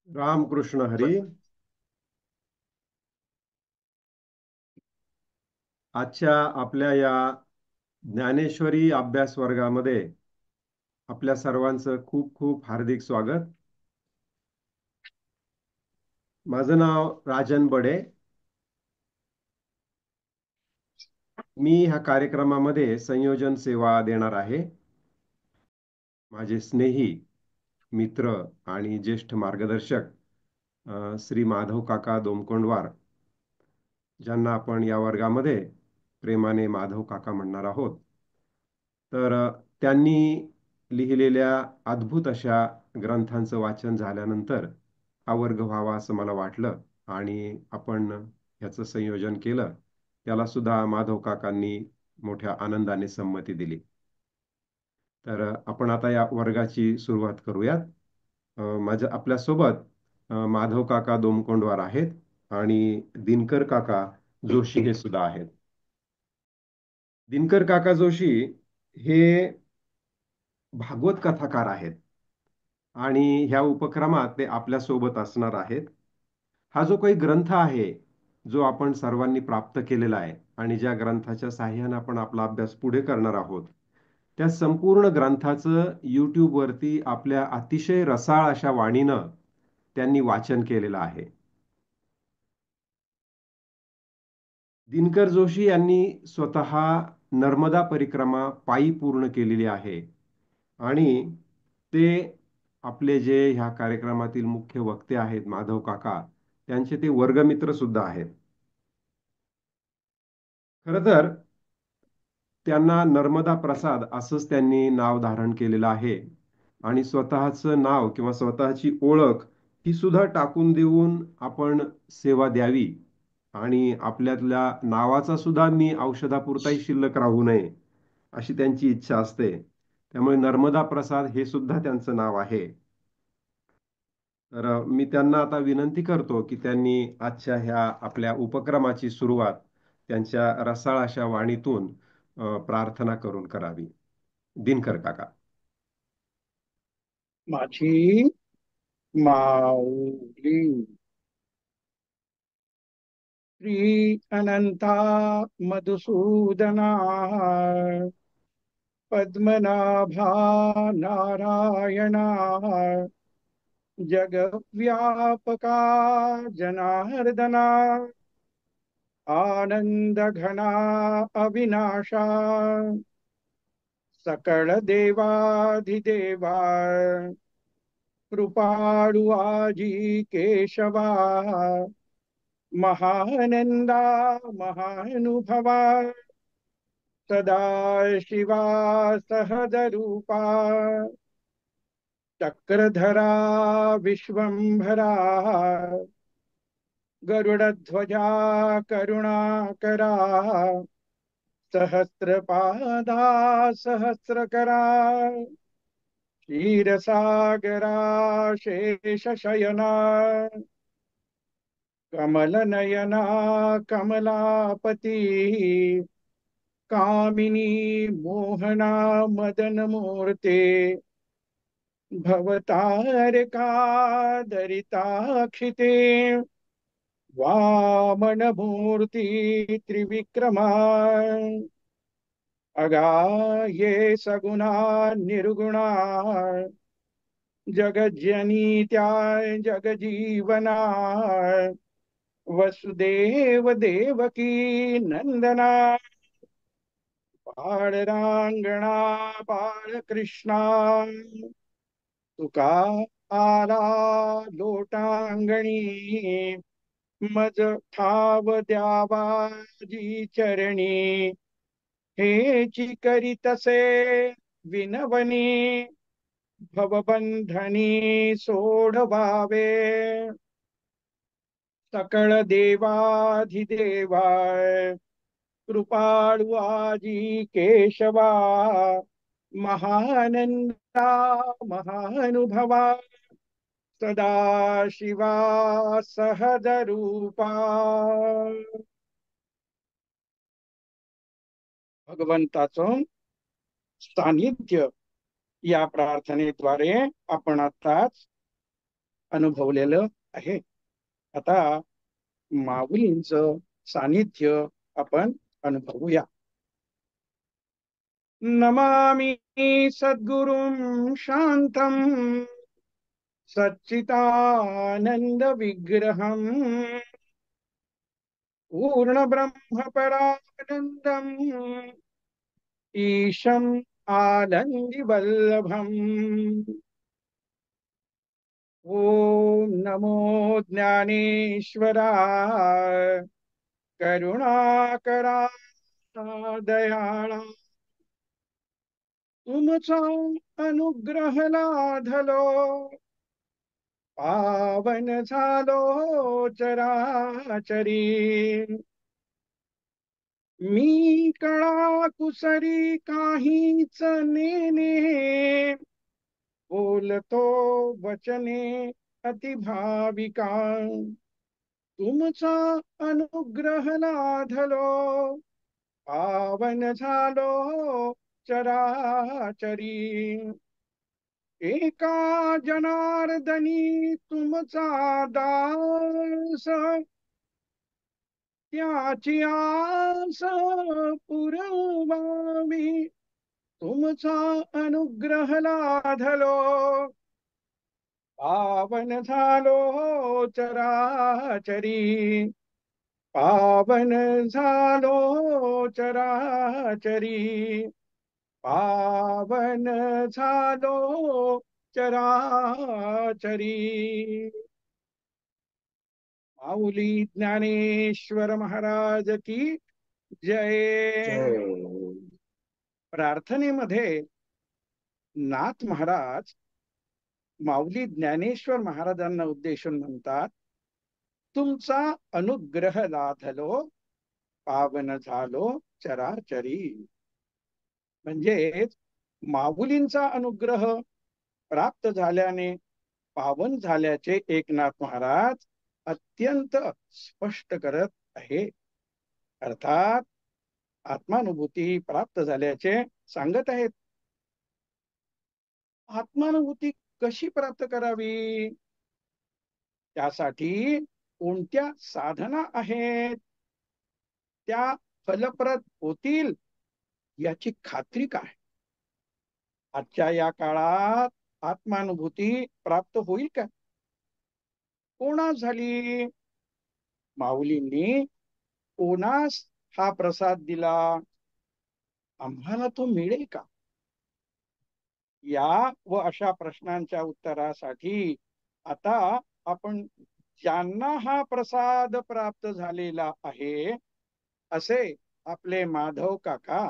रामकृष्ण हरी. आजच्या आपल्या या ज्ञानेश्वरी अभ्यास वर्गामध्ये आपल्या सर्वांचं खूप खूप हार्दिक स्वागत. माझं नाव राजन बडे. मी ह्या कार्यक्रमामध्ये संयोजन सेवा देणार आहे. माझे स्नेही मित्र आणि ज्येष्ठ मार्गदर्शक श्री माधव काका दोमकोंडवार, ज्यांना आपण या वर्गामध्ये प्रेमाने माधव काका म्हणणार आहोत. तर त्यांनी लिहिलेल्या अद्भुत अशा ग्रंथांचं वाचन झाल्यानंतर हा वर्ग व्हावा असं मला वाटलं आणि आपण याचं संयोजन केलं. त्याला सुद्धा माधव काकांनी मोठ्या आनंदाने संमती दिली. तर आपण आता या वर्गाची सुरुवात करूयात. माझ्या आपल्यासोबत माधव काका दोमकोंडवार आहेत आणि दिनकर काका जोशी हे सुद्धा आहेत. दिनकर काका जोशी हे भागवत कथाकार आहेत आणि ह्या उपक्रमात ते आपल्या सोबत असणार आहेत. हा जो काही ग्रंथ आहे, जो आपण सर्वांनी प्राप्त केलेला आहे आणि ज्या ग्रंथाच्या साहाय्याने आपण आपला अभ्यास पुढे करणार आहोत, त्या संपूर्ण ग्रंथाचं YouTube वरती आपल्या अतिशय रसाळ अशा वाणीनं त्यांनी वाचन केलेलं आहे. दिनकर जोशी यांनी स्वतः नर्मदा परिक्रमा पायी पूर्ण केलेली आहे आणि ते आपले जे ह्या कार्यक्रमातील मुख्य वक्ते आहेत माधव काका, त्यांचे ते वर्गमित्र सुद्धा आहेत. खरं तर त्यांना नर्मदा प्रसाद असंच त्यांनी नाव धारण केलेलं आहे आणि स्वतःचं नाव किंवा स्वतःची ओळख ही सुद्धा टाकून देऊन आपण सेवा द्यावी आणि आपल्यातल्या नावाचा सुद्धा मी औषधापुरताही शिल्लक राहू नये अशी त्यांची इच्छा असते. त्यामुळे नर्मदा प्रसाद हे सुद्धा त्यांचं नाव आहे. तर मी त्यांना आता विनंती करतो की त्यांनी आजच्या ह्या आपल्या उपक्रमाची सुरुवात त्यांच्या रसाळ अशा वाणीतून प्रार्थना करून करावी. दिनकर काका. माझी माऊली. श्री अनंता मधुसूदना पद्मनाभा नारायणा जगव्यापका जनार्दना आनंद घना अविनाशा सकळ देवाधिदेवा कृपाळू आजी केशवा महानंदा महानुभवा सदा शिवा सहजरूपा चक्रधरा विश्वंभरा गरुडध्वजा करुणाकरा सहस्रपादा सहस्रकरा क्षीरसागरा शेषशयना कमलनयना कमलापती कामिनी मोहना मदनमूर्ते भवतारका दरिताक्षिते वामनमूर्ती त्रिविक्रमा अगा ये सगुणा निर्गुणा जगज्जनीत्या जगजीवना वसुदेव देवकी नंदना बाळरांगणा बाळकृष्णा तुका आला लोटांगणी मज ठाव द्यावाजी चरणी हेची करीतसे विनवनी भवबंधनी सोडवावे सकळ देवाधिदेवा कृपाळू आजी केशवा महानंदा महानुभवा सदा शिवा सहजरूपा. भगवंताचं सानिध्य या प्रार्थनेद्वारे आपण आताच अनुभवलेलं आहे. आता माऊलींचं सानिध्य आपण अनुभवूया. नमामि सद्गुरुं शांतं सच्चिदानंद विग्रहम् पूर्ण ब्रह्म परानंदम् ईशम् आनंदी वल्लभम्. ओम नमो ज्ञानेश्वराय करुणाकरा दयाळा तुमचा अनुग्रह लाधलो पावन झालो चराचरी. मी कळा कुसरी काहीच नेने बोलतो वचने अतिभाविका. तुमचा अनुग्रह लाधलो पावन झालो चराचरी. एका जनार्दनी तुमचा दास त्याची आस पुरवावी. तुमचा अनुग्रह लाधलो पावन झालो चराचरी. पावन झालो चराचरी. पावन झालो चराचरी. माऊली ज्ञानेश्वर महाराज की जय. प्रार्थनेमध्ये नाथ महाराज माऊली ज्ञानेश्वर महाराजांना उद्देशून म्हणतात, तुमचा अनुग्रह लाधलो पावन झालो चराचरी. म्हणजेच माऊलींचा अनुग्रह प्राप्त झाल्याने पावन झाल्याचे एकनाथ महाराज अत्यंत स्पष्ट करत आहे. अर्थात आत्मानुभूती प्राप्त झाल्याचे सांगत आहेत. आत्मानुभूती कशी प्राप्त करावी, त्यासाठी कोणत्या साधना आहेत, त्या फलप्रद होतील याची खात्री काय? आजच्या या काळात आत्मानुभूती प्राप्त होईल का? कोणास झाली? माऊलींनी कोणास हा प्रसाद दिला? आम्हाला तो मिळेल का? या व अशा प्रश्नांच्या उत्तरासाठी आता आपण ज्यांना हा प्रसाद प्राप्त झालेला आहे असे आपले माधव काका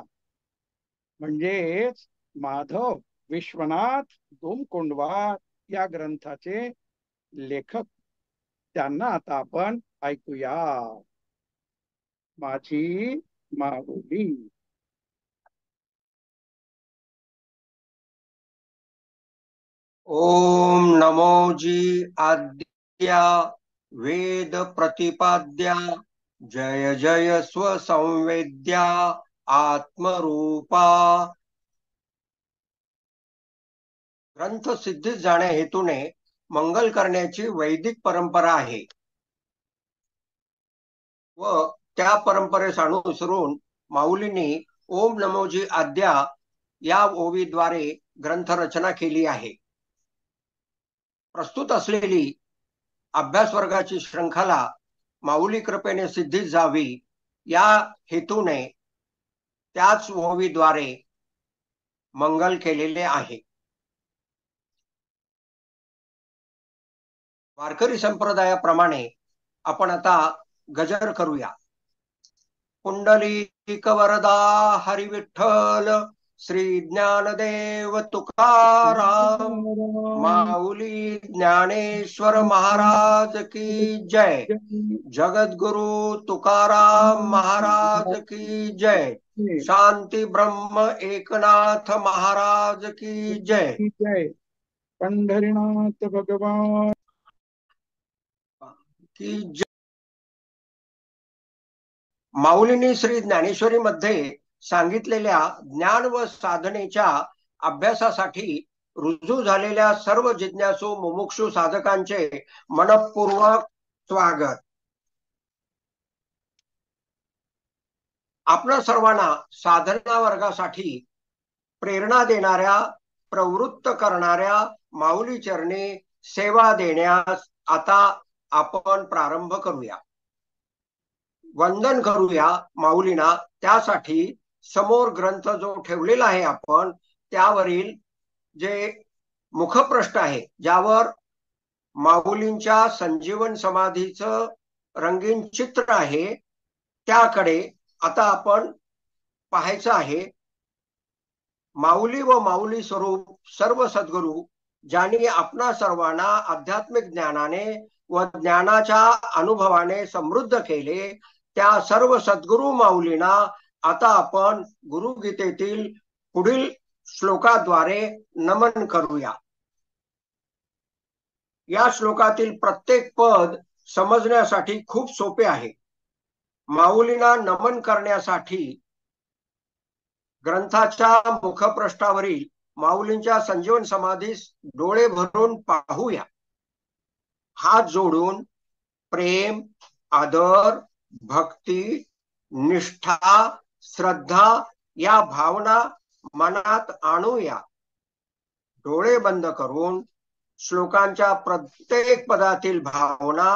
म्हणजेच माधव विश्वनाथ डोमकोंडवार या ग्रंथाचे लेखक, त्यांना आता आपण ऐकूया. माझी माऊली. ओम नमोजी आद्या वेद प्रतिपाद्या जय जय स्वसंवेद्या आत्मरूपा. ग्रंथ सिद्धीस जाण्या हेतूने मंगल करण्याची वैदिक परंपरा आहे व त्या परंपरेस अनुसरून माऊलींनी ओम नमोजी आद्या या ओवीद्वारे ग्रंथ रचना केली आहे. प्रस्तुत असलेली अभ्यास वर्गाची श्रृंखला माऊली कृपेने सिद्धीस जावी या हेतूने त्याच ओवीद्वारे मंगल केलेले आहे. वारकरी संप्रदायाप्रमाणे आपण आता गजर करूया. पुंडलिक वरदा हरी विठ्ठल श्री ज्ञानदेव तुकाराम माऊली ज्ञानेश्वर महाराज की जय. जगद्गुरु तुकाराम महाराज की जय. शांती ब्रह्म एकनाथ महाराज की जय. पंढरीनाथ भगवान की जय. माऊलींनी श्री ज्ञानेश्वरी मध्ये सांगितलेल्या ज्ञान व साधनेच्या अभ्यासासाठी रुजू झालेल्या सर्व जिज्ञासू मुमुक्षु साधकांचे मनपूर्वक स्वागत. आपणा सर्वांना साधना वर्गासाठी प्रेरणा देणाऱ्या, प्रवृत्त करणाऱ्या माऊली चरणी सेवा देण्यास आता आपण प्रारंभ करूया. वंदन करूया माऊलींना. त्यासाठी समोर ग्रंथ जो ठेवलेला आहे आपण त्यावरील जे मुखप्रष्ठ आहे, ज्यावर माऊलींच्या संजीवन समाधीचं रंगीन चित्र आहे, त्याकडे आता आपण पाहायचं आहे. माऊली व माऊली स्वरूप सर्व सद्गुरू ज्यांनी आपणा सर्वांना आध्यात्मिक ज्ञानाने व ज्ञानाच्या अनुभवाने समृद्ध केले, त्या सर्व सद्गुरू माऊलींना आता आपण गुरुगीतेतील पुढील श्लोकाद्वारे नमन करूया. या श्लोकातील प्रत्येक पद समजण्यासाठी खूप सोपे आहे. माऊलींना नमन करण्यासाठी ग्रंथाच्या मुखपृष्ठावरील माऊलींच्या संजीवन समाधीस डोळे भरून पाहूया. हात जोडून प्रेम, आदर, भक्ती, निष्ठा, श्रद्धा या भावना मनात आणूया. डोळे बंद करून श्लोकांच्या प्रत्येक पदातील भावना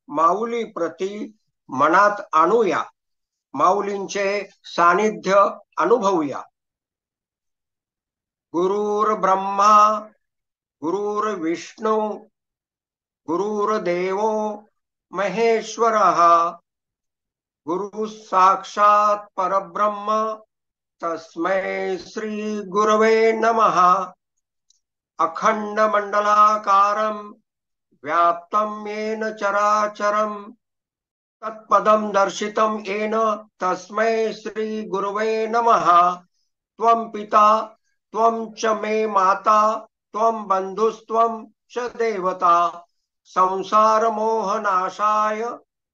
माऊली प्रती मनात आणूया. माऊलींचे सानिध्य अनुभवूया. गुरुर ब्रह्मा गुरुर्विष्णू गुरुर्देवो महेश्वरः गुरु साक्षात परब्रह्म तस्मै श्री गुरवे नमः. अखंड मंडलाकारं व्याप्तं येन चराचरं तत्पदं दर्शितं येन तस्मै श्री गुरवे नमः. त्वं पिता त्वं च मे माता त्वं बन्धुस्त्वं च देवता संसार मोहनाशाय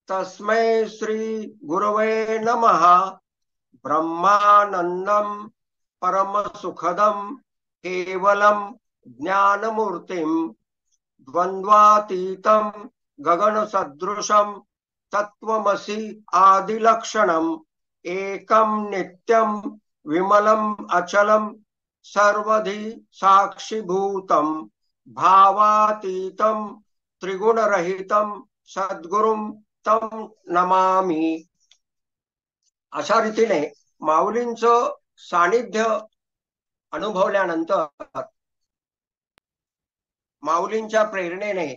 तस्मै श्री गुरवे नमः. ब्रह्मानंदं परम सुखदं केवलं ज्ञानमूर्तिं द्वंद्वातीतं गगन सदृशं तत्वमसि आदिलक्षणम् एकं नित्यं विमलं अचलं सर्वधि साक्षिभूतं भावातीतं त्रिगुणरहितं सद्गुरुं तं नमामि. अशा रीतीने माऊलींचं सानिध्य अनुभवल्यानंतर माऊलींच्या प्रेरणेने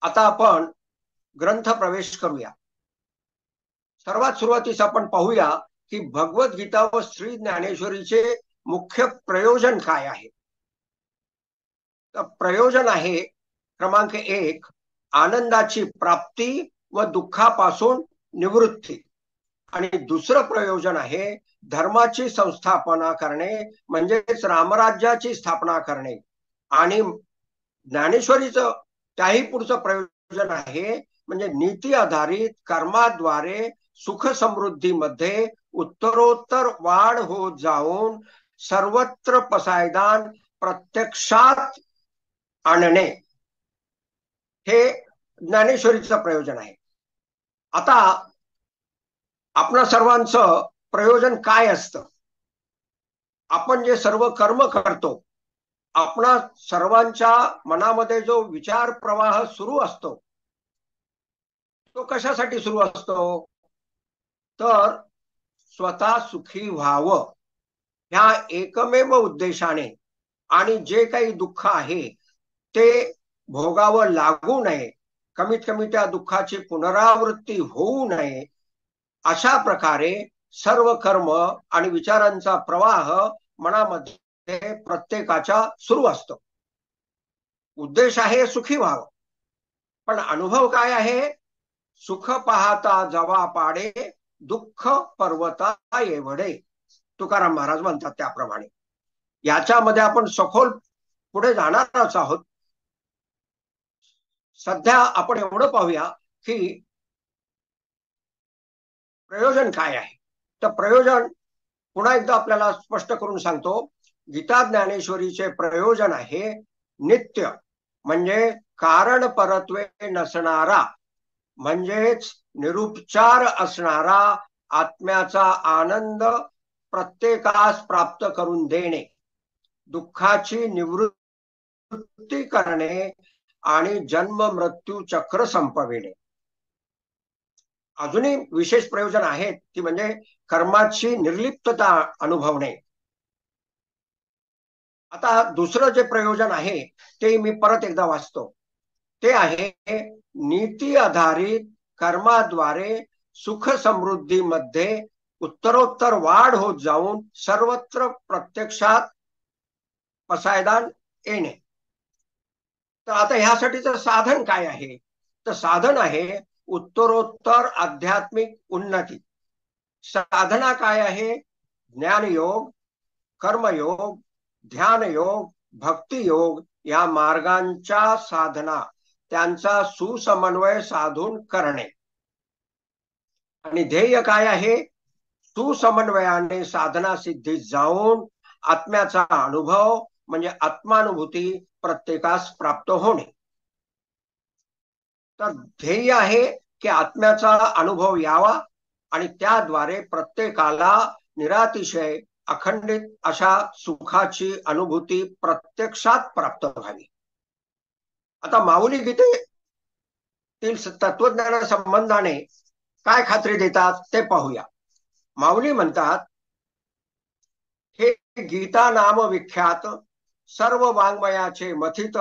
आता आपण ग्रंथ प्रवेश करूया. सर्वात सुरुवातीस आपण पाहूया की भगवद्गीता व श्री ज्ञानेश्वरीचे मुख्य प्रयोजन काय आहे. तर प्रयोजन आहे क्रमांक 1, आनंदाची प्राप्ती व दुःखापासून निवृत्ती. आणि दुसरं प्रयोजन आहे धर्माची संस्थापना करणे, म्हणजेच रामराज्याची स्थापना करणे. आणि ज्ञानेश्वरीचं त्याही पुढचं प्रयोजन आहे म्हणजे नीती आधारित कर्माद्वारे सुख समृद्धीमध्ये उत्तरोत्तर वाढ होत जाऊन सर्वत्र पसायदान प्रत्यक्षात आणणे, हे ज्ञानेश्वरीचं प्रयोजन आहे. आता आपणा सर्वांचं प्रयोजन काय असतं. आपण जे सर्व कर्म करतो, आपणा सर्वांच्या मनामध्ये जो विचार प्रवाह सुरू असतो, तो कशासाठी सुरू असतो. तर स्वतः सुखी व्हावं ह्या एकमेव उद्देशाने, आणि जे काही दुःख आहे ते भोगावं लागू नये, कमीत कमी त्या दुःखाची पुनरावृत्ती होऊ नये, अशा प्रकारे सर्व कर्म आणि विचारांचा प्रवाह मनामध्ये प्रत्येकाच्या सुरू असतो. उद्देश आहे सुखी व्हावं, पण अनुभव काय आहे. सुख पाहता जवा पाडे दुःख पर्वता एवढे, तुकाराम महाराज म्हणतात त्याप्रमाणे. याच्यामध्ये आपण सखोल पुढे जाणारच आहोत. सध्या आपण एवढं पाहूया की प्रयोजन काय आहे. तर प्रयोजन पुन्हा एकदा आपल्याला स्पष्ट करून सांगतो. गीता ज्ञानेश्वरीचे प्रयोजन आहे नित्य, म्हणजे कारण परत्वे नसणारा, म्हणजेच निरुपचार असणारा आत्म्याचा आनंद प्रत्येकास प्राप्त करून देणे, दुःखाची निवृत्ती करणे आणि जन्म मृत्यू चक्र संपविणे. अजूनही विशेष प्रयोजन आहेत ती म्हणजे कर्माची निर्लिप्तता अनुभवणे. आता दुसरं जे प्रयोजन आहे ते मी परत एकदा वाचतो. ते आहे नीती आधारित कर्माद्वारे सुख समृद्धीमध्ये उत्तरोत्तर वाढ होत जाऊन सर्वत्र प्रत्यक्षात पसायदान येणे. तर आता ह्यासाठीचं साधन काय आहे? तर साधन आहे उत्तरोत्तर आध्यात्मिक उन्नती. साधना काय आहे? ज्ञानयोग, कर्मयोग, ध्यानयोग, भक्तियोग या मार्गांच्या साधना, त्यांचा सुसमन्वय साधून करणे. आणि ध्येय काय आहे? सुसमन्वयाने साधना सिद्धी जाऊन आत्म्याचा अनुभव म्हणजे आत्मानुभूती प्रत्येकास प्राप्त होणे. तर ध्येय आहे की आत्म्याचा अनुभव यावा आणि त्याद्वारे प्रत्येकाला निरातिशय अखंडित अशा सुखाची अनुभूती प्रत्यक्षात प्राप्त व्हावी. आता माऊली गीतेतील तत्वज्ञाना संबंधाने काय खात्री देतात ते पाहूया. माऊली म्हणतात, हे गीता नाम विख्यात सर्व वाङ्मयाचे मथित,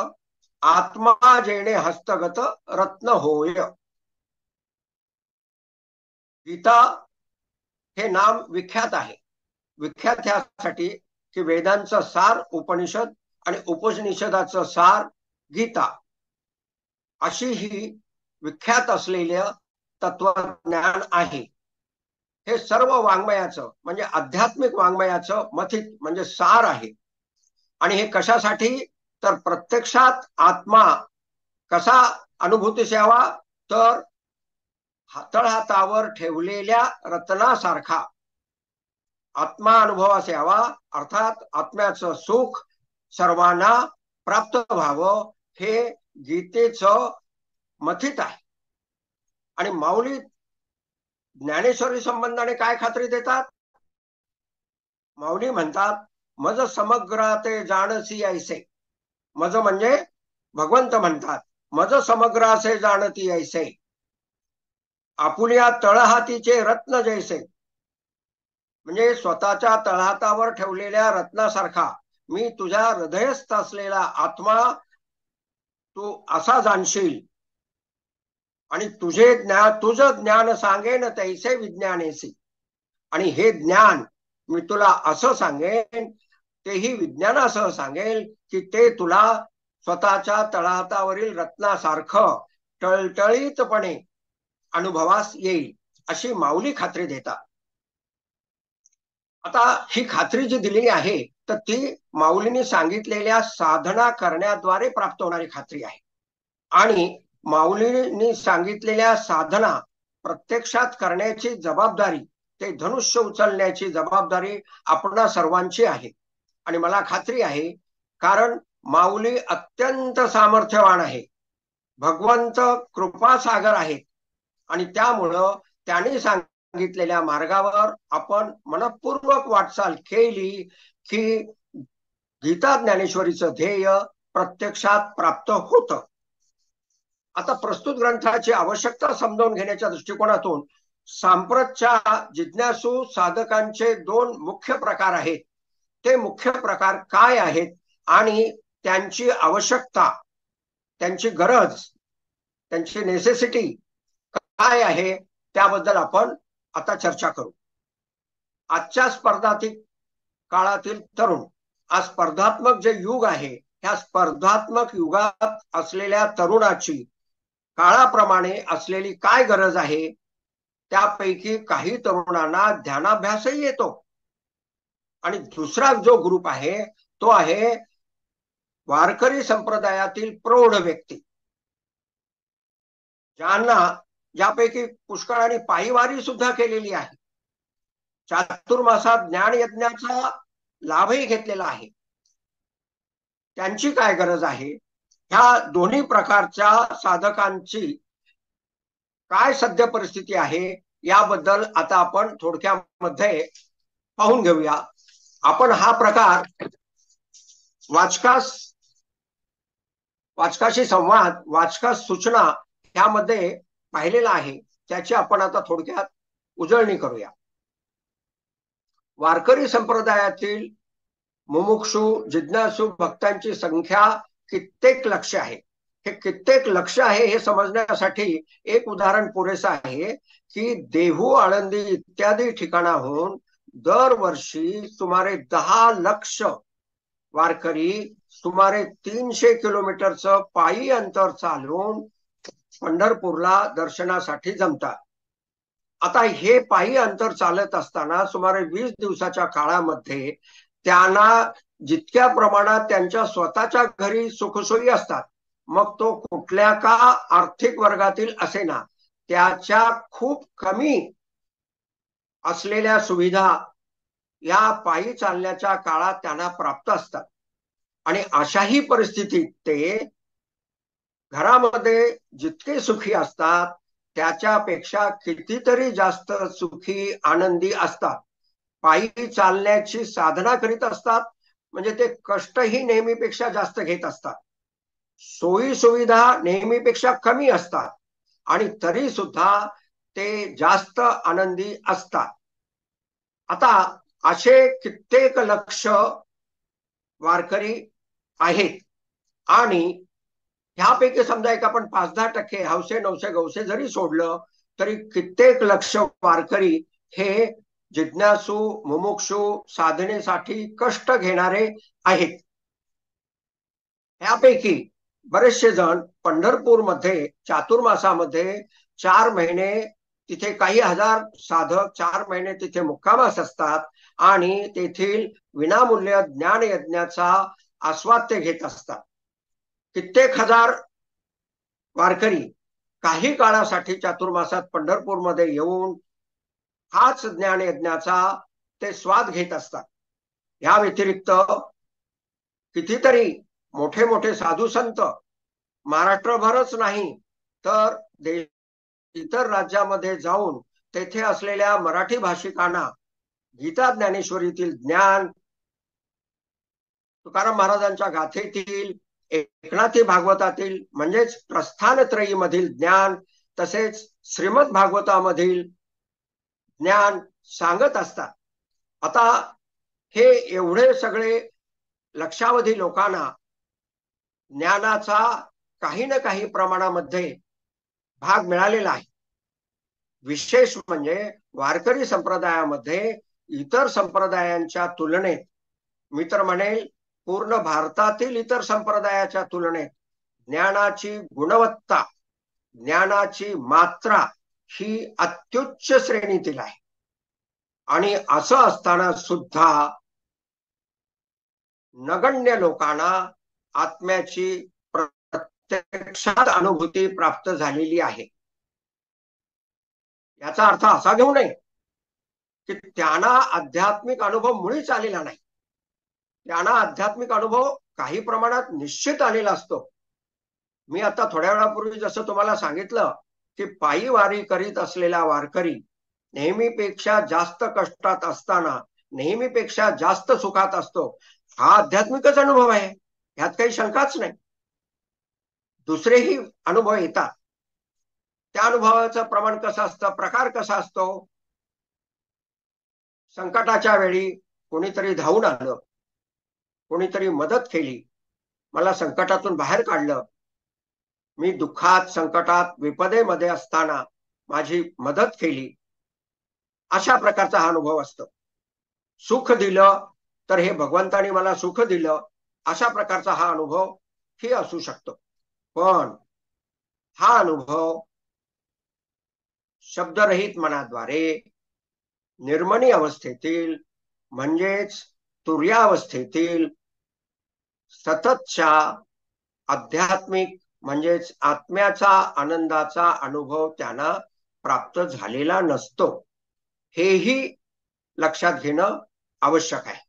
आत्मा जेणे हस्तगत रत्न होय. गीता हे नाम विख्यात आहे. विख्यात ह्यासाठी की वेदांचं सार उपनिषद आणि उपनिषदाचं सार गीता, अशी ही विख्यात असलेलं तत्वज्ञान आहे. हे सर्व वाङ्मयाचं म्हणजे आध्यात्मिक वाङ्मयाचं मथित म्हणजे सार आहे. आणि हे कशासाठी? तर प्रत्यक्षात आत्मा कसा अनुभूतीस यावा? तर तळहातावर ठेवलेल्या रत्नासारखा आत्मा अनुभवास यावा, अर्थात आत्म्याचं सुख सर्वांना प्राप्त व्हावं, हे गीतेचं मथित आहे. आणि माऊली ज्ञानेश्वरी संबंधाने काय खात्री देतात? माऊली म्हणतात, मज समग्राते जाणसी ऐसे. मज म्हणजे भगवंत म्हणतात, मज समग्रासे जाणती ऐसे, आपुल्या तळहातीचे रत्न जैसे. म्हणजे स्वतःच्या तळहातावर ठेवलेल्या रत्नासारखा मी तुझ्या हृदयस्थ असलेला आत्मा तू असा जाणशील. आणि तुझं ज्ञान सांगेन तैसे विज्ञानेसी. आणि हे ज्ञान मी तुला असं सांगेन, तेही विज्ञानासह सांगेल की ते तुला स्वतःच्या तळहातावरील रत्नासारखं टळटळीतपणे अनुभवास येईल, अशी माऊली खात्री देतात. आता ही खात्री जी दिलेली आहे तर ती माऊलींनी सांगितलेल्या साधना करण्याद्वारे प्राप्त होणारी खात्री आहे. आणि माऊलींनी सांगितलेल्या साधना प्रत्यक्षात करण्याची जबाबदारी, ते धनुष्य उचलण्याची जबाबदारी आपणा सर्वांची आहे. आणि मला खात्री आहे, कारण माऊली अत्यंत सामर्थ्यवान आहे, भगवंत कृपासागर आहेत. आणि त्यामुळं त्यांनी सांगितलेल्या मार्गावर आपण मनपूर्वक वाटचाल केली की गीता ज्ञानेश्वरीचं ध्येय प्रत्यक्षात प्राप्त होतं. आता प्रस्तुत ग्रंथाची आवश्यकता समजावून घेण्याच्या दृष्टिकोनातून सांप्रतच्या जिज्ञासू साधकांचे दोन मुख्य प्रकार आहेत. ते मुख्य प्रकार काय आहेत आणि त्यांची आवश्यकता, त्यांची गरज, त्यांची नेसेसिटी काय आहे, त्याबद्दल आपण आता चर्चा करू. आजच्या स्पर्धात्मक काळातील तरुण, आज स्पर्धात्मक जे युग आहे, ह्या स्पर्धात्मक युगात असलेल्या तरुणाची काळाप्रमाणे असलेली काय गरज आहे, त्यापैकी काही तरुणांना ध्यानाभ्यासही येतो. आणि दुसरा जो ग्रुप आहे तो आहे वारकरी संप्रदायातील प्रौढ व्यक्ती, ज्यांना ज्यापैकी पुष्कळांनी पायीवारी सुद्धा केलेली आहे, चातुर्मासात ज्ञान यज्ञाचा लाभही घेतलेला आहे. त्यांची काय गरज आहे, ह्या दोन्ही प्रकारच्या साधकांची काय सध्या परिस्थिती आहे याबद्दल आता आपण थोडक्यामध्ये पाहून घेऊया. आपण हा प्रकार वाचकाशी संवाद, वाचकास सूचना ह्यामध्ये पाहिलेला आहे. त्याची आपण आता थोडक्यात उजळणी करूया. वारकरी संप्रदायातील मुमुक्षु जिज्ञासू भक्तांची संख्या कित्येक लक्ष आहे. हे कित्येक लक्ष आहे हे समजण्यासाठी एक उदाहरण पुरेसं आहे की देहू, आळंदी इत्यादी ठिकाणाहून दरवर्षी सुमारे 10 लक्ष वारकरी सुमारे 300 किलोमीटरचं पायी अंतर चालून पंढरपूरला दर्शनासाठी जमतात. आता हे पायी अंतर चालत असताना सुमारे 20 दिवसाच्या काळामध्ये त्यांना जितक्या प्रमाणात त्यांच्या स्वतःच्या घरी सुखसोयी असतात, मग तो कुठल्या का आर्थिक वर्गातील असेना, त्याच्या खूप कमी असलेल्या सुविधा या पायी चालण्याच्या काळात त्यांना प्राप्त असतात. आणि अशाही परिस्थितीत ते घरामध्ये जितके सुखी असतात त्याच्यापेक्षा कितीतरी जास्त सुखी, आनंदी असतात. पायी चालण्याची साधना करीत असतात, म्हणजे ते कष्टही नेहमीपेक्षा जास्त घेत असतात, सोयी सुविधा नेहमीपेक्षा कमी असतात, आणि तरी सुद्धा ते जास्त आनंदी असतात. आता असे कित्येक लक्ष वारकरी आहेत, आणि ह्यापैकी समजा एक आपण 5-10% हौसे नवसे गवसे जरी सोडलं तरी कित्येक लक्ष वारकरी हे जिज्ञासू, मुमुक्षु, साधनेसाठी कष्ट घेणारे आहेत. ह्यापैकी बरेचसे जण पंढरपूरमध्ये चातुर्मासामध्ये 4 महिने तिथे काही हजार साधक 4 महिने तिथे मुक्कामास असतात आणि तेथील विनामूल्य ज्ञान यज्ञाचा आस्वाद ते घेत असतात. कित्येक हजार वारकरी काही काळासाठी चातुर्मासात पंढरपूरमध्ये येऊन हाच ज्ञान यज्ञाचा ते स्वाद घेत असतात. या व्यतिरिक्त कितीतरी मोठे मोठे साधू संत महाराष्ट्रभरच नाही तर इतर राज्यामध्ये जाऊन तेथे असलेल्या मराठी भाषिकांना गीता ज्ञानेश्वरीतील ज्ञान, तुकाराम महाराजांच्या गाथेतील, एकनाथी भागवतातील म्हणजेच प्रस्थानत्रयी मधील ज्ञान, तसेच श्रीमद भागवतामधील ज्ञान सांगत असतात. आता हे एवढे सगळे लक्षावधी लोकांना ज्ञानाचा काही ना काही प्रमाणामध्ये भाग मिळालेला आहे. विशेष म्हणजे वारकरी संप्रदायामध्ये इतर संप्रदायांच्या तुलनेत, मी तर म्हणेल पूर्ण भारतातील इतर संप्रदायाच्या तुलनेत ज्ञानाची गुणवत्ता, ज्ञानाची मात्रा ही अत्युच्च श्रेणीतील आहे. आणि असं असताना सुद्धा नगण्य लोकांना आत्म्याची प्रत्यक्षात अनुभूती प्राप्त झालेली आहे. याचा अर्थ असा घेऊ नये की त्यांना आध्यात्मिक अनुभव मुळीच आलेला नाही. त्यांना आध्यात्मिक अनुभव काही प्रमाणात निश्चित आलेला असतो. मी आता थोड्या वेळापूर्वी जसं तुम्हाला सांगितलं की पायी वारी करीत असलेला वारकरी नेहमीपेक्षा जास्त कष्टात असताना नेहमीपेक्षा जास्त सुखात असतो. हा आध्यात्मिकच अनुभव आहे, ह्यात काही शंकाच नाही. दुसरेही अनुभव येतात. त्या अनुभवाचं प्रमाण कसं असतं, प्रकार कसा असतो. संकटाच्या वेळी कोणीतरी धावून आलं, कोणीतरी मदत केली, मला संकटातून बाहेर काढलं, मी दुःखात, संकटात, विपदेमध्ये असताना माझी मदत केली, अशा प्रकारचा हा अनुभव असतो. सुख दिलं तर हे भगवंताने मला सुख दिलं, अशा प्रकारचा हा अनुभव ही असू शकतो. पण हा अनुभव शब्दरहित मनाद्वारे निर्मणी अवस्थेतील म्हणजेच तुर्यावस्थेतील सततच्या आध्यात्मिक म्हणजेच आत्म्याचा आनंदाचा अनुभव त्यांना प्राप्त झालेला नसतो. हेही लक्षात घेणं आवश्यक आहे.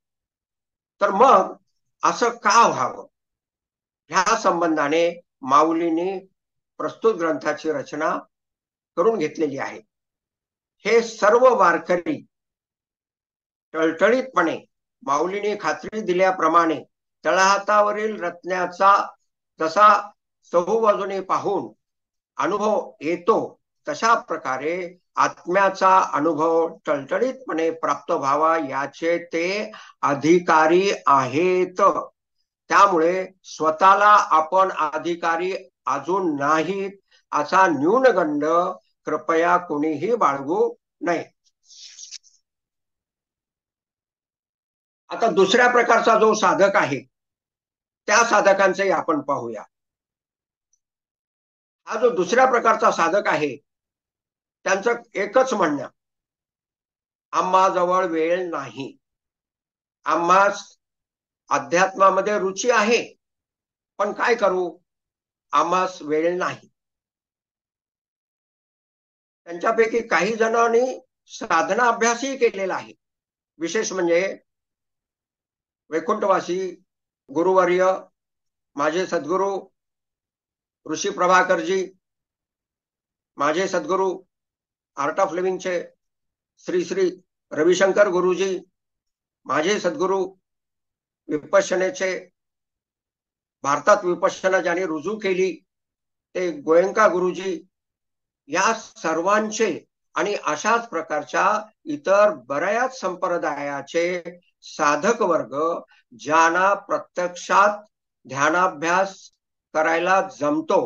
तर मग असं का व्हावं, ह्या संबंधाने माऊलींनी प्रस्तुत ग्रंथाची रचना करून घेतलेली आहे. हे सर्व वारकरी टळटळीतपणे माऊलींनी खात्री दिल्याप्रमाणे तळहातावरील रत्न्याचा जसा चहूबाजूने पाहून अनुभव येतो तशा प्रकारे आत्म्याचा अनुभव टळटळीतपणे प्राप्त व्हावा याचे ते अधिकारी आहेत. त्यामुळे स्वतःला आपण अधिकारी अजून नाहीत असा न्यूनगंड कृपया कोणीही बाळगू नये. आता दुसऱ्या प्रकारचा जो साधक आहे त्या साधकांचे आपण पाहूया. हा जो दुसऱ्या प्रकारचा साधक आहे त्यांचं एकच म्हणणं, आम्हा जवळ वेळ नाही, आम्हा अध्यात्मामध्ये रुची आहे पण काय करू, आम्हास वेळ नाही. त्यांच्यापैकी काही जणांनी साधना अभ्यासही केलेला आहे. विशेष म्हणजे वैकुंठवासी गुरुवर्य माझे सद्गुरु ऋषी प्रभाकरजी, माझे सद्गुरु आर्ट ऑफ लिव्हिंगचे श्री श्री रविशंकर गुरुजी, माझे सद्गुरु विपश्यनेचे भारतात विपश्यना ज्याने रुजू केली ते गोयंका गुरुजी, या सर्वांचे आणि अशाच प्रकारच्या इतर बऱ्याच संप्रदायाचे साधक वर्ग ज्यांना प्रत्यक्षात ध्यानाभ्यास करायला जमतो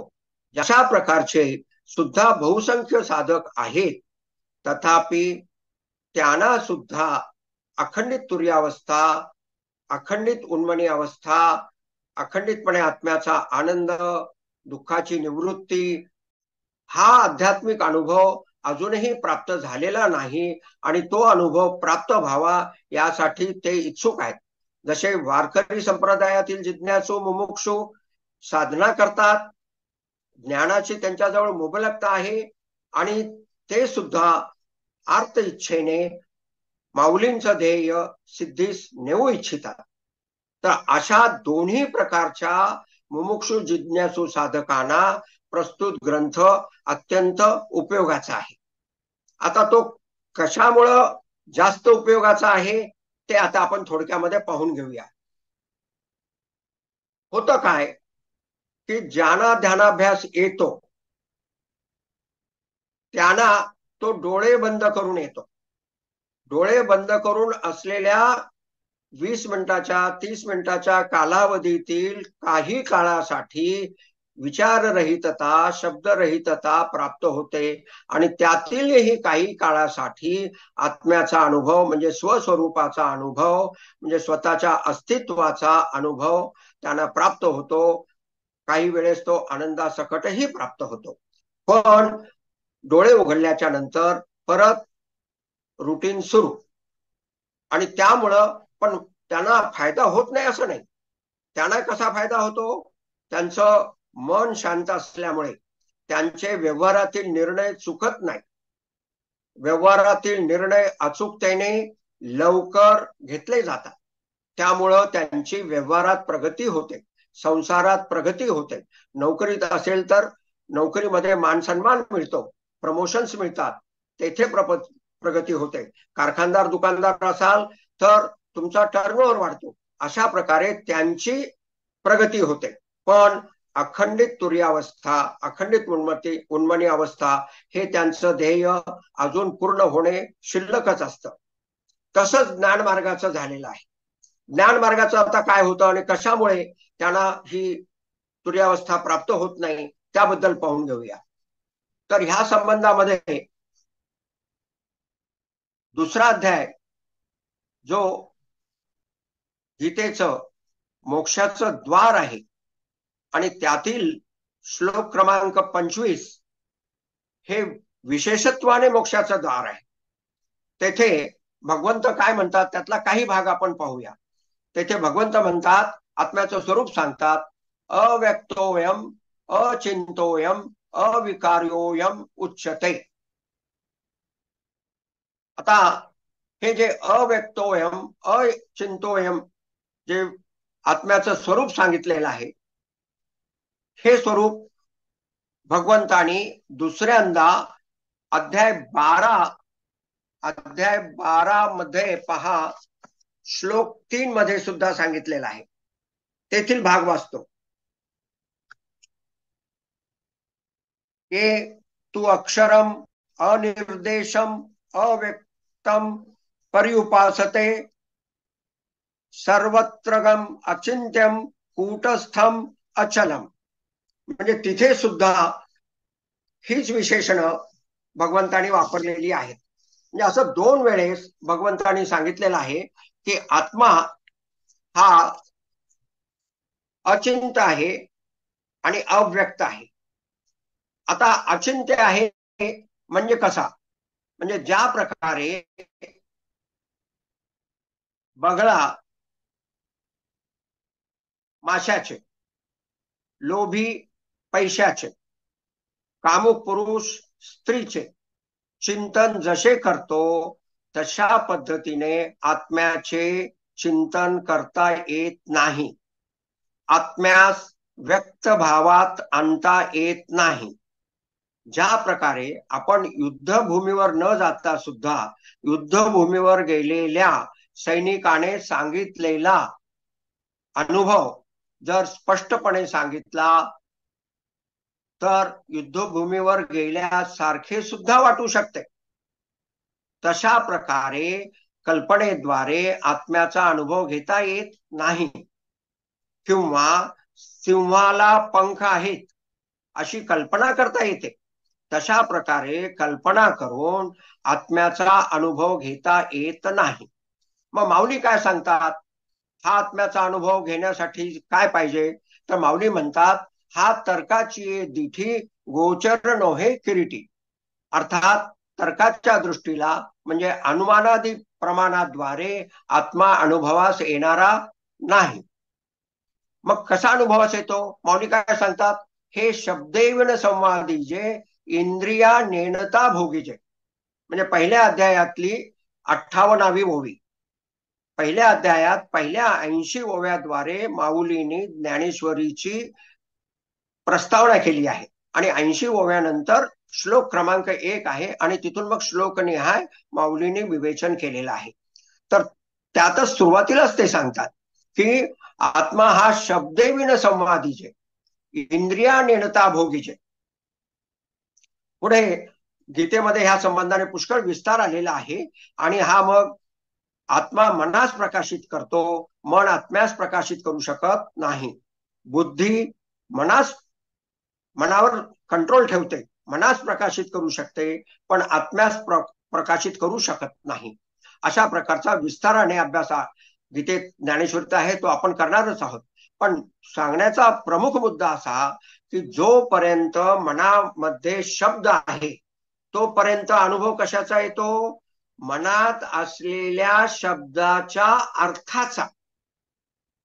अशा प्रकारचे सुद्धा बहुसंख्य साधक आहेत. तथापि त्यांना सुद्धा अखंडित तुर्यावस्था, अखंडित उन्मनी अवस्था, अखंडितपणे आत्म्याचा आनंद, दुःखाची निवृत्ती हा आध्यात्मिक अनुभव अजूनही प्राप्त झालेला नाही आणि तो अनुभव प्राप्त व्हावा यासाठी ते इच्छुक आहेत. जसे वारकरी संप्रदायातील जिज्ञासू मुमुक्षू साधना करतात, ज्ञानाची त्यांच्याजवळ मुबलकता आहे आणि ते सुद्धा आर्त इच्छेने माऊलींचं ध्येय सिद्धीस नेऊ इच्छितात. तर अशा दोन्ही प्रकारच्या मुमुक्षु जिज्ञासू साधकांना प्रस्तुत ग्रंथ अत्यंत उपयोगाचा आहे. आता तो कशामुळं जास्त उपयोगाचा आहे ते आता आपण थोडक्यामध्ये पाहून घेऊया. होतं काय की ज्यांना ध्यानाभ्यास येतो त्यांना तो डोळे बंद करून येतो. डोळे बंद करून असलेल्या 20 मिनिटाच्या 30 मिनिटाच्या कालावधीतील काही काळासाठी विचाररहितता, शब्दरहितता प्राप्त होते आणि त्यातीलही काही काळासाठी आत्म्याचा अनुभव म्हणजे स्वस्वरूपाचा अनुभव म्हणजे स्वतःच्या अस्तित्वाचा अनुभव त्यांना प्राप्त होतो. काही वेळेस तो आनंदासकटही प्राप्त होतो. पण डोळे उघडल्याच्या नंतर परत रुटीन सुरू आणि त्यामुळं पण त्यांना फायदा होत नाही असं नाही. त्यांना कसा फायदा होतो, त्यांचं मन शांत असल्यामुळे त्यांचे व्यवहारातील निर्णय चुकत नाही. व्यवहारातील निर्णय अचूकतेने लवकर घेतले जातात. त्यामुळं त्यांची व्यवहारात प्रगती होते, संसारात प्रगती होते. नोकरीत असेल तर नोकरीमध्ये मानसन्मान मिळतो, प्रमोशन्स मिळतात, तेथे प्रगती होते. कारखानदार दुकानदार असाल तर तुमचा टर्नओव्हर वाढतो. अशा प्रकारे त्यांची प्रगती होते. पण अखंडित तुर्यावस्था, अखंडित उन्मनी अवस्था हे त्यांचं ध्येय अजून पूर्ण होणे शिल्लकच असतं. तसंच ज्ञानमार्गाचं झालेलं आहे. ज्ञानमार्गाचं आता काय होतं आणि कशामुळे त्यांना ही तुर्यावस्था प्राप्त होत नाही त्याबद्दल पाहून घेऊया. तर ह्या संबंधामध्ये दुसरा अध्याय जो गीतेचं मोक्षाचं द्वार आहे आणि त्यातील श्लोक क्रमांक 25 हे विशेषत्वाने मोक्षाचं द्वार आहे. तेथे भगवंत काय म्हणतात त्यातला काही भाग आपण पाहूया. तेथे भगवंत म्हणतात, आत्म्याचं स्वरूप सांगतात, अव्यक्तोयम अचिंतोयम अविकार्योयम उच्यते. आता हे जे अव्यक्तोयम अचिंतोयम जे आत्म्याचं स्वरूप सांगितलेलं आहे हे स्वरूप भगवंतानी दुसऱ्यांदा अध्याय 12 मध्ये पहा, श्लोक 3 मध्ये सुद्धा सांगितलेला आहे. तेथील भाग वाचतो. ये तू अक्षरम अनिर्देशम अव्यक्तम पर्युपासते सर्वत्रगम अचिंत्यम कूटस्थम अचलम. म्हणजे तिथे सुद्धा हीच विशेषणं भगवंतानी वापरलेली आहेत. म्हणजे असं 2 वेळेस भगवंतानी सांगितलेलं आहे की आत्मा हा अचिंत्य आहे आणि अव्यक्त आहे. आता अचिंत्य आहे म्हणजे कसा? म्हणजे ज्या प्रकारे बगळा माशाचे, लोभी पैशाचे, कामुक पुरुष स्त्रीचे चिंतन जसे करतो तशा पद्धतीने आत्म्याचे चिंतन करता येत नाही. आत्म्यास व्यक्त भावात आणता येत नाही. ज्या प्रकारे आपण युद्धभूमीवर न जाता सुद्धा युद्धभूमीवर गेलेल्या सैनिकाने सांगितलेला अनुभव जर स्पष्टपणे सांगितला तर युद्धभूमीवर गेल्यासारखे सुद्धा वाटू शकते. तशा प्रकारे कल्पनेद्वारे आत्म्याचा अनुभव घेता येत नाही. किंवा सिंहाला पंख आहेत अशी कल्पना करता येते. तशा प्रकारे कल्पना करून आत्म्याचा अनुभव घेता येत नाही. मग माऊली काय सांगतात? हा आत्म्याचा अनुभव घेण्यासाठी काय पाहिजे? तर माऊली म्हणतात, हा तर्काची दिठी गोचर नोहे किरीटी. अर्थात तर्काच्या दृष्टीला म्हणजे अनुमानादी प्रमाणाद्वारे आत्मा अनुभवास येणारा नाही. मग कसा अनुभवास येतो? माऊली काय सांगतात? हे शब्देविन संवादीजे इंद्रिया नेणता भोगीचे. म्हणजे पहिल्या अध्यायातली 58वी ओवी. पहिल्या अध्यायात पहिल्या 80 ओव्याद्वारे माऊलींनी ज्ञानेश्वरीची प्रस्तावना केली आहे आणि 80 ओव्यानंतर श्लोक क्रमांक 1 आहे आणि तिथून मग श्लोकनिहाय माऊलींनी विवेचन केलेलं आहे. तर त्यातच सुरुवातीलाच ते सांगतात की आत्मा हा शब्देविन संवादीचे इंद्रिया नेणता भोगीचे. पुढे गीतेमध्ये ह्या संबंधाने पुष्कळ विस्तार आलेला आहे. आणि हा मग आत्मा मनास प्रकाशित करतो, मन आत्म्यास प्रकाशित करू शकत नाही. बुद्धी मनावर कंट्रोल ठेवते, मनास प्रकाशित करू शकते, पण आत्म्यास प्रकाशित करू शकत नाही. अशा प्रकारचा विस्ताराने अभ्यास गीतेत ज्ञानेश्वरीत आहे, तो आपण करणारच आहोत. पण सांगण्याचा प्रमुख मुद्दा असा की जोपर्यंत मनामध्ये शब्द आहे तोपर्यंत अनुभव कशाचा येतो? मनात असलेल्या शब्दाच्या अर्थाचा,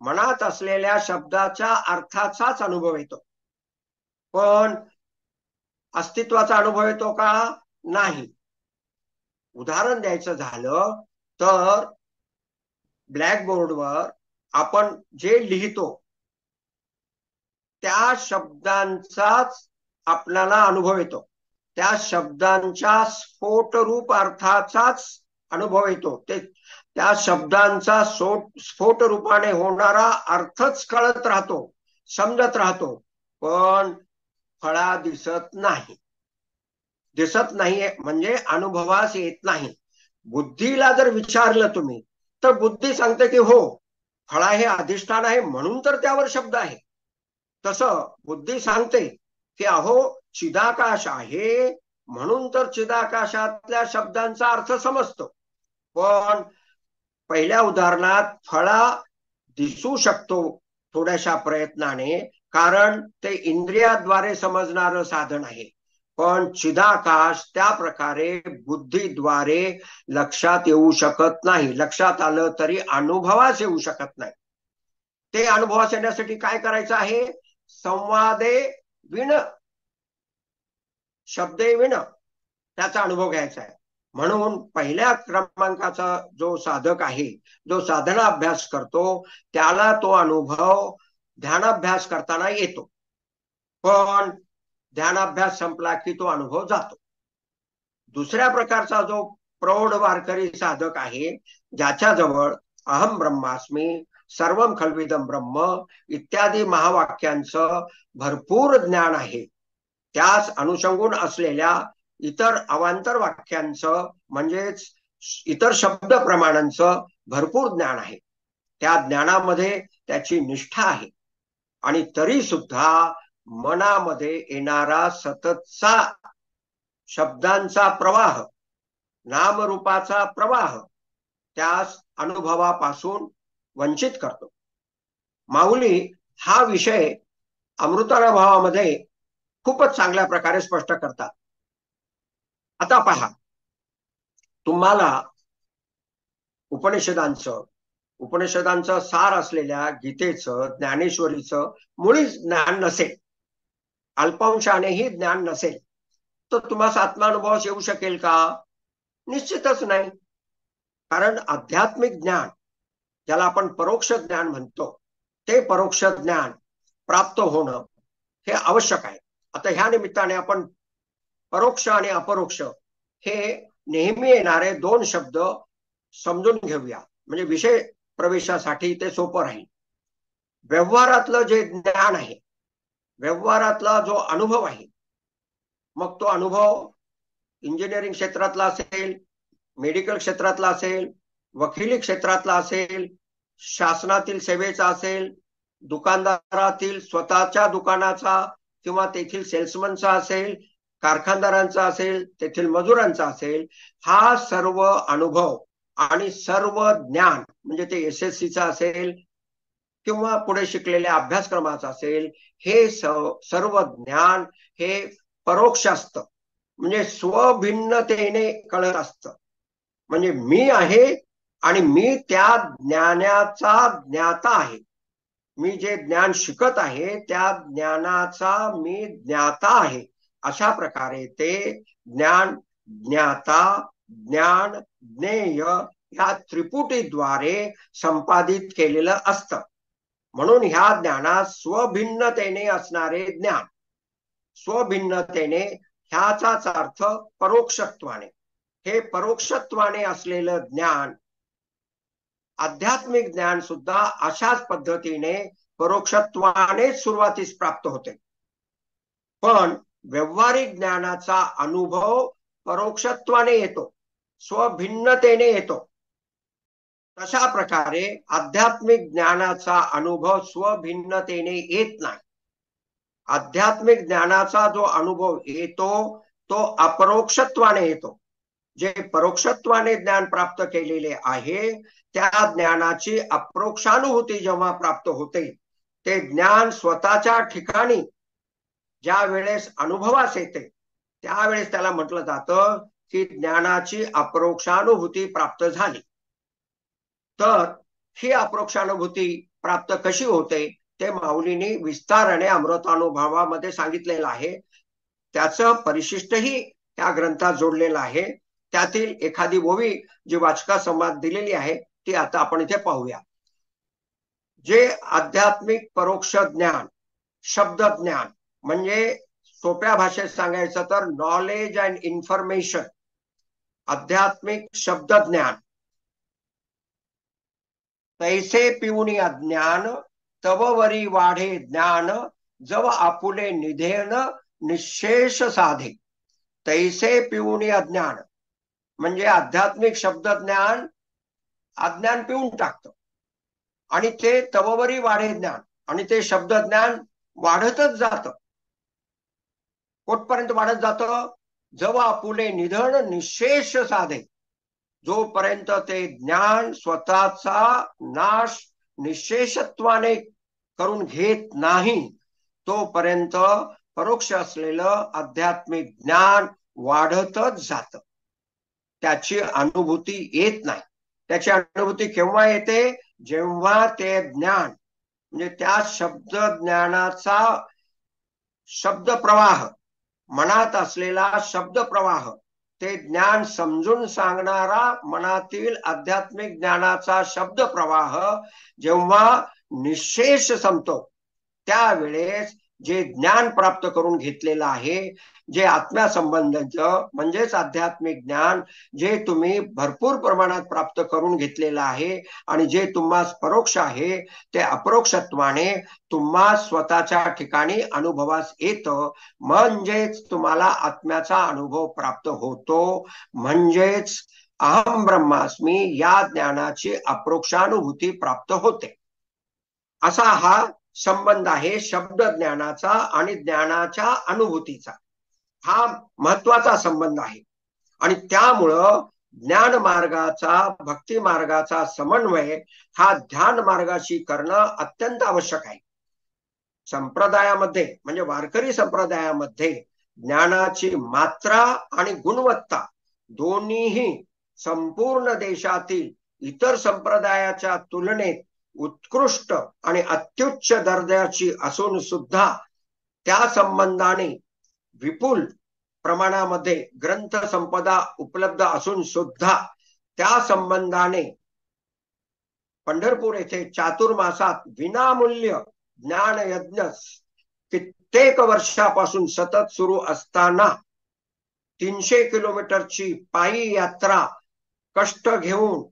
मनात असलेल्या शब्दाच्या अर्थाचाच अनुभव येतो. पण अस्तित्वाचा अनुभव येतो का? नाही. उदाहरण द्यायचं झालं तर ब्लॅकबोर्डवर आपण जे लिहितो त्या शब्दांचाच आपल्याला अनुभव येतो. त्या शब्दांच्या स्फोटरूप अर्थाचाच अनुभव येतो. त्या शब्दांचा स्फोट रूपाने होणारा अर्थच कळत राहतो, समजत राहतो, पण फळा दिसत नाही. दिसत नाहीये म्हणजे अनुभवास येत नाही. बुद्धीला जर विचारलं तुम्ही तर बुद्धी सांगते की हो, फळा हे अधिष्ठान आहे म्हणून तर त्यावर शब्द आहे. तसं बुद्धी सांगते की अहो चिदाकाश आहे म्हणून तर चिदाकाशातल्या शब्दांचा अर्थ समजतो. पण पहिल्या उदाहरणात फळा दिसू शकतो थोड्याशा प्रयत्नाने, कारण ते इंद्रियाद्वारे समजणारं साधन आहे. पण चिदाकाश त्या प्रकारे बुद्धीद्वारे लक्षात येऊ शकत नाही. लक्षात आलं तरी अनुभवास येऊ शकत नाही. ते अनुभवास येण्यासाठी काय करायचं आहे? संवादे विण शब्दे विण त्याचा अनुभव घ्यायचा आहे. म्हणून पहिल्या क्रमांकाचा जो साधक आहे, जो साधना अभ्यास करतो, त्याला तो अनुभव ध्यानाभ्यास करताना येतो. पण ध्यानाभ्यास संपला की तो अनुभव जातो. दुसऱ्या प्रकारचा जो प्रौढ वारकरी साधक आहे, ज्याच्याजवळ अहम ब्रह्मास्मी, सर्वम खल्विदम ब्रह्म इत्यादी महावाक्यांचं भरपूर ज्ञान आहे, त्यास अनुषंगून असलेल्या इतर अवांतर वाक्यांचं म्हणजेच इतर शब्द प्रमाणांचं भरपूर ज्ञान आहे, त्या ज्ञानामध्ये त्याची निष्ठा आहे, आणि तरी सुद्धा मनामध्ये येणारा सततचा शब्दांचा प्रवाह, नामरूपाचा प्रवाह त्यास अनुभवापासून वंचित करतो. माऊली हा विषय अमृतानुभवामध्ये खूपच चांगल्या प्रकारे स्पष्ट करतात. आता पहा, तुम्हाला उपनिषदांचं सार असलेल्या गीतेचं, ज्ञानेश्वरीचं मुळीच ज्ञान नसेल, अल्पांशानेही ज्ञान नसेल, तर तुम्हाला आत्मानुभवास येऊ शकेल का? निश्चितच नाही. कारण आध्यात्मिक ज्ञान, ज्याला आपण परोक्ष ज्ञान म्हणतो, ते परोक्ष ज्ञान प्राप्त होणं हे आवश्यक आहे. आता ह्या निमित्ताने आपण परोक्ष आणि अपरोक्ष हे नेहमी येणारे दोन शब्द समजून घेऊया, म्हणजे विषय प्रवेशासाठी ते सोपं राहील. व्यवहारातलं जे ज्ञान आहे, व्यवहारातला जो अनुभव आहे, मग तो अनुभव इंजिनिअरिंग क्षेत्रातला असेल, मेडिकल क्षेत्रातला असेल, वकिली क्षेत्रातला असेल, शासनातील सेवेचा असेल, दुकानदारातील स्वतःच्या दुकानाचा किंवा तेथील सेल्समनचा असेल, कारखानदारांचा असेल, तेथील मजुरांचा असेल, हा सर्व अनुभव आणि सर्व ज्ञान म्हणजे ते SSCचा असेल किंवा पुढे शिकलेल्या अभ्यासक्रमाचा असेल, हे सर्व ज्ञान हे परोक्ष असतं, म्हणजे स्वभिन्नतेने कळत असतं. म्हणजे मी आहे आणि मी त्या ज्ञानाचा ज्ञाता आहे, मी जे ज्ञान शिकत आहे त्या ज्ञानाचा मी ज्ञाता आहे. अशा प्रकारे ते ज्ञान, ज्ञाता, ज्ञान, ज्ञेय या त्रिपुटीद्वारे संपादित केलेलं असतं. म्हणून ह्या ज्ञानात स्वभिन्नतेने असणारे ज्ञान, स्वभिन्नतेने ह्याचाच अर्थ परोक्षत्वाने, हे परोक्षत्वाने असलेलं ज्ञान, आध्यात्मिक ज्ञान सुद्धा अशाच पद्धतीने परोक्षत्वाने सुरुवातीस प्राप्त होते. पण व्यवहारिक ज्ञानाचा अनुभव परोक्षत्वाने येतो, स्वभिन्नतेने येतो. तशा प्रकारे आध्यात्मिक ज्ञानाचा अनुभव स्वभिन्नतेने येत नाही. आध्यात्मिक ज्ञानाचा जो अनुभव येतो तो अपरोक्षत्वाने येतो. जे परोक्षत्वाने ज्ञान प्राप्त केलेले आहे त्या ज्ञानाची अपरोक्षानुभूती जेव्हा प्राप्त होते, ते ज्ञान स्वतःच्या ठिकाणी ज्या वेळेस अनुभवास येते त्यावेळेस त्याला म्हटलं जातं की ज्ञानाची अपरोक्षानुभूती प्राप्त झाली. तर ही अपरोक्षानुभूती प्राप्त कशी होते ते माऊलींनी विस्ताराने अमृतानुभवामध्ये सांगितलेलं आहे. त्याचं परिशिष्टही त्या ग्रंथात जोडलेलं आहे. त्यातील एखादी ओवी जी वाचकासंवाद दिलेली आहे ती आता आपण इथे पाहूया. जे आध्यात्मिक परोक्ष ज्ञान, शब्द ज्ञान, म्हणजे सोप्या भाषेत सांगायचं तर नॉलेज अँड इन्फॉर्मेशन, आध्यात्मिक शब्द ज्ञान. तैसे पिऊनी अज्ञान तव वरी वाढे ज्ञान, जव आपुले निधेन निशेष साधे. तैसे पिऊनी अज्ञान म्हणजे आध्यात्मिक शब्द ज्ञान अज्ञान पिऊन टाकतं, आणि ते तववरी वाढे ज्ञान, आणि ते शब्द ज्ञान वाढतच जातं. कुठपर्यंत वाढत जातं? जव आपुले निधन निशेष साधे. जोपर्यंत ते ज्ञान स्वतःचा नाश निशेषत्वाने करून घेत नाही तोपर्यंत परोक्ष असलेलं आध्यात्मिक ज्ञान वाढतच जातं. त्याची अनुभूती येत नाही. त्याची अनुभूती केव्हा येते? जेव्हा ते ज्ञान म्हणजे त्या शब्द ज्ञानाचा शब्द प्रवाह, मनात असलेला शब्द प्रवाह, ते ज्ञान समजून सांगणारा मनातील आध्यात्मिक ज्ञानाचा शब्द प्रवाह जेव्हा निशेष संपतो त्यावेळेस जे ज्ञान प्राप्त करून घेतलेलं आहे, जे आत्म्यासंबंधीचं म्हणजेच आध्यात्मिक ज्ञान जे तुम्ही भरपूर प्रमाणात प्राप्त करून घेतलेलं आहे आणि जे तुम्हास परोक्ष आहे ते अपरोक्षत्वाने तुम्हा स्वतःच्या ठिकाणी अनुभवास येतं, म्हणजेच तुम्हाला आत्म्याचा अनुभव प्राप्त होतो, म्हणजेच अहम ब्रह्मास्मी या ज्ञानाची अप्रोक्षानुभूती प्राप्त होते. असा हा संबंध आहे शब्द ज्ञानाचा आणि ज्ञानाच्या अनुभूतीचा. हा महत्वाचा संबंध आहे आणि त्यामुळं ज्ञान मार्गाचा भक्ती मार्गाचा समन्वय हा ध्यान मार्गाशी करणं अत्यंत आवश्यक आहे. संप्रदायामध्ये म्हणजे वारकरी संप्रदायामध्ये ज्ञानाची मात्रा आणि गुणवत्ता दोन्हीही संपूर्ण देशातील इतर संप्रदायाच्या तुलनेत उत्कृष्ट आणि अत्युच्च दर्जाची असून सुद्धा त्या संबंधाने विपुल प्रमाणामध्ये ग्रंथ संपदा उपलब्ध असून सुद्धा त्या संबंधाने पंढरपूर येथे चातुर्मासात विनामूल्य ज्ञान यज्ञ कित्येक वर्षापासून सतत सुरू असताना 300 किलोमीटरची पायी यात्रा कष्ट घेऊन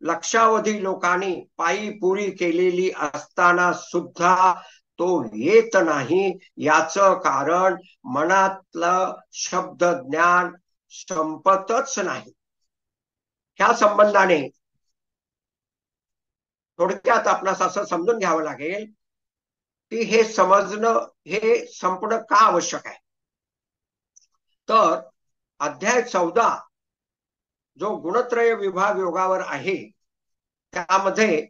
लक्षावधी लोकांनी पायी पुरी केलेली असताना सुद्धा तो येत नाही. याचं कारण मनातलं शब्द ज्ञान संपतच नाही. ह्या संबंधाने थोडक्यात आपणास असं समजून घ्यावं लागेल की हे समजणं हे संपणं का आवश्यक आहे. तर अध्याय 14 जो गुणत्रय विभाग योगावर आहे त्यामध्ये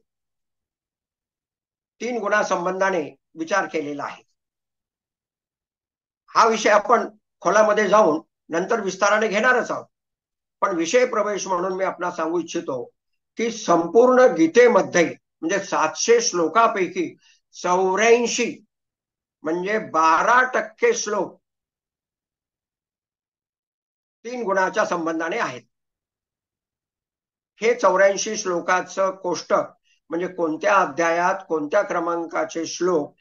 3 गुणासंबंधाने विचार केलेला आहे. हा विषय आपण खोलामध्ये जाऊन नंतर विस्ताराने घेणारच आहोत, पण विषय प्रवेश म्हणून मी आपणास सांगू इच्छितो की संपूर्ण गीतेमध्ये म्हणजे 700 श्लोकापैकी 84 म्हणजे 12% श्लोक 3 गुणाच्या संबंधाने आहेत. हे 84 श्लोकाचं कोष्टक म्हणजे कोणत्या अध्यायात कोणत्या क्रमांकाचे श्लोक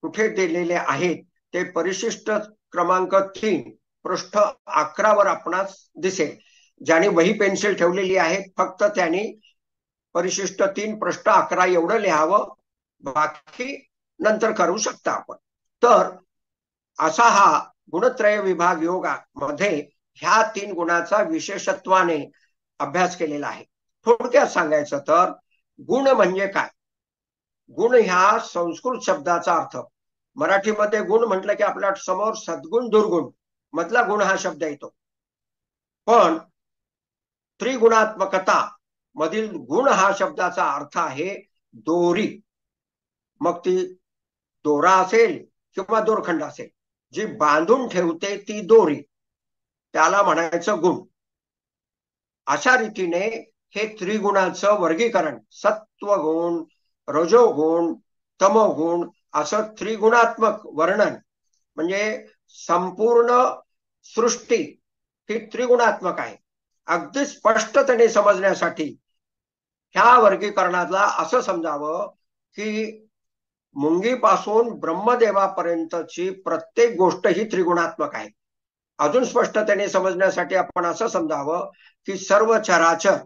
कुठे दिलेले आहेत ते परिशिष्ट क्रमांक 3 पृष्ठ 11 वर आपणास दिसेल. ज्याने वही पेन्सिल ठेवलेली आहे फक्त त्यांनी परिशिष्ट 3 पृष्ठ 11 एवढं लिहावं, बाकी नंतर करू शकता आपण. तर असा हा गुणत्रय विभाग योगामध्ये ह्या 3 गुणाचा विशेषत्वाने अभ्यास केलेला आहे. थोडक्यात सांगायचं तर गुण म्हणजे काय. गुण ह्या संस्कृत शब्दाचा अर्थ, मराठीमध्ये गुण म्हटलं की आपल्या समोर सद्गुण दुर्गुण मधला गुण हा शब्द येतो, पण त्रिगुणात्मकता मधील गुण हा शब्दाचा अर्थ आहे दोरी. मग ती दोरा असेल किंवा दोरखंड असेल, जी बांधून ठेवते ती दोरी, त्याला म्हणायचं गुण. अशा रीतीने हे त्रिगुणाचं वर्गीकरण सत्वगुण रजोगुण तमोगुण असं त्रिगुणात्मक वर्णन म्हणजे संपूर्ण सृष्टी ही त्रिगुणात्मक आहे. अगदी स्पष्टतेने समजण्यासाठी ह्या वर्गीकरणाला असं समजावं की मुंगीपासून ब्रह्मदेवापर्यंतची प्रत्येक गोष्ट ही त्रिगुणात्मक आहे. अजून स्पष्टतेने समजण्यासाठी आपण असं समजावं की सर्व चराचर,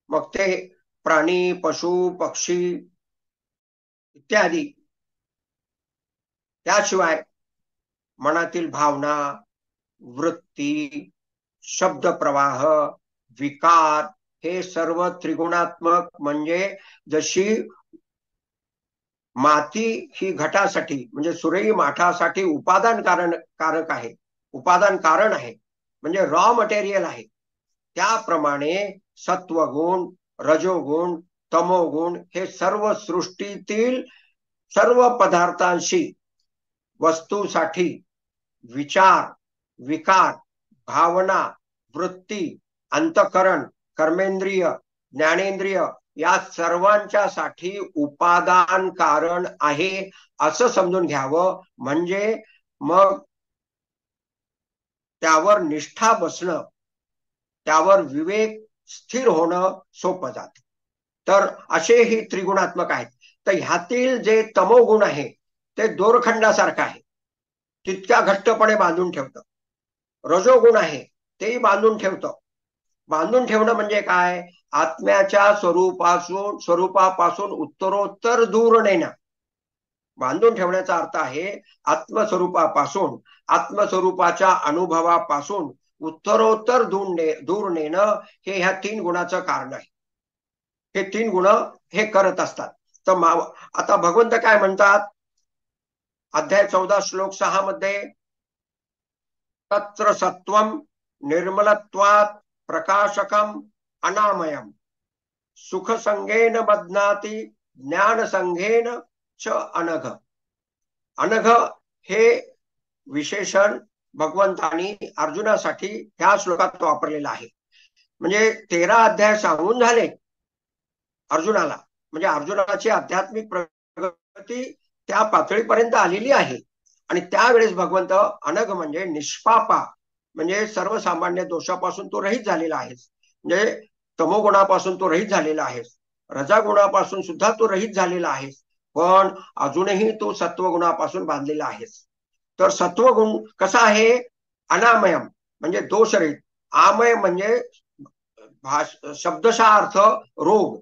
मग ते प्राणी पशु पक्षी इत्यादी, त्याशिवाय मनातील भावना वृत्ती शब्द प्रवाह विकार हे सर्व त्रिगुणात्मक. म्हणजे जशी माती ही घटासाठी म्हणजे सुरेई माठासाठी उपादान कारक आहे, उपादान कारण आहे म्हणजे रॉ मटेरियल आहे, त्याप्रमाणे सत्वगुण रजोगुण तमोगुण हे सर्व सृष्टीतील सर्व पदार्थांशी वस्तूसाठी विचार विकार भावना वृत्ती अंतःकरण कर्मेंद्रिय ज्ञानेंद्रिय या सर्वांच्या साठी उपादान कारण आहे असं समजून घ्यावं. म्हणजे मग त्यावर निष्ठा बसणं, त्यावर विवेक स्थिर होणं सोपं जातं. तर असे ही त्रिगुणात्मक आहेत. तर ह्यातील जे तमोगुण आहे ते दोरखंडासारखं आहे, तितक्या घट्टपणे बांधून ठेवतं. रजोगुण आहे तेही बांधून ठेवतं. बांधून ठेवणं म्हणजे काय? आत्म्याच्या स्वरूपापासून उत्तरोत्तर दूर नेणं. बांधून ठेवण्याचा अर्थ आहे आत्मस्वरूपापासून, आत्मस्वरूपाच्या अनुभवापासून उत्तरोत्तर दूर नेणं, हे ह्या 3 गुणाचं कारण आहे. हे 3 गुण हे करत असतात. तर आता भगवंत काय म्हणतात अध्याय 14 श्लोक 6 मध्ये, तत्र सत्वम निर्मलत्वात् प्रकाशकम अनामयम सुख संगेन बध्नाति ज्ञान संघेन च अनघ. अनघ हे विशेषण भगवंतानी अर्जुनासाठी ह्या श्लोकात वापरलेलं आहे. म्हणजे 13 अध्याय सांगून झाले अर्जुनाला, म्हणजे अर्जुनाची आध्यात्मिक प्रगती त्या पातळीपर्यंत आलेली आहे. आणि त्यावेळेस भगवंत अनघ म्हणजे निष्पापा, म्हणजे सर्वसामान्य दोषापासून तो रहित झालेला आहेस. म्हणजे तमोगुणापासून तो रहित झालेला आहेस, रजागुणापासून सुद्धा तो रहित झालेला आहेस, पण अजूनही तो सत्वगुणापासून बांधलेला आहेस. तर सत्वगुण कसा आहे? अनामयम म्हणजे दोषरहित. आमय म्हणजे शब्दशः अर्थ रोग,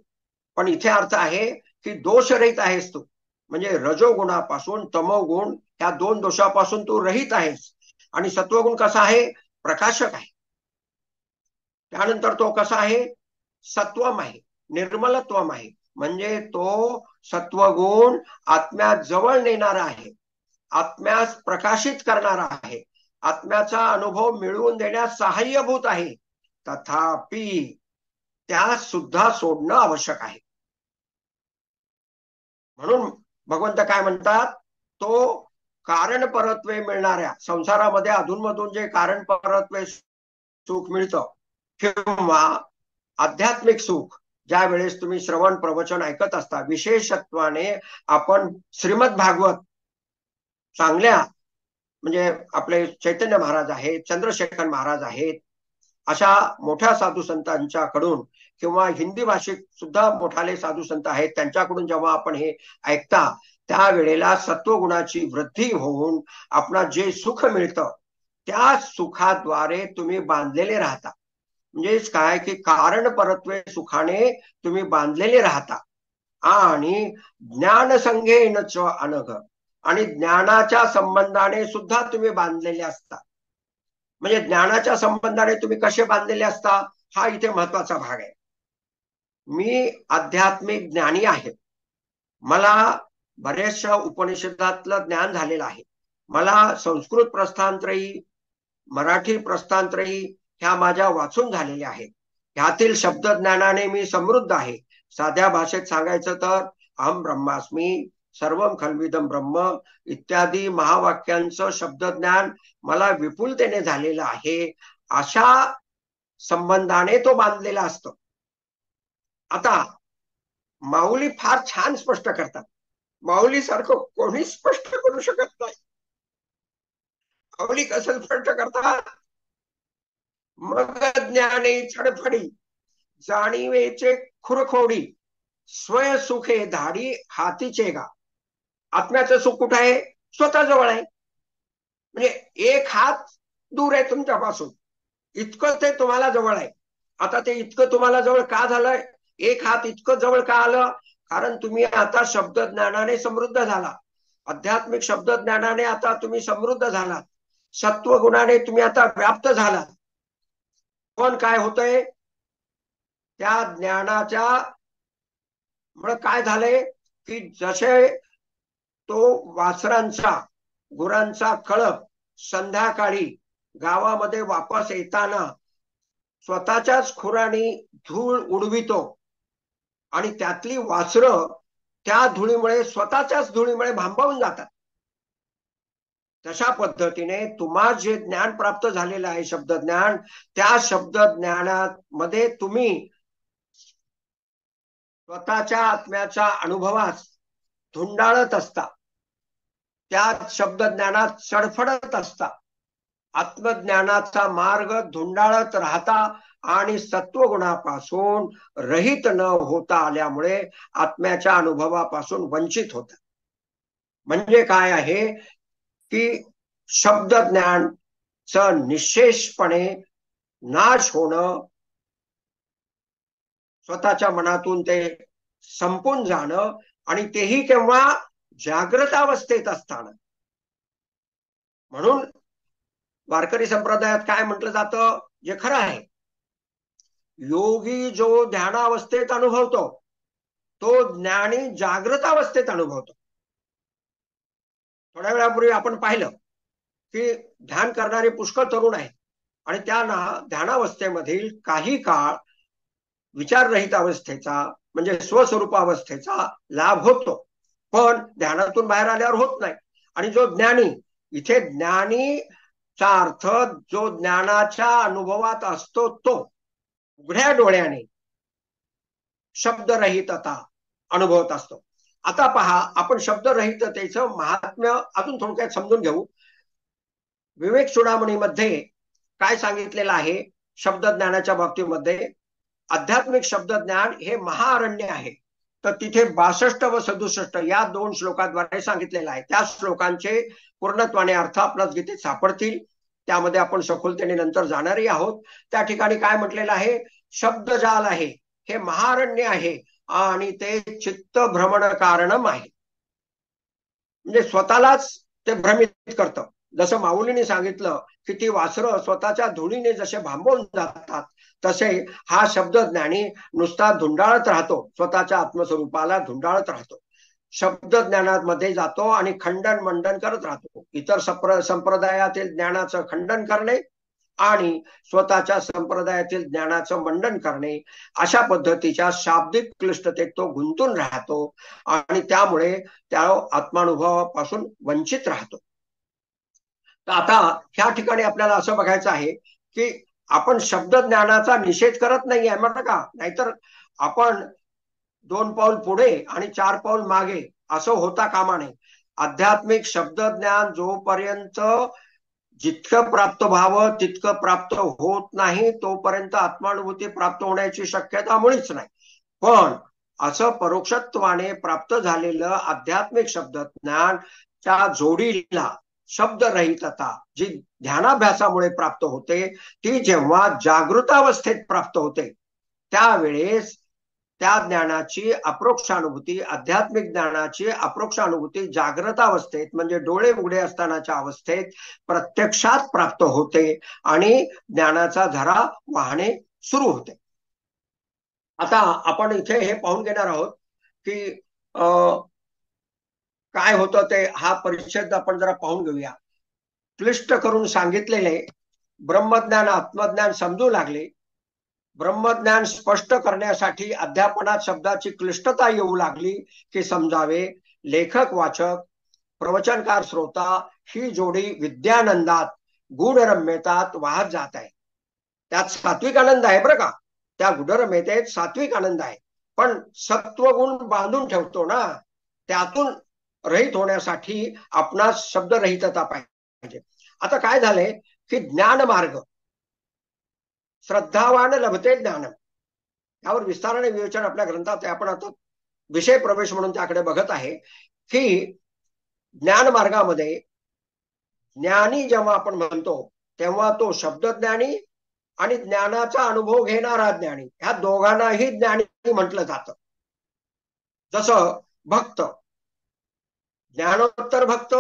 पण इथे अर्थ आहे की दोषरहित आहेस तू. म्हणजे रजोगुणापासून तमोगुण ह्या 2 दोषापासून तू रहित आहेस. आणि सत्वगुण कसा आहे? प्रकाशक आहे. त्यानंतर तो कसा आहे? सत्वम आहे, निर्मलत्वम आहे. म्हणजे तो सत्वगुण आत्म्यात जवळ नेणारा आहे, आत्म्यास प्रकाशित करणारा आहे, आत्म्याचा अनुभव मिळवून देण्यास सहाय्यभूत आहे. तथापि त्यास सुद्धा सोडणं आवश्यक आहे. म्हणून भगवंत काय म्हणतात, तो कारण परत्वे मिळणाऱ्या संसारामध्ये अधूनमधून जे कारण परत्वे सुख मिळतं किंवा आध्यात्मिक सुख, ज्या वेळेस तुम्ही श्रवण प्रवचन ऐकत असता, विशेषत्वाने आपण श्रीमद भागवत चांगल्या, म्हणजे आपले चैतन्य महाराज आहेत, चंद्रशेखर महाराज आहेत, अशा मोठ्या साधू संतांच्याकडून किंवा हिंदी भाषिक सुद्धा मोठाले साधू संत आहेत त्यांच्याकडून जेव्हा आपण हे ऐकता, त्यावेळेला सत्वगुणाची वृद्धी होऊन आपणास जे सुख मिळतं त्या सुखाद्वारे तुम्ही बांधलेले राहता. म्हणजेच काय की कारण परत्वे सुखाने तुम्ही बांधलेले राहता. आणि ज्ञान संघेन च अनघ, आणि ज्ञानाच्या संबंधाने सुद्धा तुम्ही बांधलेले असता. म्हणजे ज्ञानाच्या संबंधाने तुम्ही कसे बांधलेले असता, हा इथे महत्वाचा भाग आहे. मी आध्यात्मिक ज्ञानी आहे, मला बऱ्याचशा उपनिषदातलं ज्ञान झालेलं आहे, मला संस्कृत प्रस्थानत्रयी, मराठी प्रस्थानत्रयी ह्या माझ्या वाचून झालेल्या आहेत. ह्यातील शब्द ज्ञानाने मी समृद्ध आहे. साध्या भाषेत सांगायचं तर अहम ब्रह्मास्मी, सर्वम खल्विदम ब्रह्म इत्यादी महावाक्यांचं शब्दज्ञान मला विपुलतेने झालेलं आहे. अशा संबंधाने तो बांधलेला असतो. आता माऊली फार छान स्पष्ट करतात, माऊली सारखं कोणी स्पष्ट करू शकत नाही. माऊली कसं स्पष्ट करतात, मग ज्ञाने छडफडी जाणीवेचे खुरखोडी स्वय सुखे धाडी हातीचे गा. आत्म्याचं सुख कुठं आहे? स्वतः जवळ आहे. म्हणजे एक हात दूर आहे तुमच्यापासून, इतकं ते तुम्हाला जवळ आहे. आता ते इतकं तुम्हाला जवळ का झालंय? एक हात इतकं जवळ का आलं? कारण तुम्ही आता शब्द ज्ञानाने समृद्ध झाला, आध्यात्मिक शब्द ज्ञानाने आता तुम्ही समृद्ध झालात, सत्वगुणाने तुम्ही आता व्याप्त झालात. पण काय होतंय, त्या ज्ञानाच्या मुळे काय झालंय की जसे तो वासरांचा गुरांचा कळप संध्याकाळी गावामध्ये वापस येताना स्वतःच्याच खुरानी धूळ उडवितो आणि त्यातली वासरं त्या धुळीमुळे, स्वतःच्याच धुळीमुळे भांबावून जातात, तशा पद्धतीने तुम्हाला जे ज्ञान प्राप्त झालेलं आहे शब्द ज्ञान, त्या शब्द ज्ञानामध्ये तुम्ही स्वतःच्या आत्म्याच्या अनुभवास धुंडाळत असता, त्या शब्द ज्ञानात सडफडत असता, आत्मज्ञानाचा मार्ग धुंडाळत राहता आणि सत्वगुणापासून रहित न होता आल्यामुळे आत्म्याच्या अनुभवापासून वंचित होता. म्हणजे काय आहे की शब्द ज्ञानचं निशेषपणे नाश होणं, स्वतःच्या मनातून ते संपून जाणं, आणि तेही केव्हा जागृत अवस्थेत असताना. म्हणून वारकरी संप्रदायात काय म्हटलं जातं, जे खरं आहे, योगी जो ध्यानावस्थेत अनुभवतो तो ज्ञानी जागृत अवस्थेत अनुभवतो. थोड्या वेळापूर्वी आपण पाहिलं की ध्यान करणारे पुष्कळ तरुण आहेत आणि त्यांना ध्यानावस्थेमधील काही काळ विचाररहित अवस्थेचा म्हणजे स्वस्वरूप अवस्थेचा लाभ होतो, पण ध्यानातून बाहेर आल्यावर होत नाही. आणि जो ज्ञानी, इथे ज्ञानीचा अर्थ जो ज्ञानाच्या अनुभवात असतो तो उघड्या डोळ्याने शब्दरहितता अनुभवत असतो. आता पहा, आपण शब्दरहिततेचं महात्म्य अजून थोडक्यात समजून घेऊ. विवेक चूडामणीमध्ये काय सांगितलेलं आहे शब्दज्ञानाच्या बाबतीमध्ये, आध्यात्मिक शब्दज्ञान हे महाअरण्य आहे. तर तिथे 62 व 67 या 2 श्लोकाद्वारे सांगितलेलं आहे. त्या श्लोकांचे पूर्णत्वाने अर्थ आपल्याला गीतेत सापडतील, त्यामध्ये आपण सखोलतेने नंतर जाणारही आहोत. त्या ठिकाणी काय म्हटलेलं आहे, शब्दजाल आहे हे महाअरण्य आहे आणि ते चित्त भ्रमण कारणम आहे. म्हणजे स्वतःलाच ते भ्रमित करतं. जसं माऊलीने सांगितलं की ती वासरं स्वतःच्या धुळीने जसे भांबवून जातात, तसे हा शब्द ज्ञानी नुसता धुंडाळत राहतो, स्वतःच्या आत्मस्वरूपाला धुंडाळत राहतो, शब्द ज्ञानामध्ये जातो आणि खंडन मंडन करत राहतो. इतर संप्रदायातील ज्ञानाचं खंडन करणे आणि स्वतःच्या संप्रदायातील ज्ञानाचं मंडन करणे, अशा पद्धतीच्या शाब्दिक क्लिष्टतेत तो गुंतून राहतो आणि त्यामुळे त्या आत्मानुभवापासून वंचित राहतो. तर आता ह्या ठिकाणी आपल्याला असं बघायचं आहे की आपण शब्द ज्ञानाचा निषेध करत नाही आहे बरं का, नाहीतर आपण 2 पाऊल पुढे आणि 4 पाऊल मागे असं होता कामा नये. आध्यात्मिक शब्द ज्ञान जोपर्यंत जितकं प्राप्त व्हावं तितकं प्राप्त होत नाही तोपर्यंत आत्मानुभूती प्राप्त होण्याची शक्यता मुळीच नाही. पण असं परोक्षत्वाने प्राप्त झालेलं आध्यात्मिक शब्द ज्ञानच्या जोडीला शब्दरहितता जी ध्यानाभ्यासामुळे प्राप्त होते, ती जेव्हा जागृतावस्थेत प्राप्त होते त्यावेळेस त्या ज्ञानाची अप्रोक्षानुभूती, आध्यात्मिक ज्ञानाची अप्रोक्षानुभूती जागृतावस्थेत म्हणजे डोळे उघडे असतानाच्या अवस्थेत प्रत्यक्षात प्राप्त होते आणि ज्ञानाचा झरा वाहणे सुरू होते. आता आपण इथे हे पाहून घेणार आहोत की काय होतं ते, हा परिच्छेद आपण जरा पाहून घेऊया. क्लिष्ट करून सांगितलेले ब्रह्मज्ञान आत्मज्ञान समजू लागले, ब्रह्मज्ञान स्पष्ट करण्यासाठी अध्यापनात शब्दाची क्लिष्टता येऊ लागली की समजावे. लेखक वाचक प्रवचनकार श्रोता ही जोडी विद्यानंदात गूढरम्यतात वाहत जात आहे. त्यात सात्विक आनंद आहे बरं का, त्या गूढरम्यतेत सात्विक आनंद आहे, पण सत्वगुण बांधून ठेवतो ना, त्यातून रहित होण्यासाठी आपणास शब्दरहितता पाहिजे. आता काय झालंय की ज्ञान मार्ग श्रद्धावान लभते ज्ञान, यावर विस्ताराने विवेचन आपल्या ग्रंथात आहे. आपण आता विषय प्रवेश म्हणून त्याकडे बघत आहे की ज्ञान मार्गामध्ये ज्ञानी जेव्हा आपण म्हणतो तेव्हा तो शब्दज्ञानी आणि ज्ञानाचा अनुभव घेणारा ज्ञानी, ह्या दोघांनाही ज्ञानी म्हटलं जातं. जसं भक्त, ज्ञानोत्तर भक्त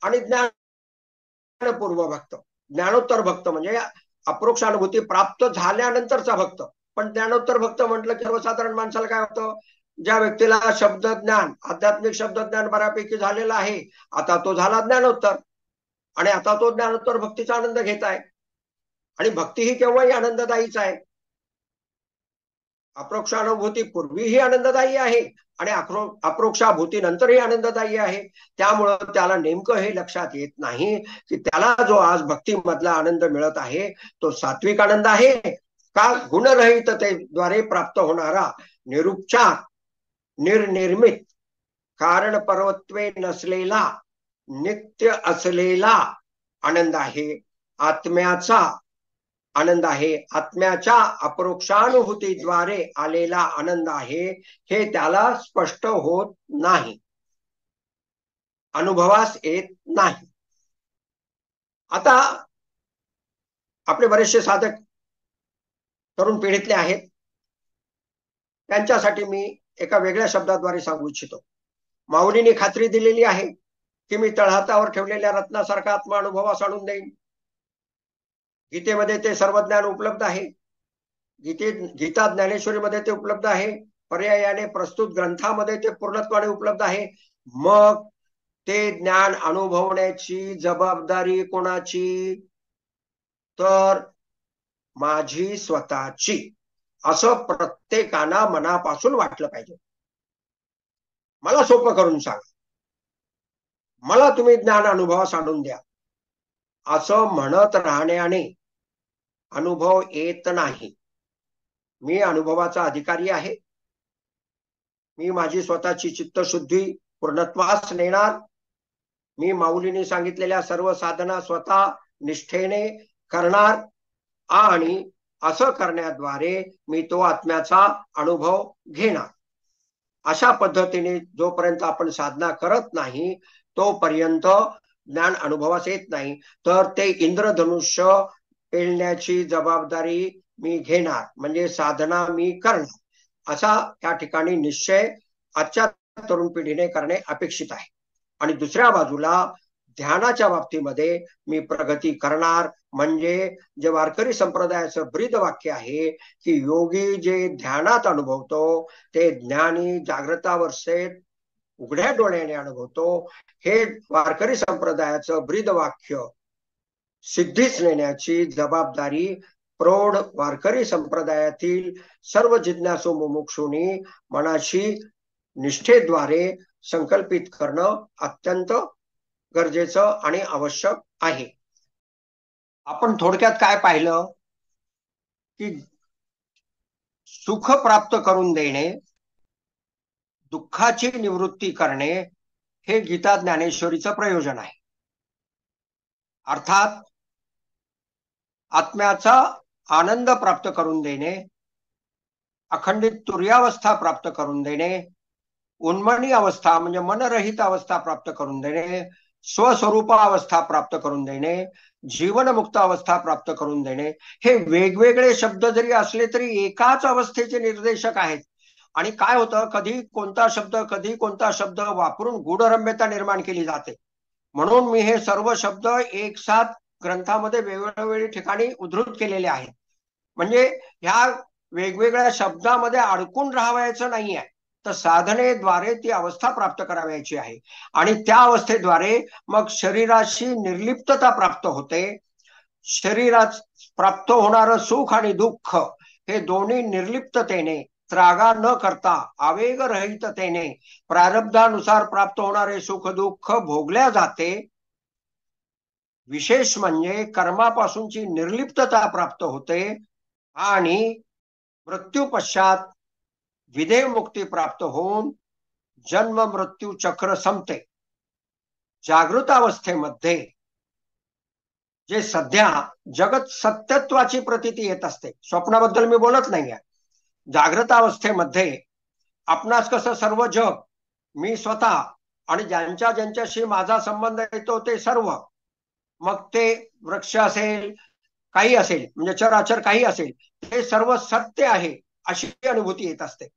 आणि ज्ञानपूर्व भक्त. ज्ञानोत्तर भक्त म्हणजे अप्रोक्षानुभूती प्राप्त झाल्यानंतरचा भक्त. पण ज्ञानोत्तर भक्त म्हटलं की सर्वसाधारण माणसाला काय होतं, ज्या व्यक्तीला शब्द ज्ञान आध्यात्मिक शब्द ज्ञान बऱ्यापैकी झालेलं आहे, आता तो झाला ज्ञानोत्तर आणि आता तो ज्ञानोत्तर भक्तीचा आनंद घेत आहे. आणि भक्ती ही केव्हाही आनंददायीच आहे. अप्रोक्षानुभूती पूर्वीही आनंददायी आहे आणि अप्रोक्षाभूती नंतरही आनंददायी आहे. त्यामुळं त्याला नेमकं हे लक्षात येत नाही की त्याला जो आज भक्तीमधला आनंद मिळत आहे तो सात्विक आनंद आहे का गुणरहिततेद्वारे प्राप्त होणारा निरुपचार निर्निर्मित कारण परत्वे नसलेला नित्य असलेला आनंद आहे, आत्म्याचा आनंद आहे, आत्म्याच्या अप्रोक्षानुभूतीद्वारे आलेला आनंद आहे, हे त्याला स्पष्ट होत नाही. अनुभवास येत नाही. आता आपले बरेचसे साधक तरुण पिढीतले आहेत, त्यांच्यासाठी मी एका वेगळ्या शब्दाद्वारे सांगू इच्छितो. माऊलीने खात्री दिलेली आहे की मी तळहातावर ठेवलेल्या रत्नासारखा आत्मा अनुभवास आणून देईन. गीतेमध्ये ते सर्व ज्ञान उपलब्ध आहे. गीता ज्ञानेश्वरीमध्ये ते उपलब्ध आहे. पर्यायाने प्रस्तुत ग्रंथामध्ये ते पूर्णत्वाने उपलब्ध आहे. मग ते ज्ञान अनुभवण्याची जबाबदारी कोणाची? तर माझी स्वतःची, असं प्रत्येकाला मनापासून वाटलं पाहिजे. मला सोपं करून सांगा, मला तुम्ही ज्ञान अनुभवास आणून द्या, असं म्हणत राहण्याने अनुभव येत नाही. मी अनुभवाचा अधिकारी आहे. मी माझी स्वतःची चित्तशुद्धी पूर्णत्वास नेणार. मी माऊलीने सांगितलेल्या सर्व साधना स्वतः निष्ठेने करणार आणि असं करण्याद्वारे मी तो आत्म्याचा अनुभव घेणार. अशा पद्धतीने जोपर्यंत आपण साधना करत नाही तोपर्यंत ज्ञान अनुभवास येत नाही. तर ते इंद्रधनुष्य पेलण्याची जबाबदारी मी घेणार, म्हणजे साधना मी करणार, असा त्या ठिकाणी निश्चय आजच्या तरुण पिढीने करणे अपेक्षित आहे. आणि दुसऱ्या बाजूला ध्यानाच्या बाबतीमध्ये मी प्रगती करणार. म्हणजे जे वारकरी संप्रदायाचं ब्रीद वाक्य आहे की योगी जे ध्यानात अनुभवतो ते ज्ञानी जागृतावस्थेत उघड्या डोळ्याने अनुभवतो. हे वारकरी संप्रदायाचं ब्रीद वाक्य सिद्धीस नेण्याची जबाबदारी प्रौढ वारकरी संप्रदायातील सर्व जिज्ञासू मुमुक्षूंनी मनाशी निष्ठेद्वारे संकल्पित करणं अत्यंत गरजेचं आणि आवश्यक आहे. आपण थोडक्यात काय पाहिलं की सुख प्राप्त करून देणे, दुःखाची निवृत्ती करणे हे गीता ज्ञानेश्वरीचं प्रयोजन आहे. अर्थात आत्म्याचा आनंद प्राप्त करून देणे, अखंडित तुर्यावस्था प्राप्त करून देणे, उन्मनी अवस्था म्हणजे मनरहित अवस्था प्राप्त करून देणे, स्वस्वरूप अवस्था प्राप्त करून देणे, जीवनमुक्त अवस्था प्राप्त करून देणे, हे वेगवेगळे शब्द जरी असले तरी एकाच अवस्थेचे निर्देशक आहेत. आणि काय होतं, कधी कोणता शब्द वापरून गूढरम्यता निर्माण केली जाते. म्हणून मी हे सर्व शब्द एक साथ ग्रंथामध्ये वेगवेगळ्या ठिकाणी उद्धृत केलेले आहेत. म्हणजे ह्या वेगवेगळ्या शब्दामध्ये अडकून राहायचं नाही आहे, तर साधनेद्वारे ती अवस्था प्राप्त करावयाची आहे. आणि त्या अवस्थेद्वारे मग शरीराशी निर्लिप्तता प्राप्त होते. शरीरात प्राप्त होणारं सुख आणि दुःख हे दोन्ही निर्लिप्ततेने, त्रागा न करता आवेगरहिततेने प्रारब्धानुसार प्राप्त होणारे सुख दुःख भोगल्या जाते. विशेष म्हणजे कर्मापासूनची निर्लिप्तता प्राप्त होते आणि मृत्यू पश्चात विदेह मुक्ती प्राप्त होऊन जन्म मृत्यू चक्र संपते. जागृत अवस्थेमध्ये जे सध्या जगत सत्यत्वाची प्रतीती येत असते, स्वप्नाबद्दल मी बोलत नाहीये. जागृत अवस्थेमध्ये आपणास कसं सर्व जग, मी स्वतः आणि ज्यांच्याशी माझा संबंध येतो ते सर्व, मग ते वृक्ष असेल, काही असेल, म्हणजे चराचर काही असेल, हे सर्व सत्य आहे अशी अनुभूती येत असते.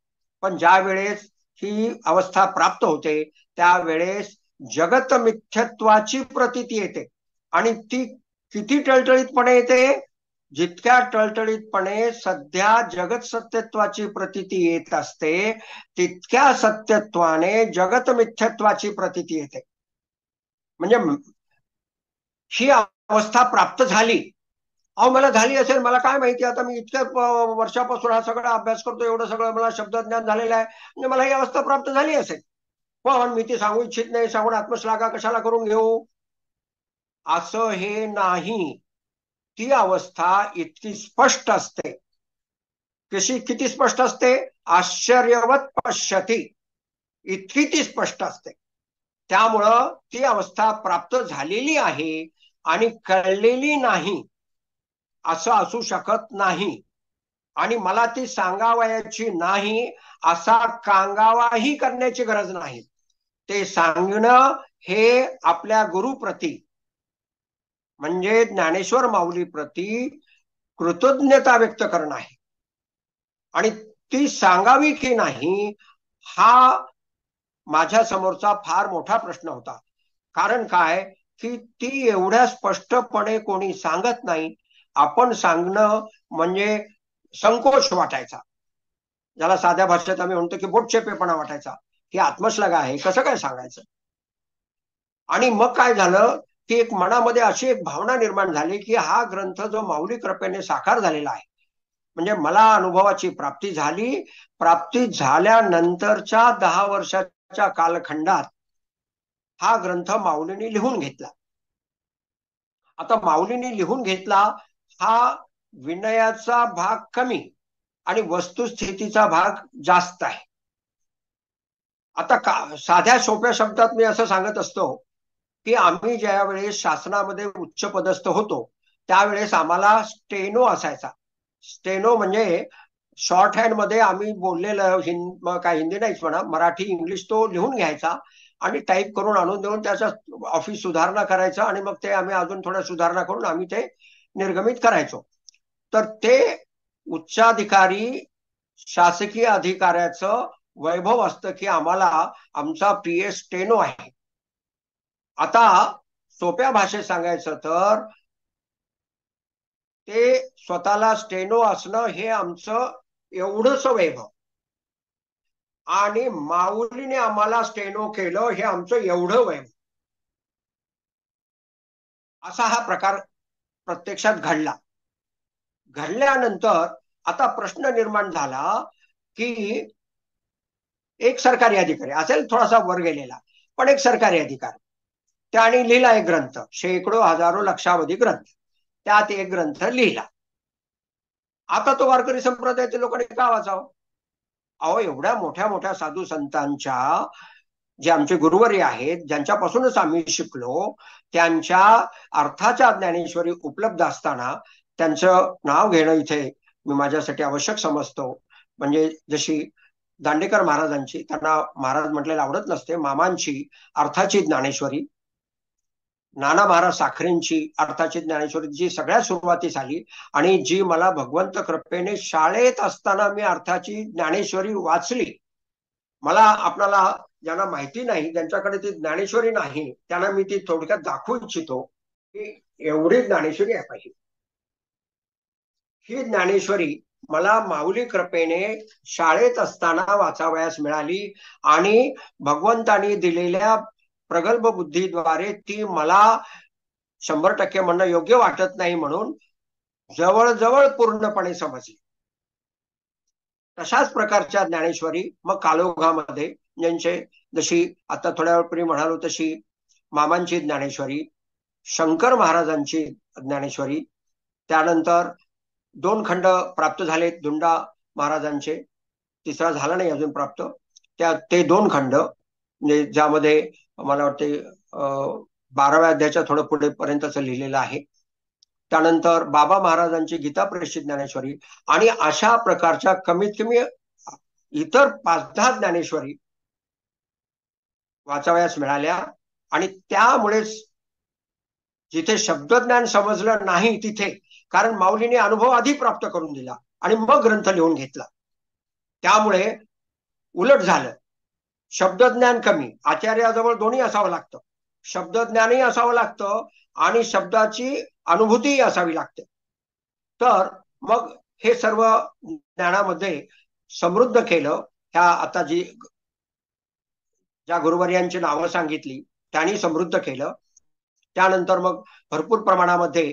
पण ज्या वेळेस ही अवस्था प्राप्त होते त्यावेळेस जगत मिथ्यत्वाची प्रतीती येते. आणि ती किती टळटळीतपणे येते? जितक्या टळटळीतपणे सध्या जगत सत्यत्वाची प्रतीती येत असते तितक्या सत्यत्वाने जगत मिथ्यत्वाची प्रतीती येते. म्हणजे ही अवस्था प्राप्त झाली. अहो मला झाली असेल, मला काय माहिती, आता मी इतक्या वर्षापासून हा सगळा अभ्यास करतो, एवढं सगळं मला शब्दज्ञान झालेलं आहे, म्हणजे मला ही अवस्था प्राप्त झाली असेल, पण मी ती सांगू इच्छित नाही, सांगून आत्मश्लाघा कशाला करून घेऊ, असं हे नाही. ती अवस्था इतकी स्पष्ट असते. किती स्पष्ट असते? आश्चर्यवत पश्यती, इतकी ती स्पष्ट असते. त्यामुळं ती अवस्था प्राप्त झालेली आहे आणि कळलेली नाही असं असू शकत नाही. आणि मला ती सांगावयाची नाही असा कांगावाही करण्याची गरज नाही. ते सांगणं हे आपल्या गुरुप्रती म्हणजे ज्ञानेश्वर माऊली प्रती कृतज्ञता व्यक्त करणं आहे आणि ती सांगावी की नाही हा माझ्या समोरचा फार मोठा प्रश्न होता. कारण काय की ती एवढ्या स्पष्टपणे कोणी सांगत नाही. आपण सांगणं म्हणजे संकोच वाटायचा, ज्याला साध्या भाषेत आम्ही म्हणतो की बोटचेपेपणा वाटायचा, की आत्मश्लाघ आहे, कसं काय सांगायचं. आणि मग काय झालं की एक मनामध्ये अशी एक भावना निर्माण झाली की हा ग्रंथ जो माऊली कृपेने साकार झालेला आहे, म्हणजे मला अनुभवाची प्राप्ती झाली. प्राप्ती झाल्यानंतरच्या 10 वर्षाच्या कालखंडात हा ग्रंथ माऊलीने लिहून घेतला. आता माऊलीने लिहून घेतला हा विनयाचा भाग कमी आणि वस्तुस्थितीचा भाग जास्त आहे. आता साध्या सोप्या शब्दात मी असं सांगत असतो की आम्ही ज्या वेळेस शासनामध्ये उच्च पदस्थ होतो त्यावेळेस आम्हाला स्टेनो असायचा. स्टेनो म्हणजे शॉर्ट हँड मध्ये आम्ही बोललेलं काय हिंदी नाहीच म्हणा, मराठी इंग्लिश तो लिहून घ्यायचा आणि टाईप करून आणून देऊन त्याचा ऑफिस सुधारणा करायचं आणि मग ते आम्ही अजून थोड्या सुधारणा करून आम्ही ते निर्गमित करायचो. तर ते उच्चाधिकारी शासकीय अधिकाऱ्याचं वैभव असतं की आम्हाला आमचा पीएस स्टेनो आहे. आता सोप्या भाषेत सांगायचं तर ते स्वतःला स्टेनो असणं हे आमचं एवढंच वैभव आणि माऊलीने आम्हाला स्टेनो केलं हे आमचं एवढं वैभव. असा हा प्रकार प्रत्यक्षात घडला. घडल्यानंतर आता प्रश्न निर्माण झाला की एक सरकारी अधिकारी असेल थोडासा वर गेलेला, पण एक सरकारी अधिकारी त्याने लिहिला एक ग्रंथ, शेकडो हजारो लक्षावधी ग्रंथ, त्यात एक ग्रंथ लिहिला. आता तो वारकरी संप्रदायाच्या लोकांनी का वाचावं? अहो एवढ्या मोठ्या मोठ्या साधू संतांच्या जे आमचे गुरुवर्य आहेत ज्यांच्यापासूनच आम्ही शिकलो त्यांच्या अर्थाच्या ज्ञानेश्वरी उपलब्ध असताना त्यांचं नाव घेणं इथे मी माझ्यासाठी आवश्यक समजतो. म्हणजे जशी दांडेकर महाराजांची, त्यांना महाराज म्हटलेलं आवडत नसते, मामांची अर्थाची ज्ञानेश्वरी, नाना महाराज साखरेंची अर्थाची ज्ञानेश्वरी जी सगळ्यात सुरुवातीस आली आणि जी मला भगवंत कृपेने शाळेत असताना मी अर्थाची ज्ञानेश्वरी वाचली. मला आपल्याला ज्यांना माहिती नाही ज्यांच्याकडे ती ज्ञानेश्वरी नाही त्यांना मी ती थोडक्यात दाखवू इच्छितो की एवढी ज्ञानेश्वरी आहे पाहिजे. ही ज्ञानेश्वरी मला माऊली कृपेने शाळेत असताना वाचावयास मिळाली आणि भगवंतानी दिलेल्या प्रगल्भ बुद्धीद्वारे ती मला 100% म्हणणं योग्य वाटत नाही म्हणून जवळजवळ पूर्णपणे समजली. तशाच प्रकारच्या ज्ञानेश्वरी मग कालोखामध्ये ज्यांचे जशी आता थोड्या वेळपूर्वी म्हणालो तशी मामांची ज्ञानेश्वरी, शंकर महाराजांची ज्ञानेश्वरी, त्यानंतर 2 खंड प्राप्त झाले दुंडा महाराजांचे, तिसरा झाला नाही अजून प्राप्त, ते 2 खंड म्हणजे ज्यामध्ये मला वाटते 12व्या अध्यायाच्या थोडं पुढे पर्यंतच लिहिलेलं आहे. त्यानंतर बाबा महाराजांची गीता प्रेषित ज्ञानेश्वरी आणि अशा प्रकारच्या कमीत कमी इतर 5-10 ज्ञानेश्वरी वाचावयास मिळाल्या. आणि त्यामुळेच जिथे शब्दज्ञान समजलं नाही तिथे, कारण माऊलीने अनुभव आधी प्राप्त करून दिला आणि मग ग्रंथ लिहून घेतला, त्यामुळे उलट झालं. शब्दज्ञान कमी, आचार्याजवळ दोन्ही असावं लागतं, शब्दज्ञानही असावं लागतं आणि शब्दाची अनुभूतीही असावी लागते. तर मग हे सर्व ज्ञानामध्ये समृद्ध केलं. ह्या आता ज्या गुरुवर्यांची नावं सांगितली त्यांनी समृद्ध केलं. त्यानंतर मग भरपूर प्रमाणामध्ये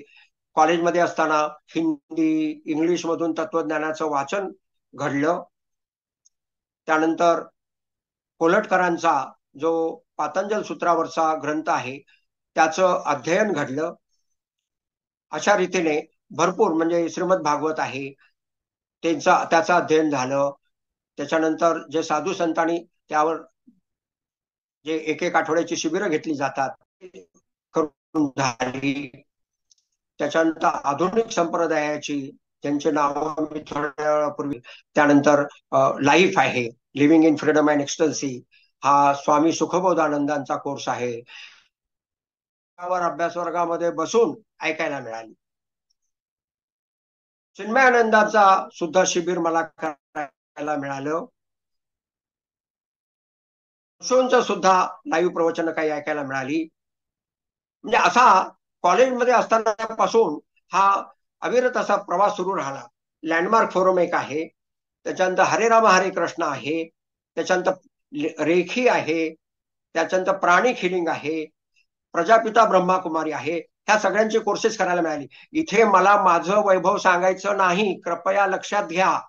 कॉलेजमध्ये असताना हिंदी इंग्लिश मधून तत्वज्ञानाचं वाचन घडलं. त्यानंतर कोल्हटकरांचा जो पातंजल सूत्रावरचा ग्रंथ आहे त्याचं अध्ययन घडलं. अशा रीतीने भरपूर म्हणजे श्रीमद भागवत आहे त्याचं अध्ययन झालं. त्याच्यानंतर जे साधू संतांनी त्यावर जे एक आठवड्याची शिबिरं घेतली जातात करून झाली. त्याच्यानंतर आधुनिक संप्रदायाची ज्यांचे नाव मी थोड्या वेळापूर्वी, त्यानंतर लाईफ आहे लिव्हिंग इन फ्रीडम अँड एक्स्टन्सी, हा स्वामी सुखबोधानंदांचा कोर्स आहे, त्यावर अभ्यास वर्गामध्ये बसून ऐकायला मिळाली. चिन्मयानंदाचा सुद्धा शिबिर मला करायला मिळालं. ओशोंचं सुद्धा लाईव्ह प्रवचन काही ऐकायला मिळाली. म्हणजे असा कॉलेजमध्ये असतानापासून हा अविरत असा प्रवास सुरू राहिला. लँडमार्क फोरम एक आहे, त्याच्यानंतर हरे राम हरे कृष्ण आहे, त्याच्यानंतर रेखी आहे, त्याच्यानंतर प्राणी हिलिंग आहे, प्रजापिता ब्रह्माकुमारी आहे. ह्या सगळ्यांचे कोर्सेस करायला मिळाली. इथे मला माझं वैभव सांगायचं नाही, कृपया लक्षात घ्या.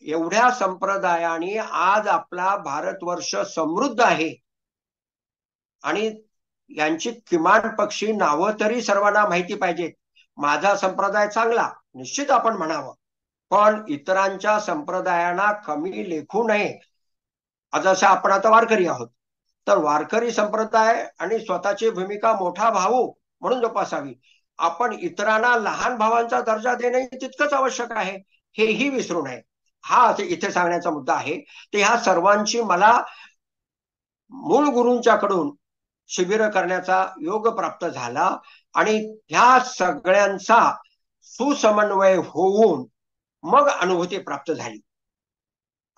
एवढ्या संप्रदायाने आज आपला भारतवर्ष समृद्ध आहे आणि यांची किमान पक्षी नावं तरी सर्वांना माहिती पाहिजेत. माझा संप्रदाय चांगला निश्चित आपण म्हणावं, पण इतरांच्या संप्रदायांना कमी लेखू नये. जसं आपण आता वारकरी आहोत, तर वारकरी संप्रदाय आणि स्वतःची भूमिका मोठा भाऊ म्हणून जोपासावी. आपण इतरांना लहान भावांचा दर्जा देणे तितकंच आवश्यक आहे, हेही विसरू नये. हा इथे सांगण्याचा मुद्दा आहे. ते ह्या सर्वांची मला मूळ गुरूंच्याकडून शिबिर करण्याचा योग प्राप्त झाला आणि ह्या सगळ्यांचा सुसमन्वय होऊन मग अनुभूती प्राप्त झाली.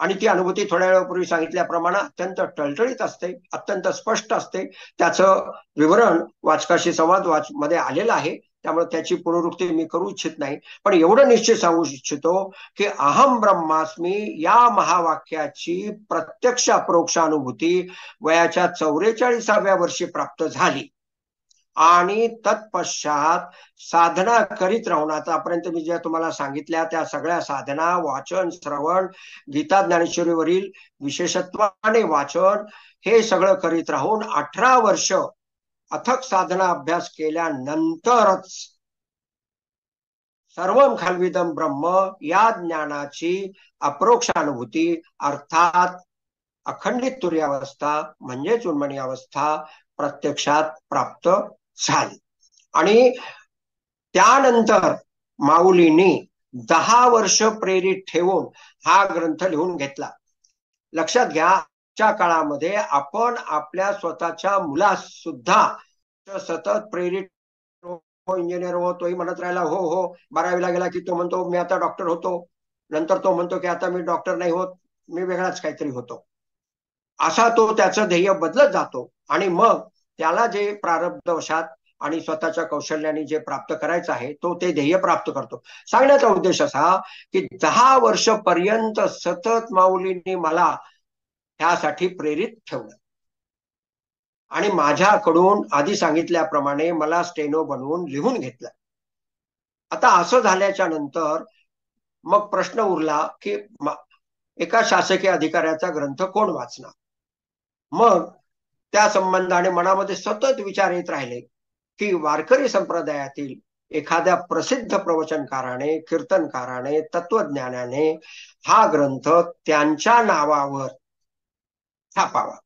आणि ती अनुभूती थोड्या वेळापूर्वी सांगितल्याप्रमाणे अत्यंत टळटळीत असते, अत्यंत स्पष्ट असते. त्याचं विवरण वाचकाशी संवाद मध्ये आलेलं आहे, त्यामुळे त्याची पुनरुक्ती मी करू इच्छित नाही. पण एवढं निश्चित सांगू इच्छितो की अहम ब्रह्मास्मी या महावाक्याची प्रत्यक्ष अप्रोक्ष अनुभूती वयाच्या 44व्या वर्षी प्राप्त झाली. आणि तत्पश्चात साधना करीत राहून आतापर्यंत मी ज्या तुम्हाला सांगितल्या त्या सगळ्या साधना, वाचन, श्रवण, गीता ज्ञानेश्वरीवरील विशेषत्वाने वाचन, हे सगळं करीत राहून 18 वर्ष अथक साधना अभ्यास केल्यानंतरच सर्वम खल्विदम ब्रह्म या ज्ञानाची अप्रोक्ष अनुभूती अर्थात अखंडित तुर्यावस्था म्हणजेच उन्मनी अवस्था प्रत्यक्षात प्राप्त झाली. आणि त्यानंतर माऊलींनी 10 वर्ष प्रेरित ठेवून हा ग्रंथ लिहून घेतला. लक्षात घ्या, च्या काळामध्ये आपण आपल्या स्वतःच्या मुलास सुद्धा सतत प्रेरित हो, इंजिनियर हो, तोही म्हणत राहिला हो हो. 12वीला गेला की तो म्हणतो मी आता डॉक्टर होतो, नंतर तो म्हणतो की आता मी डॉक्टर नाही होत, मी वेगळाच काहीतरी होतो. असा तो त्याचं ध्येय बदलत जातो आणि मग त्याला जे प्रारब्धवशात आणि स्वतःच्या कौशल्याने जे प्राप्त करायचं आहे तो ते ध्येय प्राप्त करतो. सांगण्याचा उद्देश असा की 10 वर्ष पर्यंत सतत माऊलींनी मला ह्यासाठी प्रेरित ठेवलं आणि माझ्याकडून आधी सांगितल्याप्रमाणे मला स्टेनो बनवून लिहून घेतलं. आता असं झाल्याच्या नंतर मग प्रश्न उरला की एका शासकीय अधिकाऱ्याचा ग्रंथ कोण वाचणार. मग त्या संबंधाने मनामध्ये सतत विचार येत राहिले की वारकरी संप्रदायातील एखाद्या प्रसिद्ध प्रवचनकाराने, कीर्तनकाराने, तत्वज्ञानाने हा ग्रंथ त्यांच्या नावावर छापावा,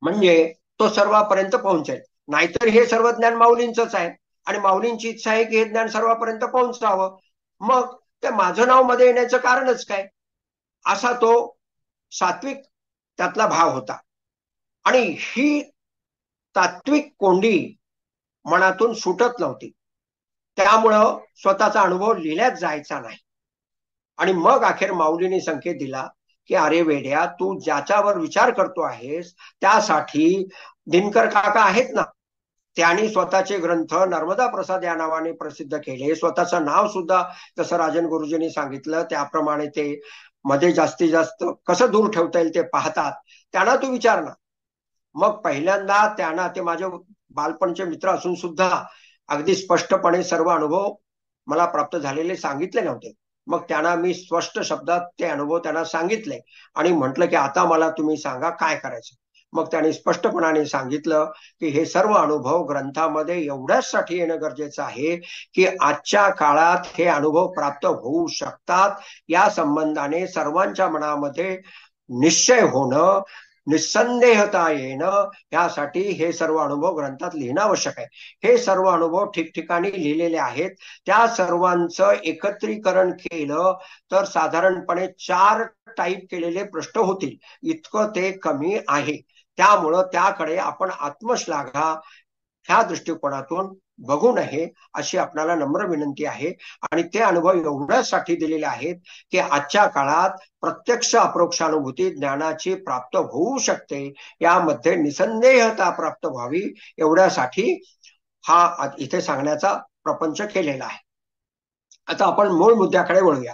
म्हणजे तो सर्वांपर्यंत पोहोचेल. नाहीतर हे सर्व ज्ञान माऊलींचंच आहे आणि माऊलींची इच्छा आहे की हे ज्ञान सर्वांपर्यंत पोहोचावं, मग ते माझं नाव मध्ये येण्याचं कारणच काय. असा तो सात्विक त्यातला भाव होता. आणि ही तात्विक कोंडी मनातून सुटत नव्हती, त्यामुळं स्वतःचा अनुभव लिहिल्याच जायचा नाही. आणि मग अखेर माऊलीने संकेत दिला की अरे वेड्या, तू ज्याच्यावर विचार करतो आहेस त्यासाठी दिनकर काका आहेत ना, त्यांनी स्वतःचे ग्रंथ नर्मदा प्रसाद या नावाने प्रसिद्ध केले. स्वतःचं नाव सुद्धा जसं राजन गुरुजींनी सांगितलं त्याप्रमाणे ते मध्ये जास्तीत जास्त कसं दूर ठेवता येईल ते पाहतात. त्यांना तू विचार ना. मग पहिल्यांदा त्यांना, ते माझे बालपणचे मित्र असून सुद्धा अगदी स्पष्टपणे सर्व अनुभव मला प्राप्त झालेले सांगितले नव्हते. मग त्यांना मी स्पष्ट शब्दात ते अनुभव त्यांना सांगितले आणि म्हटलं की आता मला तुम्ही सांगा काय करायचं. मग त्यांनी स्पष्टपणाने सांगितलं की हे सर्व अनुभव ग्रंथामध्ये एवढ्याचसाठी येणं गरजेचं आहे की आजच्या काळात हे अनुभव प्राप्त होऊ शकतात, या संबंधाने सर्वांच्या मनामध्ये निश्चय होणं, निसंदेहता येणं, यासाठी हे सर्व अनुभव ग्रंथात लिहिणं आवश्यक आहे. हे सर्व अनुभव ठिकठिकाणी लिहिलेले आहेत. त्या सर्वांचं एकत्रीकरण केलं तर साधारणपणे 4 टाईप केलेले प्रश्न होतील इतकं ते कमी आहे. त्यामुळं त्याकडे आपण आत्मश्लाघा ह्या दृष्टिकोनातून बघू नये अशी आपल्याला नम्र विनंती आहे. आणि ते अनुभव एवढ्यासाठी दिलेले आहेत की आजच्या काळात प्रत्यक्ष अप्रोक्षानुभूती ज्ञानाची प्राप्त होऊ शकते, यामध्ये निसंदेहता प्राप्त व्हावी एवढ्यासाठी हा इथे सांगण्याचा प्रपंच केलेला आहे. आता आपण मूळ मुद्द्याकडे वळूया.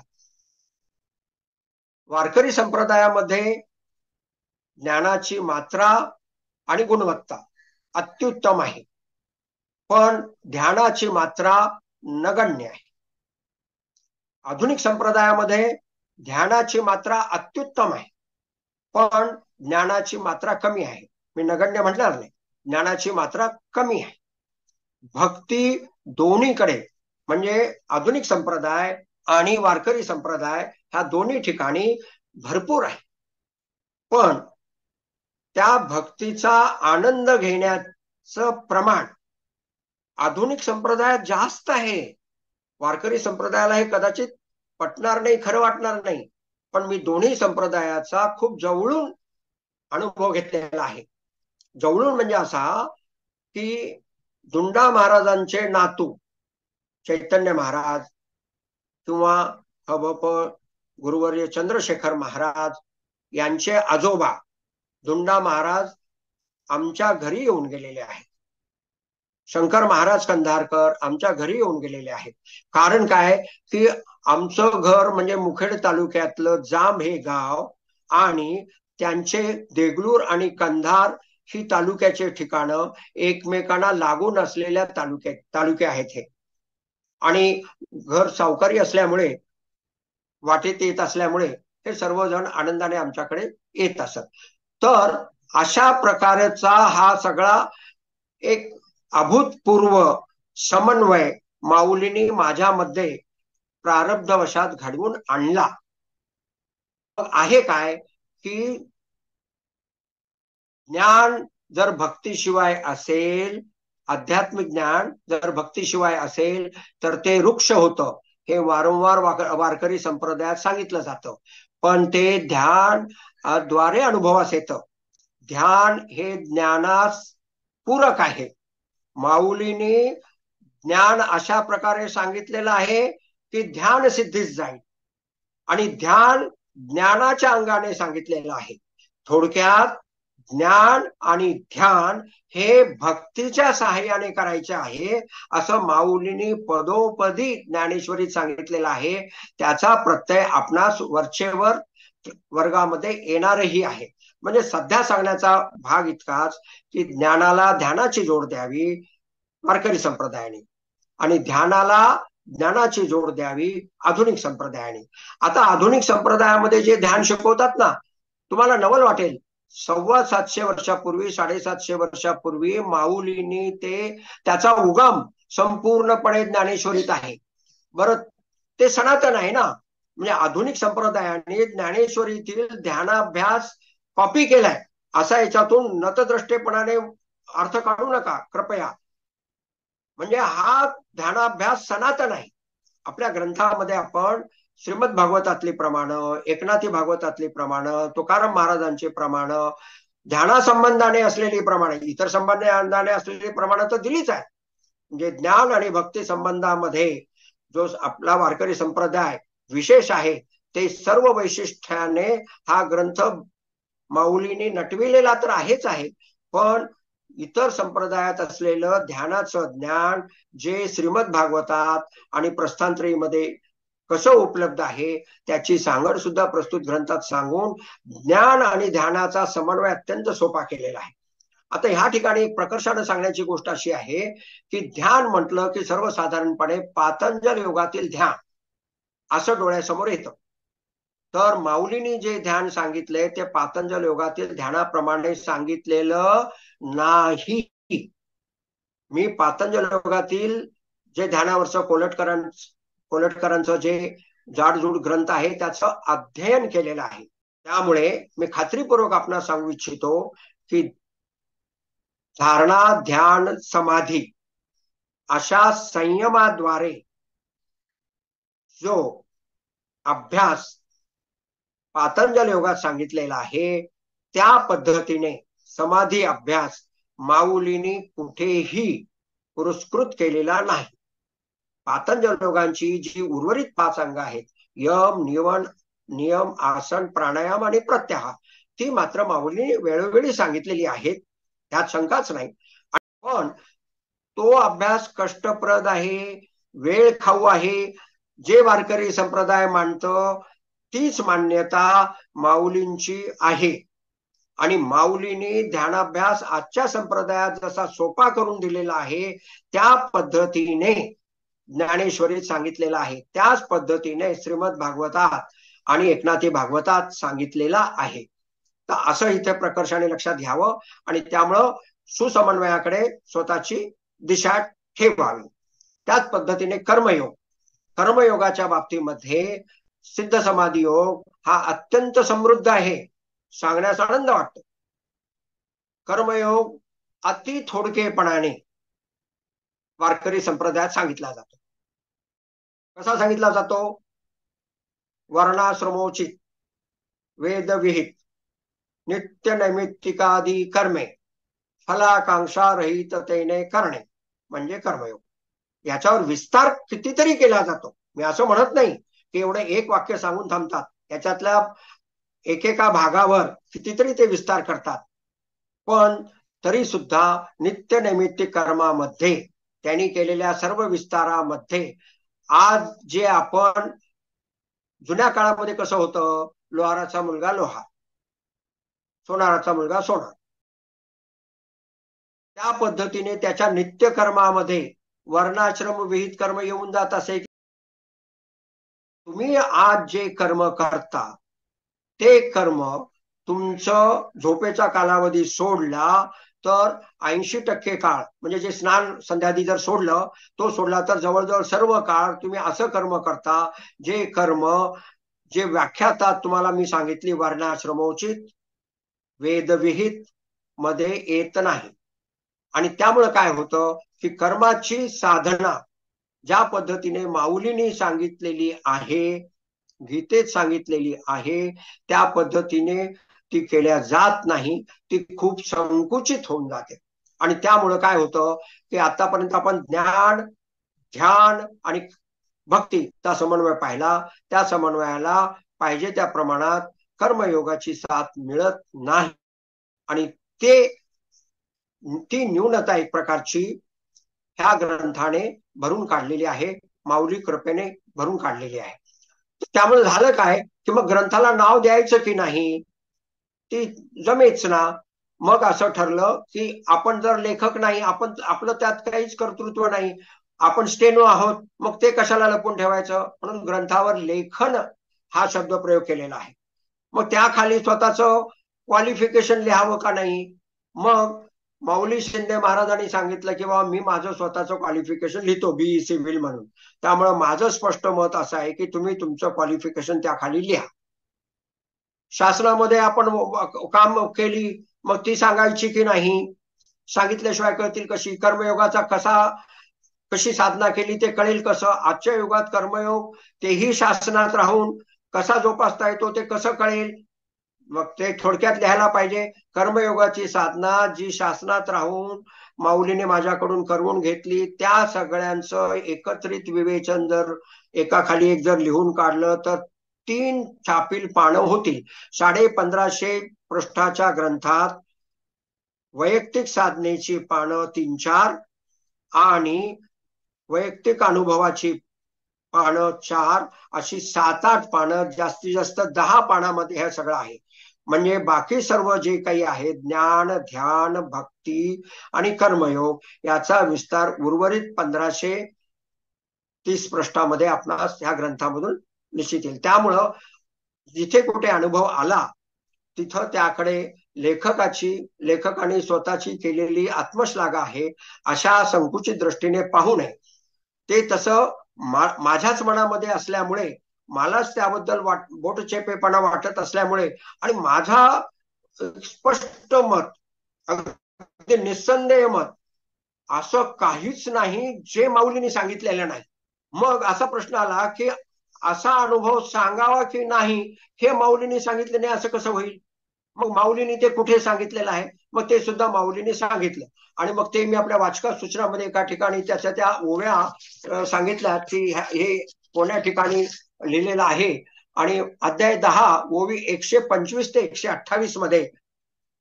वारकरी संप्रदायामध्ये ज्ञानाची मात्रा आणि गुणवत्ता अत्युत्तम आहे, पण ध्यानाची मात्रा नगण्य आहे. आधुनिक संप्रदायामध्ये ध्यानाची मात्रा अत्युत्तम आहे, पण ज्ञानाची मात्रा कमी आहे. मी नगण्य म्हटणार नाही, ज्ञानाची मात्रा कमी आहे. भक्ती दोन्हीकडे म्हणजे आधुनिक संप्रदाय आणि वारकरी संप्रदाय ह्या दोन्ही ठिकाणी भरपूर आहे, पण त्या भक्तीचा आनंद घेण्याचं प्रमाण आधुनिक संप्रदायात जास्त आहे. वारकरी संप्रदायाला हे कदाचित पटणार नाही, खरं वाटणार नाही, पण मी दोन्ही संप्रदायाचा खूप जवळून अनुभव घेतलेला आहे. जवळून म्हणजे असा की दुंडा महाराजांचे नातू चैतन्य महाराज किंवा हबप गुरुवर्य चंद्रशेखर महाराज यांचे आजोबा दुंडा महाराज आमच्या घरी येऊन गेलेले आहेत. शंकर महाराज कंधारकर आमच्या घरी येऊन गेलेले आहेत. कारण काय की आमचं घर म्हणजे मुखेड तालुक्यातलं जांब हे गाव आणि त्यांचे देगलूर आणि कंधार ही तालुक्याचे ठिकाणं एकमेकांना लागून असलेल्या तालुके आहेत हे. आणि घर सावकारी असल्यामुळे वाटेत येत असल्यामुळे हे सर्वजण आनंदाने आमच्याकडे येत असत. तर अशा प्रकारचा हा सगळा एक अभूतपूर्व समन्वय माऊलींनी माझ्यामध्ये प्रारब्धवशात घडवून आणला आहे. काय की ज्ञान जर भक्तीशिवाय असेल, आध्यात्मिक ज्ञान जर भक्तीशिवाय असेल तर ते वृक्ष होतं, हे वारंवार वारकरी संप्रदायात सांगितलं जातं. पण ते ध्यान द्वारे अनुभवास येतं. ध्यान हे ज्ञानास पूरक आहे. माऊलींनी ज्ञान अशा प्रकारे सांगितलेलं आहे की ध्यान सिद्धीस जाईल, आणि ध्यान ज्ञानाच्या अंगाने सांगितलेलं आहे. थोडक्यात ज्ञान आणि ध्यान हे भक्तीच्या सहाय्याने करायचे आहे असं माऊलींनी पदोपदी ज्ञानेश्वरीत सांगितलेलं आहे. त्याचा प्रत्यय आपणास वरचेवर वर्गामध्ये येणारही आहे. म्हणजे सध्या सांगण्याचा भाग इतकाच की ज्ञानाला ध्यानाची जोड द्यावी वारकरी संप्रदायाने, आणि ध्यानाला ज्ञानाची जोड द्यावी आधुनिक संप्रदायाने. आता आधुनिक संप्रदायामध्ये जे ध्यान शिकवतात ना, तुम्हाला नवल वाटेल, 750 वर्षापूर्वी 750 वर्षापूर्वी माऊलींनी त्याचा उगम संपूर्णपणे ज्ञानेश्वरीत आहे. बरं, ते सनातन आहे ना, म्हणजे आधुनिक संप्रदायाने ज्ञानेश्वरीतील ध्यानाभ्यास कॉपी केलाय असा याच्यातून नतद्रष्टेपणाने अर्थ काढू नका कृपया. म्हणजे हा ध्यानाभ्यास सनातन आहे. आपल्या ग्रंथामध्ये आपण श्रीमद भागवतातली प्रमाणं, एकनाथी भागवतातली प्रमाणं, तुकाराम महाराजांची प्रमाणं, ध्यानासंबंधाने असलेली प्रमाणं, इतर संबंधाने असलेली प्रमाणं तर दिलीच आहे. म्हणजे ज्ञान आणि भक्ती संबंधामध्ये जो आपला वारकरी संप्रदाय विशेष आहे ते सर्व वैशिष्ट्याने हा ग्रंथ माऊलींनी नटविलेला तर आहेच आहे, पण इतर संप्रदायात असलेलं ध्यानाचं ज्ञान जे श्रीमद भागवतात आणि प्रस्थानत्रयीमध्ये कसं उपलब्ध आहे त्याची सांगड सुद्धा प्रस्तुत ग्रंथात सांगून ज्ञान आणि ध्यानाचा समन्वय अत्यंत सोपा केलेला आहे. आता ह्या ठिकाणी एक प्रकर्षाने सांगण्याची गोष्ट अशी आहे की ध्यान म्हटलं की सर्वसाधारणपणे पातंजल योगातील ध्यान असं डोळ्यासमोर येतं. तर माऊलींनी जे ध्यान सांगितलंय ते पातंजल योगातील ध्यानाप्रमाणे सांगितलेलं नाही. मी पातंजल योगातील जे ध्यानावरचं कोलटकरांचं जे जाडजूड ग्रंथ आहे त्याचं अध्ययन केलेलं आहे. त्यामुळे मी खात्रीपूर्वक आपणास सांगू इच्छितो की धारणा, ध्यान, समाधी अशा संयमाद्वारे जो अभ्यास पातंजल योगात सांगितलेला आहे त्या पद्धतीने समाधी अभ्यास माऊलींनी कुठेही पुरस्कृत केलेला नाही. पातंजल योगांची जी उर्वरित 5 अंग आहेत, यम, नियम, आसन, प्राणायाम आणि प्रत्याहार, ती मात्र माऊलींनी वेळोवेळी सांगितलेली आहेत, त्यात शंकाच नाही. पण तो अभ्यास कष्टप्रद आहे, वेळ खाऊ आहे. जे वारकरी संप्रदाय मानतो तीच मान्यता माऊलींची आहे. आणि माऊलींनी ध्यानाभ्यास आजच्या संप्रदायात जसा सोपा करून दिलेला आहे त्या पद्धतीने ज्ञानेश्वरीत सांगितलेला आहे, त्याच पद्धतीने श्रीमद भागवतात आणि एकनाथी भागवतात सांगितलेला आहे. तर असं इथे प्रकर्षाने लक्षात घ्यावं आणि त्यामुळं सुसमन्वयाकडे स्वतःची दिशा ठेवावी. त्याच पद्धतीने कर्मयोगाच्या बाबतीमध्ये सिद्ध समाधी योग हा अत्यंत समृद्ध आहे, सांगण्यास आनंद वाटतो. कर्मयोग अति थोडकेपणाने वारकरी संप्रदायात सांगितला जातो. कसा सांगितला जातो? वर्णाश्रमोचित वेदविहित नित्य नैमित्तिकादी कर्मे फलाकांक्षा रहिततेने करणे म्हणजे कर्मयोग. याच्यावर विस्तार कितीतरी केला जातो. मी असं म्हणत नाही की एवढे एक वाक्य सांगून थांबतात, याच्यातल्या एकेका भागावर कितीतरी ते विस्तार करतात. पण तरी सुद्धा नित्य नैमित्तिक कर्मामध्ये त्यांनी केलेल्या सर्व विस्तारामध्ये आज जे आपण जुन्या काळामध्ये कसं होतं, लोहाराचा मुलगा लोहार, सोनाराचा मुलगा सोनार, त्या पद्धतीने त्याच्या नित्य कर्मामध्ये वर्णाश्रम विहित कर्म येऊन जात असे. तुम्ही आज जे कर्म करता ते कर्म तुमचं झोपेचा कालावधी सोडला तर 80% काळ, म्हणजे जे स्नान संध्यादी जर सोडलं, तो सोडला तर जवळजवळ सर्व काळ तुम्ही असं कर्म करता जे कर्म जे व्याख्यातात तुम्हाला मी सांगितली वर्णाश्रमोचित वेदविहित मध्ये येत नाही. आणि त्यामुळे काय होतं की कर्माची साधना ज्या पद्धतीने माऊलींनी सांगितलेली आहे, गीतेत सांगितलेली आहे, त्या पद्धतीने ती केल्या जात नाही, ती खूप संकुचित होऊन जाते. आणि त्यामुळे काय होतं की आतापर्यंत आपण ज्ञान, ध्यान आणि भक्तीचा समन्वय पाहिला, त्या समन्वयाला पाहिजे त्या प्रमाणात कर्मयोगाची साथ मिळत नाही. आणि ती न्यूनता एक प्रकारची ह्या ग्रंथाने भरून काढलेली आहे, माऊली कृपेने भरून काढलेली आहे. त्यामुळे झालं काय की मग ग्रंथाला नाव द्यायचं की नाही ती जमेच ना. मग असं ठरलं की आपण जर लेखक नाही, आपण आपलं त्यात काहीच कर्तृत्व नाही, आपण स्टेनो आहोत, मग ते कशाला लपून ठेवायचं, म्हणून ग्रंथावर लेखन हा शब्द प्रयोग केलेला आहे. मग त्याखाली स्वतःच क्वालिफिकेशन लिहावं का नाही. मग माऊली शिंदे महाराजांनी सांगितलं की बाबा मी माझं स्वतःचं क्वालिफिकेशन लिहितो बीई सिव्हिल म्हणून, त्यामुळे माझं स्पष्ट मत असं आहे की तुम्ही तुमचं क्वालिफिकेशन त्याखाली लिहा. शासनामध्ये आपण काम केली मग ती सांगायची की नाही, सांगितल्याशिवाय कळतील कशी. कर्मयोगाचा कशी साधना केली ते कळेल कसं. आजच्या युगात कर्मयोग तेही शासनात राहून कसा जोपासता येतो ते कसं कळेल. मग ते थोडक्यात लिहायला पाहिजे. कर्मयोगाची साधना जी शासनात राहून माऊलीने माझ्याकडून करवून घेतली त्या सगळ्यांचं एकत्रित विवेचन जर एकाखाली एक जर लिहून काढलं तर 3 छापील पानं होतील. 1550 पृष्ठाच्या ग्रंथात वैयक्तिक साधनेची पानं 3-4 आणि वैयक्तिक अनुभवाची पानं 4, अशी 7-8 पानं, जास्तीत जास्त 10 पानामध्ये हे सगळं आहे. म्हणजे बाकी सर्व जे काही आहे ज्ञान, ध्यान, भक्ती आणि कर्मयोग याचा विस्तार उर्वरित 1530 पृष्ठामध्ये आपणास ह्या ग्रंथामधून निश्चित येईल. त्यामुळं जिथे कुठे अनुभव आला तिथं त्याकडे लेखकाने स्वतःची केलेली आत्मश्लाघा आहे अशा संकुचित दृष्टीने पाहू नये. ते तसं माझ्याच मनामध्ये असल्यामुळे, मलाच त्याबद्दल बोटचेपेपणा वाटत असल्यामुळे आणि माझा स्पष्ट मत, अगदी निस्संदेह मत असं काहीच नाही जे माऊलींनी सांगितलेलं नाही. मग असा प्रश्न आला की असा अनुभव सांगावा की नाही हे माऊलींनी सांगितलं नाही असं कसं होईल? मग माऊलींनी ते कुठे सांगितलेलं आहे? मग ते सुद्धा माऊलींनी सांगितलं. आणि मग ते मी आपल्या वाचका सूचनामध्ये एका ठिकाणी त्याच्या त्या ओव्या सांगितल्या की हे कोण्या ठिकाणी लिहिलेलं आहे. आणि अध्याय 10 ओवी 125 ते 128 मध्ये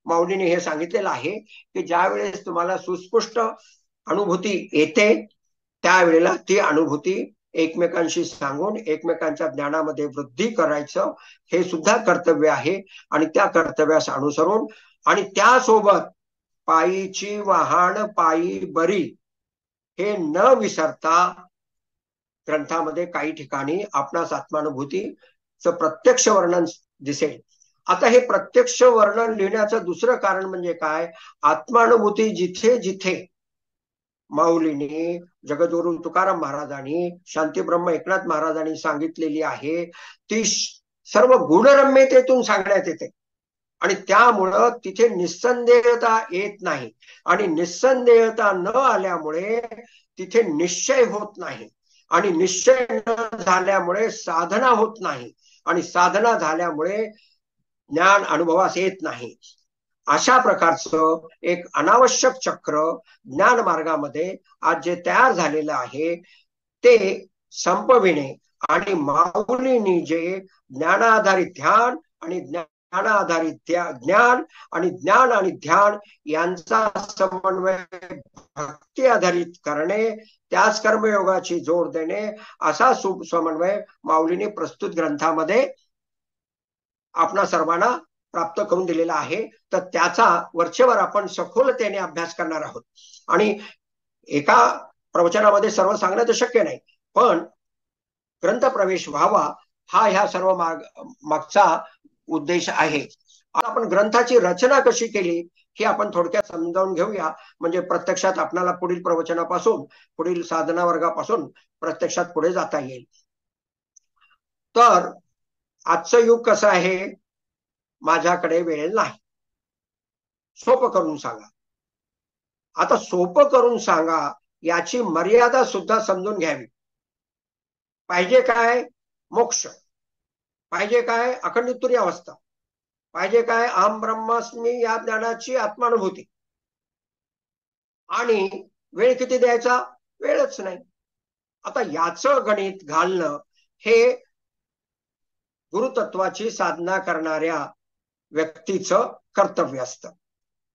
माऊलीने हे सांगितलेलं आहे की ज्या वेळेस तुम्हाला सुस्पष्ट अनुभूती येते त्यावेळेला ती अनुभूती एकमेकांशी सांगून एकमेकांच्या ज्ञानामध्ये वृद्धी करायचं हे सुद्धा कर्तव्य आहे. आणि त्या कर्तव्यास अनुसरून आणि त्यासोबत पायीची वाहन पायी बरी हे न विसरता ग्रंथामध्ये काही ठिकाणी आपणास आत्मानुभूतीचं प्रत्यक्ष वर्णन दिसेल. आता हे प्रत्यक्ष वर्णन लिहिण्याचं दुसरं कारण म्हणजे काय? आत्मानुभूती जिथे जिथे माऊलींनी, जगद्गुरु तुकाराम महाराजांनी, शांतीब्रह्म एकनाथ महाराजांनी सांगितलेली आहे ती सर्व गुणरम्यतेतून सांगण्यात येते. आणि त्यामुळं तिथे निस्संदेहता येत नाही. आणि निस्संदेहता न आल्यामुळे तिथे निश्चय होत नाही. आणि निश्चय न झाल्यामुळे साधना होत नाही. आणि साधना झाल्यामुळे ज्ञान अनुभवास येत नाही. अशा प्रकारचं एक अनावश्यक चक्र ज्ञान मार्गामध्ये आज जे तयार झालेलं आहे ते संपविणे आणि माऊलींनी जे ज्ञानाधारित ध्यान आणि ज्ञानाधारित ज्ञान आणि ज्ञान आणि ध्यान यांचा समन्वय भक्ती आधारित करणे, त्याच कर्मयोगाची जोड देणे असा समन्वय माऊलींनी प्रस्तुत ग्रंथामध्ये आपणा सर्वांना प्राप्त करून दिलेला आहे. तर त्याचा वरचेवर आपण सखोलतेने अभ्यास करणार आहोत. आणि एका प्रवचनामध्ये सर्व सांगणं तर शक्य नाही, पण ग्रंथ प्रवेश व्हावा हा ह्या सर्व मागचा उद्देश आहे. आता आपण ग्रंथाची रचना कशी केली हे आपण थोडक्यात समजावून घेऊया, म्हणजे प्रत्यक्षात आपल्याला पुढील प्रवचनापासून पुढील साधना वर्गापासून प्रत्यक्षात पुढे जाता येईल. तर आजचं युग कसं आहे? माझ्याकडे वेळ नाही, सोपं करून सांगा. आता सोपं करून सांगा याची मर्यादा सुद्धा समजून घ्यावी. पाहिजे काय? मोक्ष. पाहिजे काय? अखंडित तुरी अवस्था. पाहिजे काय? अहम ब्रह्मास्मी या ज्ञानाची आत्मानुभूती. आणि वेळ किती द्यायचा? वेळच नाही. आता याचं गणित घालणं हे गुरुतत्वाची साधना करणाऱ्या व्यक्तीचं कर्तव्य असतं.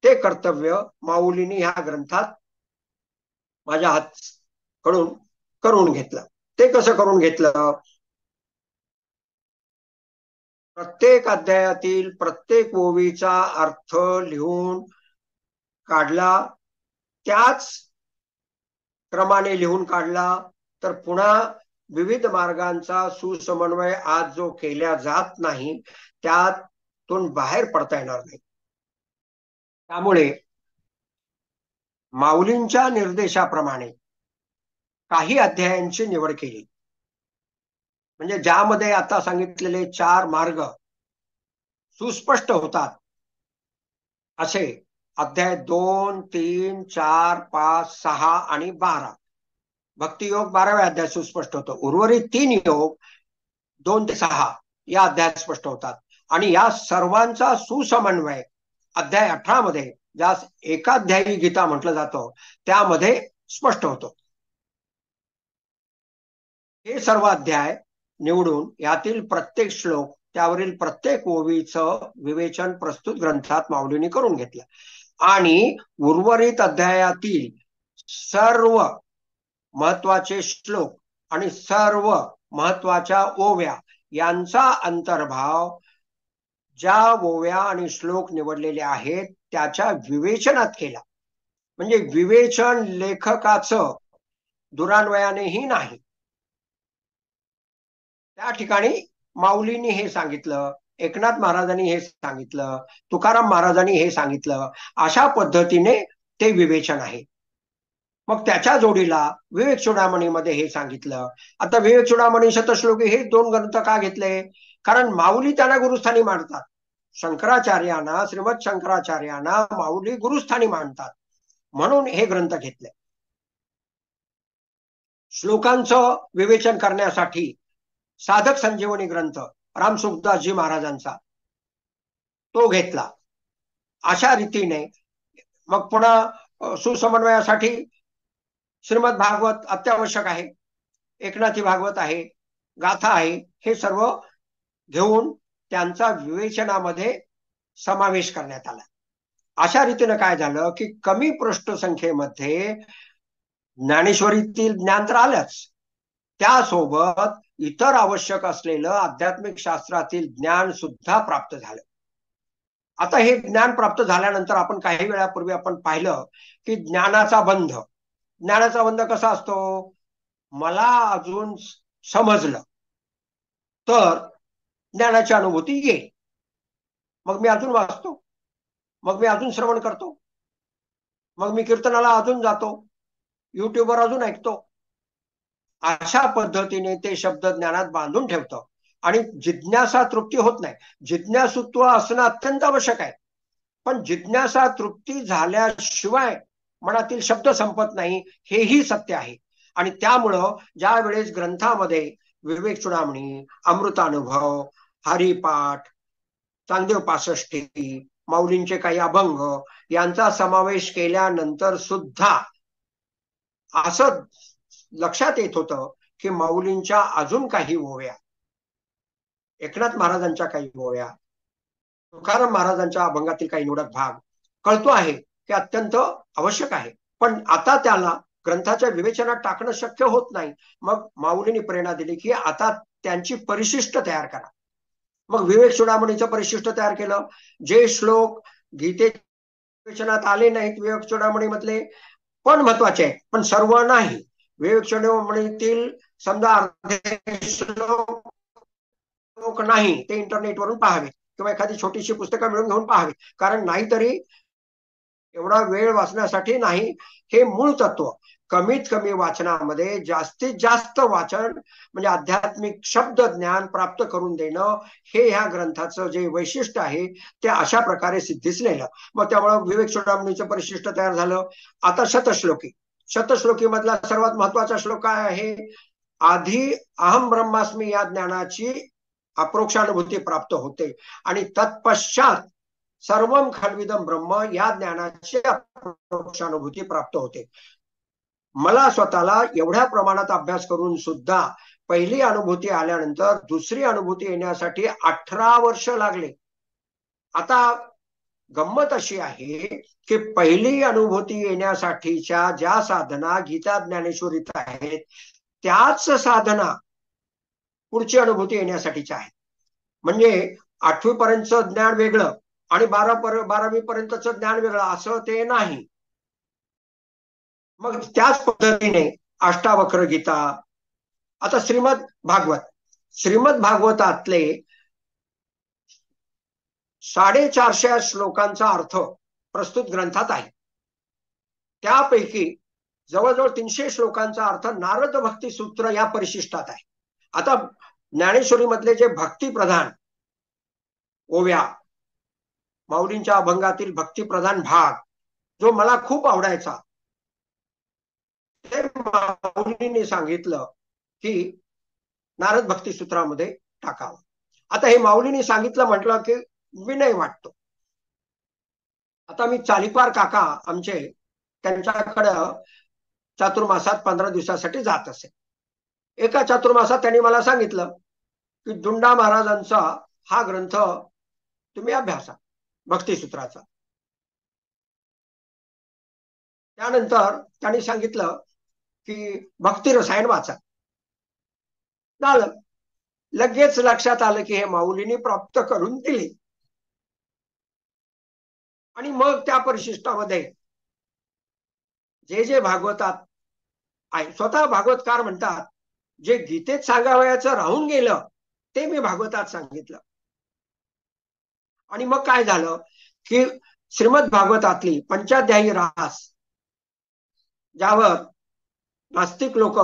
ते कर्तव्य माऊलींनी ह्या ग्रंथात माझ्या हातकडून करून घेतलं. ते कसं करून घेतलं? प्रत्येक अध्यायातील प्रत्येक ओवीचा अर्थ लिहून काढला, त्याच क्रमाने लिहून काढला. तर पुन्हा विविध मार्गांचा सुसमन्वय आज जो केला जात नाही त्यातून बाहेर पडता येणार नाही. त्यामुळे माऊलींच्या निर्देशाप्रमाणे काही अध्यायांची निवड केली, म्हणजे ज्यामध्ये आता सांगितलेले 4 मार्ग सुस्पष्ट होतात असे अध्याय 2, 3, 4, 5, 6 आणि 12. भक्तियोग 12व्या अध्याय सुस्पष्ट होतो. उर्वरित 3 योग 2 ते 6 या अध्यायात स्पष्ट होतात. आणि या सर्वांचा सुसमन्वय अध्याय 18 मध्ये ज्यास एकाध्यायी गीता म्हटलं जातं त्यामध्ये स्पष्ट होतो. हे सर्व अध्याय निवडून यातील प्रत्येक श्लोक त्यावरील प्रत्येक ओवीचं विवेचन प्रस्तुत ग्रंथात माऊलींनी करून घेतलं. आणि उर्वरित अध्यायातील सर्व महत्वाचे श्लोक आणि सर्व महत्वाच्या ओव्या यांचा अंतर्भाव ज्या ओव्या आणि श्लोक निवडलेले आहेत त्याच्या विवेचनात केला. म्हणजे विवेचन लेखकाचं दुरान्वयानेही नाही. त्या ठिकाणी माऊलींनी हे सांगितलं, एकनाथ महाराजांनी हे सांगितलं, तुकाराम महाराजांनी हे सांगितलं, अशा पद्धतीने ते विवेचन आहे. मग त्याच्या जोडीला विवेक चूडामणीमध्ये हे सांगितलं. आता विवेक चूडामणी शतश्लोकी हे 2 ग्रंथ का घेतले? कारण माऊली त्यांना गुरुस्थानी मानतात. शंकराचार्यांना, श्रीमद शंकराचार्यांना माऊली गुरुस्थानी मानतात, म्हणून हे ग्रंथ घेतले. श्लोकांचं विवेचन करण्यासाठी साधक संजीवनी ग्रंथ रामसुखदासजी महाराजांचा तो घेतला. अशा रीतीने मग पुन्हा सुसमन्वयासाठी श्रीमद भागवत अत्यावश्यक आहे, एकनाथी भागवत आहे, गाथा आहे, हे सर्व घेऊन त्यांचा विवेचनामध्ये समावेश करण्यात आला. अशा रीतीने काय झालं की कमी पृष्ठ संख्येमध्ये ज्ञानेश्वरीतील ज्ञान तर आलंच, त्यासोबत इतर आवश्यक असलेलं आध्यात्मिक शास्त्रातील ज्ञान सुद्धा प्राप्त झालं. आता हे ज्ञान प्राप्त झाल्यानंतर आपण काही वेळापूर्वी आपण पाहिलं की ज्ञानाचा बंध कसा असतो, मला अजून समजलं तर ज्ञानाची अनुभूती येईल, मग मी अजून वाचतो, मग मी अजून श्रवण करतो, मग मी कीर्तनाला अजून जातो, युट्यूबवर अजून ऐकतो. अशा पद्धतीने ते शब्द ज्ञानात बांधून ठेवतं आणि जिज्ञासा तृप्ती होत नाही. जिज्ञासुत्व असणं अत्यंत आवश्यक आहे, पण जिज्ञासा तृप्ती झाल्याशिवाय मनातील शब्द संपत नाही, हेही सत्य आहे. आणि त्यामुळं ज्या वेळेस ग्रंथामध्ये विवेक चूडामणी, अमृतानुभव, हरिपाठ, चांगदेव पासष्टी, माऊलींचे काही अभंग यांचा समावेश केल्यानंतर सुद्धा असं लक्षात येत होतं की माऊलींच्या अजून काही ओव्या, एकनाथ महाराजांच्या काही ओव्या, तुकाराम महाराजांच्या अभंगातील काही निवडक भाग कळतो आहे की अत्यंत आवश्यक आहे, पण आता त्याला ग्रंथाच्या विवेचनात टाकणं शक्य होत नाही. मग माऊलींनी प्रेरणा दिली की आता त्यांची परिशिष्ट तयार करा. मग विवेक चूडामणीचं परिशिष्ट तयार केलं. जे श्लोक गीतेच्या विवेचनात आले नाहीत विवेक चूडामणी मधले पण महत्वाचे आहेत, पण सर्व नाही. विवेक चूडामणीतील समजा अर्धे श्लोक नाही ते इंटरनेटवरून पाहावे किंवा एखादी छोटीशी पुस्तकं मिळून घेऊन पाहावी, कारण नाहीतरी एवढा वेळ वाचण्यासाठी नाही. हे मूळ तत्व कमीत कमी वाचनामध्ये जास्तीत जास्त वाचन म्हणजे आध्यात्मिक शब्द ज्ञान प्राप्त करून देणं, हे ह्या ग्रंथाचं जे वैशिष्ट्य आहे ते अशा प्रकारे सिद्धिसलेलं. मग त्यामुळे विवेक चूडामणीचं परिशिष्ट तयार झालं. आता शतश्लोकी मधला सर्वात महत्वाचा श्लोक काय आहे, आधी अहम ब्रह्मास्मी या ज्ञानाची अप्रोक्षानुभूती प्राप्त होते आणि तत्पश्चात सर्वम खल्विदम ब्रह्म या ज्ञानाची अप्रोक्षानुभूती प्राप्त होते. मला स्वतःला एवढ्या प्रमाणात अभ्यास करून सुद्धा पहिली अनुभूती आल्यानंतर दुसरी अनुभूती येण्यासाठी 18 वर्ष लागले. आता गंमत अशी आहे की पहिली अनुभूती येण्यासाठीच्या ज्या साधना गीता ज्ञानेश्वरीत आहेत त्याच साधना पुढची अनुभूती येण्यासाठीच्या आहेत. म्हणजे 8वी पर्यंतचं ज्ञान वेगळं आणि 12वी पर्यंतचं ज्ञान वेगळं असं ते नाही. मग त्याच पद्धतीने अष्टावक्र गीता, आता श्रीमद भागवतातले 450 श्लोकांचा अर्थ प्रस्तुत ग्रंथात आहे. त्यापैकी जवळजवळ 300 श्लोकांचा अर्थ नारद भक्ती सूत्र या परिशिष्टात आहे. आता ज्ञानेश्वरी मधले जे भक्तिप्रधान ओव्या, माऊलींच्या अभंगातील भक्तिप्रधान भाग जो मला खूप आवडायचा, ते माऊलींनी सांगितलं की नारद भक्ती सूत्रामध्ये टाकावं. आता हे माऊलींनी सांगितलं म्हटलं की विनय वाटतो. आता मी चालीपार काका आमचे त्यांच्याकडं चातुर्मासात 15 दिवसासाठी जात असे. एका चातुर्मासात त्यांनी मला सांगितलं की दुंडा महाराजांचा हा ग्रंथ तुम्ही अभ्यासा, भक्तिसूत्राचा. त्यानंतर त्यांनी सांगितलं की भक्ती रसायन वाचा. झालं, लगेच लक्षात आलं की हे माऊलींनी प्राप्त करून दिली. आणि मग त्या परिशिष्टामध्ये जे जे भागवतात आहे, स्वतः भागवतकार म्हणतात जे गीतेत सांगावयाचं राहून गेलं ते मी भागवतात सांगितलं. आणि मग काय झालं की श्रीमद भागवतातली पंचाध्यायी रास, ज्यावर नास्तिक लोक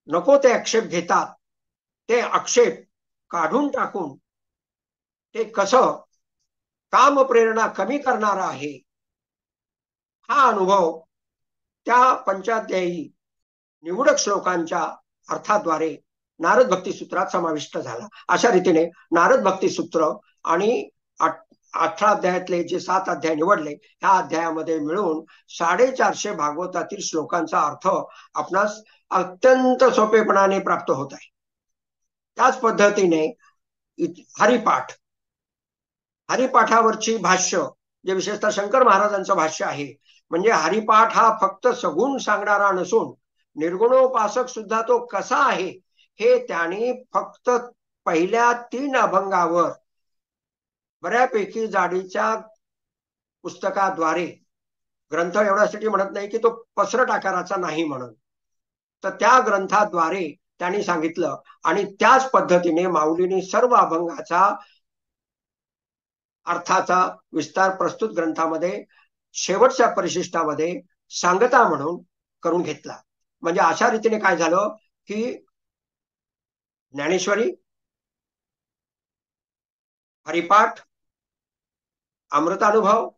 नको ते आक्षेप घेतात, ते आक्षेप काढून टाकून ते कसं काम प्रेरणा कमी करणारा आहे, हा अनुभव त्या पंचाध्यायी निवडक श्लोकांच्या अर्थाद्वारे नारद भक्ती सूत्रात समाविष्ट झाला. अशा रीतीने नारद भक्ती सूत्र आणि 18 अध्यायातले जे 7 अध्याय निवडले, ह्या अध्यायामध्ये मिळून 450 भागवतातील श्लोकांचा अर्थ आपणास अत्यंत सोपेपणाने प्राप्त होत आहे. त्याच पद्धतीने हरिपाठ, हरिपाठावरची भाष्य जे विशेषतः शंकर महाराजांचं भाष्य आहे, म्हणजे हरिपाठ हा फक्त सगुण सांगणारा नसून निर्गुणोपासक सुद्धा तो कसा आहे हे त्यांनी फक्त पहिल्या 3 अभंगावर बऱ्यापैकी जाडीच्या पुस्तकाद्वारे, ग्रंथ एवढ्यासाठी म्हणत नाही की तो पसरट आकाराचा नाही म्हणून, तर त्या ग्रंथाद्वारे त्यांनी सांगितलं. आणि त्याच पद्धतीने माऊलींनी सर्व अभंगाचा अर्थाचा विस्तार प्रस्तुत ग्रंथामध्ये शेवटच्या परिशिष्टामध्ये सांगता म्हणून करून घेतला. म्हणजे अशा रीतीने काय झालं की ज्ञानेश्वरी, हरिपाठ, अमृतानुभव,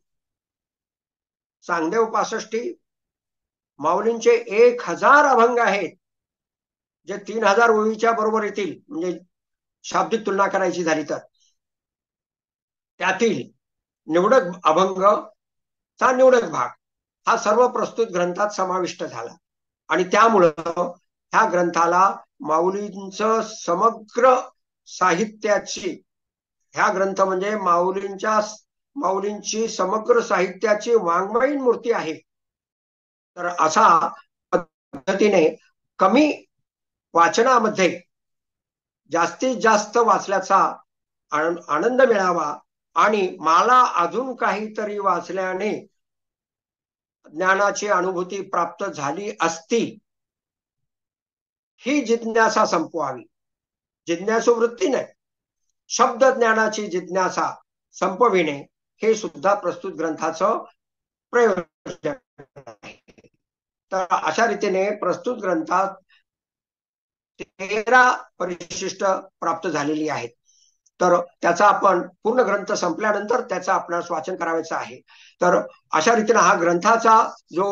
चांगदेव 65, माऊलींचे 1000 अभंग आहेत जे 3000 ओळीच्या बरोबर येतील, म्हणजे शाब्दिक तुलना करायची झाली तर त्यातील निवडक अभंगचा निवडक भाग हा सर्व प्रस्तुत ग्रंथात समाविष्ट झाला. आणि त्यामुळं ह्या ग्रंथाला माऊलींचं समग्र साहित्याची, ह्या ग्रंथ म्हणजे माऊलींची समग्र साहित्याची वाङ्मयीन मूर्ती आहे. तर अशा पद्धतीने कमी वाचनामध्ये जास्तीत जास्त वाचल्याचा आनंद मिळावा आणि मला अजून काहीतरी वाचल्याने ज्ञानाची अनुभूती प्राप्त झाली असती, ही जिज्ञासा संपवावी. जिज्ञासू वृत्ती नाही, शब्द ज्ञानाची जिज्ञासा संपविणे हे सुद्धा प्रस्तुत ग्रंथाचं प्रयोजन आहे. तर अशा रीतीने प्रस्तुत ग्रंथात 13 परिशिष्ट प्राप्त झालेली आहेत. तर त्याचा आपण पूर्ण ग्रंथ संपल्यानंतर त्याचा आपणास वाचन करायचं आहे. तर अशा रीतीने हा ग्रंथाचा जो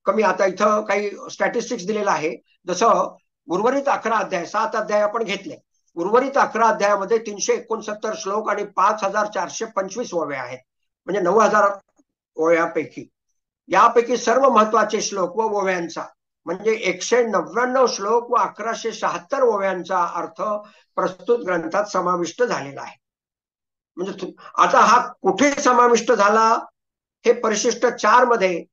कमी, आता इथं काही स्टॅटिस्टिक्स दिलेला आहे. जसं उर्वरित 11 अध्याय, 7 अध्याय आपण घेतले. उर्वरित 11 अध्यायामध्ये 369 श्लोक आणि 5425 ओव्या आहेत, म्हणजे 9000 ओव्यापैकी यापैकी सर्व महत्वाचे श्लोक व ओव्यांचा म्हणजे 199 श्लोक व 1176 ओव्यांचा अर्थ प्रस्तुत ग्रंथात समाविष्ट झालेला आहे. म्हणजे आता हा कुठे समाविष्ट झाला हे परिशिष्ट 4 मध्ये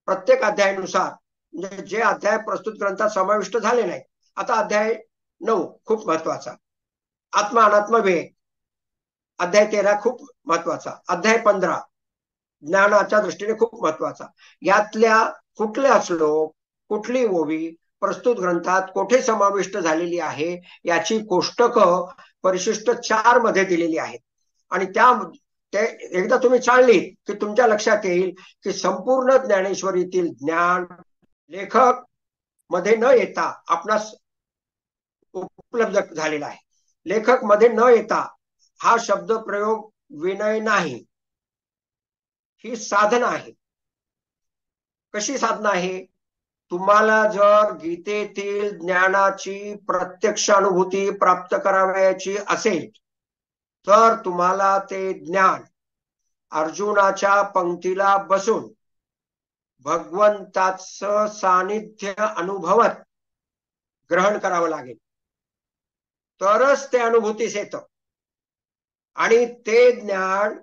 प्रत्येक अध्यायानुसार, म्हणजे जे अध्याय प्रस्तुत ग्रंथात समाविष्ट झाले नाही, आता अध्याय 9 खूप महत्वाचा, आत्मा अनात्म विवेक, अध्याय 13 खूप महत्वाचा, अध्याय 15 ज्ञानाच्या दृष्टीने खूप महत्वाचा, यातल्या कुठल्या श्लोक, कुठली ओवी प्रस्तुत ग्रंथात कोठे समाविष्ट झालेली आहे याची कोष्टकं परिशिष्ट 4 मध्ये दिलेली आहेत. आणि ते एकदा तुम्ही चाळलीत की तुमच्या लक्षात येईल की संपूर्ण ज्ञानेश्वरीतील ज्ञान लेखक मध्ये न येता आपणास उपलब्ध झालेला आहे. लेखक मध्ये न येता हा शब्द प्रयोग विनय नाही, ही साधना आहे. कशी साधना आहे? तुम्हाला जर गीतेतील ज्ञानाची प्रत्यक्ष अनुभूती प्राप्त करावयाची असेल तर तुम्हाला ते ज्ञान अर्जुनाच्या पंक्तीला बसून भगवंताचं सानिध्य अनुभवत ग्रहण करावं लागेल, तरच ते अनुभूतीस येतं. आणि ते ज्ञान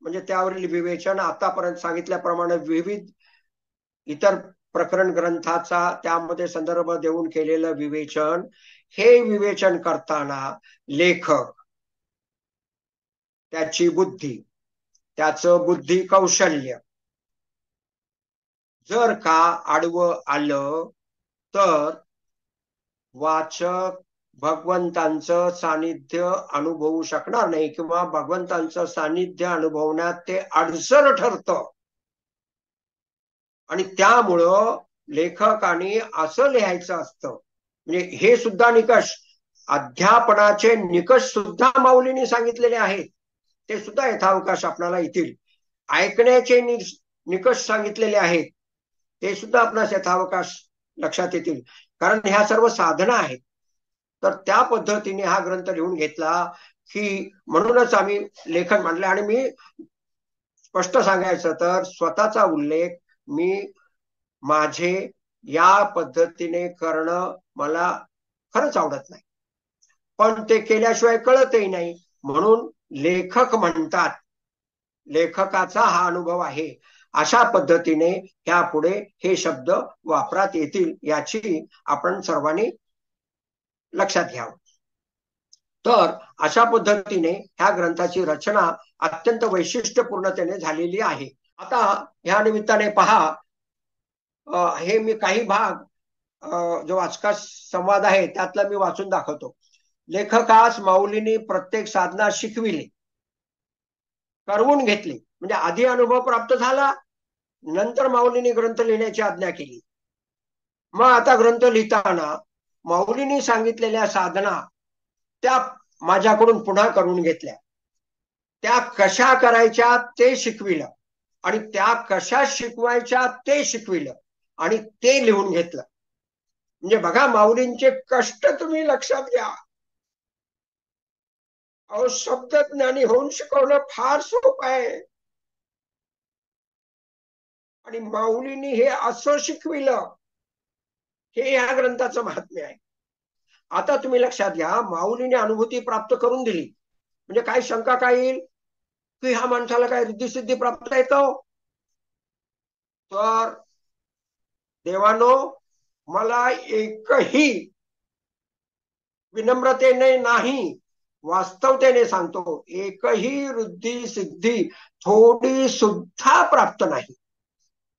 म्हणजे त्यावरील विवेचन आतापर्यंत सांगितल्याप्रमाणे विविध इतर प्रकरण ग्रंथाचा त्यामध्ये संदर्भ देऊन केलेलं विवेचन, हे विवेचन करताना लेखक त्याची बुद्धी, त्याचं बुद्धी कौशल्य जर का आडवं आलं तर वाचक भगवंतांचं सानिध्य अनुभवू शकणार नाही किंवा भगवंतांचं सानिध्य अनुभवण्यात ते अडसर ठरतं. आणि त्यामुळं लेखकाने असं लिहायचं असतं. म्हणजे हे सुद्धा निकष, अध्यापनाचे निकष सुद्धा माऊलींनी सांगितलेले आहेत, ते सुद्धा यथावकाश आपल्याला येतील. ऐकण्याचे निकष सांगितलेले आहेत, ते सुद्धा आपणास यथावकाश लक्षात येतील, कारण ह्या सर्व साधना आहेत. तर त्या पद्धतीने हा ग्रंथ लिहून घेतला की म्हणूनच आम्ही लेखन मांडले. आणि मी स्पष्ट सांगायचं तर स्वतःचा उल्लेख मी माझे या पद्धतीने करणं मला खरंच आवडत नाही, पण ते केल्याशिवाय कळतही नाही. म्हणून लेखक म्हणतात, लेखकाचा हा अनुभव आहे, अशा पद्धतीने ह्यापुढे हे शब्द वापरात येतील याची आपण सर्वांनी लक्षात घ्यावं. तर अशा पद्धतीने ह्या ग्रंथाची रचना अत्यंत वैशिष्ट्यपूर्णतेने झालेली आहे. आता ह्या निमित्ताने पहा, हे मी काही भाग जो वाचका संवाद आहे त्यातला मी वाचून दाखवतो. लेखकास माऊलींनी प्रत्येक साधना शिकविली, करवून घेतली. म्हणजे आधी अनुभव प्राप्त झाला, नंतर माऊलींनी ग्रंथ लिहिण्याची आज्ञा केली. मग आता ग्रंथ लिहिताना माऊलींनी सांगितलेल्या साधना त्या माझ्याकडून पुन्हा करून घेतल्या. त्या कशा करायच्या ते शिकविलं, आणि त्या कशा शिकवायच्या ते शिकविलं, आणि ते लिहून घेतलं. म्हणजे बघा, माऊलींचे कष्ट तुम्ही लक्षात घ्या. अहो, शब्दज्ञानी होऊन शिकवणं फार सोपं आहे, आणि माऊलींनी हे असं शिकविलं, हे या ग्रंथाचं महात्म्य आहे. आता तुम्ही लक्षात घ्या, माऊलीने अनुभूती प्राप्त करून दिली म्हणजे काय शंका काय येईल की ह्या माणसाला काय रिद्धिसिद्धी प्राप्त येतो? तर देवानो, मला एकही विनम्रतेने नाही, वास्तवतेने सांगतो, एकही रिद्धी सिद्धी थोडी सुद्धा प्राप्त नाही.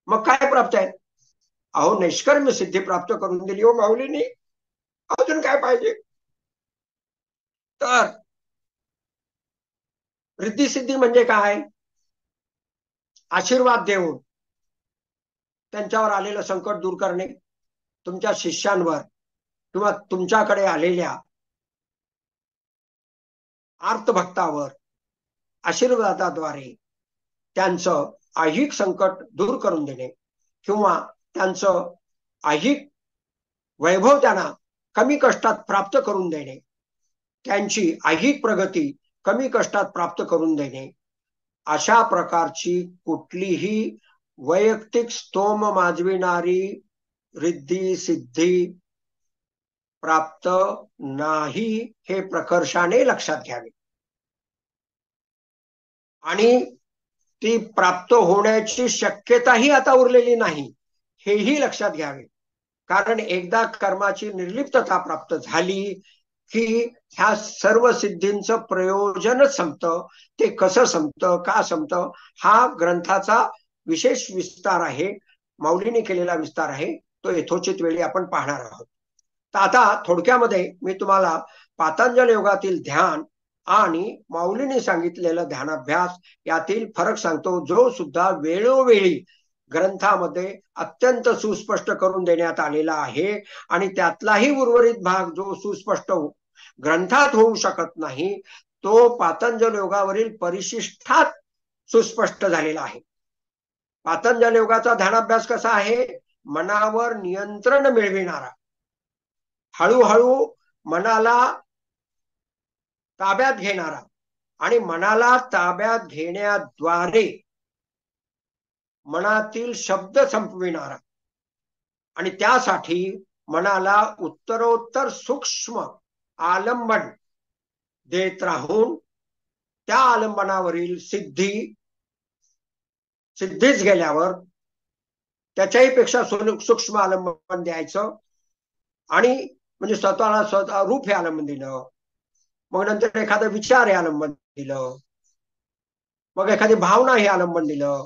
मग काय प्राप्त आहे? अहो, निष्कर्म सिद्धी प्राप्त करून दिली हो माऊलींनी, अजून काय पाहिजे? तर रिद्धी सिद्धी म्हणजे काय? आशीर्वाद देऊन त्यांच्यावर आलेलं संकट दूर करणे, तुमच्या शिष्यांवर किंवा तुमच्याकडे आलेल्या आर्तभक्तावर आशीर्वादाद्वारे त्यांचं ऐहिक संकट दूर करून देणे, किंवा त्यांचं ऐहिक वैभव त्यांना कमी कष्टात प्राप्त करून देणे, त्यांची ऐहिक प्रगती कमी कष्टात प्राप्त करून देणे. अशा प्रकारची कुठलीही वैयक्तिक स्तोम माजविणारी रिद्धी सिद्धी प्राप्त नाही, हे प्रकर्षाने लक्षात घ्यावे. आणि ती प्राप्त होण्याची शक्यताही आता उरलेली नाही, हेही लक्षात घ्यावे. कारण एकदा कर्माची निर्लिप्तता प्राप्त झाली की ह्या सर्व सिद्धींचं प्रयोजनच संपतं. ते कसं संपतं, का संपतं, हा ग्रंथाचा विशेष विस्तार आहे, माऊलीने केलेला विस्तार आहे, तो यथोचित वेळी आपण पाहणार आहोत. तर आता थोडक्यामध्ये मी तुम्हाला पातंजल योगातील ध्यान आणि माऊलीने सांगितलेलं ध्यानाभ्यास यातील फरक सांगतो, जो सुद्धा वेळोवेळी ग्रंथामध्ये अत्यंत सुस्पष्ट करून देण्यात आलेला आहे. आणि त्यातलाही उर्वरित भाग जो सुस्पष्ट ग्रंथात होऊ शकत नाही, तो पातंजल योगावरील परिशिष्ठात सुस्पष्ट झालेला आहे. पातंजल योगाचा ध्यानाभ्यास कसा आहे? मनावर नियंत्रण मिळविणारा, हळूहळू मनाला ताब्यात घेणारा, आणि मनाला ताब्यात घेण्याद्वारे मनातील शब्द संपविणारा, आणि त्यासाठी मनाला उत्तरोत्तर सूक्ष्म आलंबन देत राहून त्या आलंबनावरील सिद्धीच गेल्यावर त्याच्याही पेक्षा सूक्ष्म आलंबन द्यायचं, आणि म्हणजे स्वतःला स्वतः रूप हे आलंबन दिलं, मग नंतर एखादा विचार हे आलंबन दिलं, मग एखादी भावना हे आलंबन दिलं.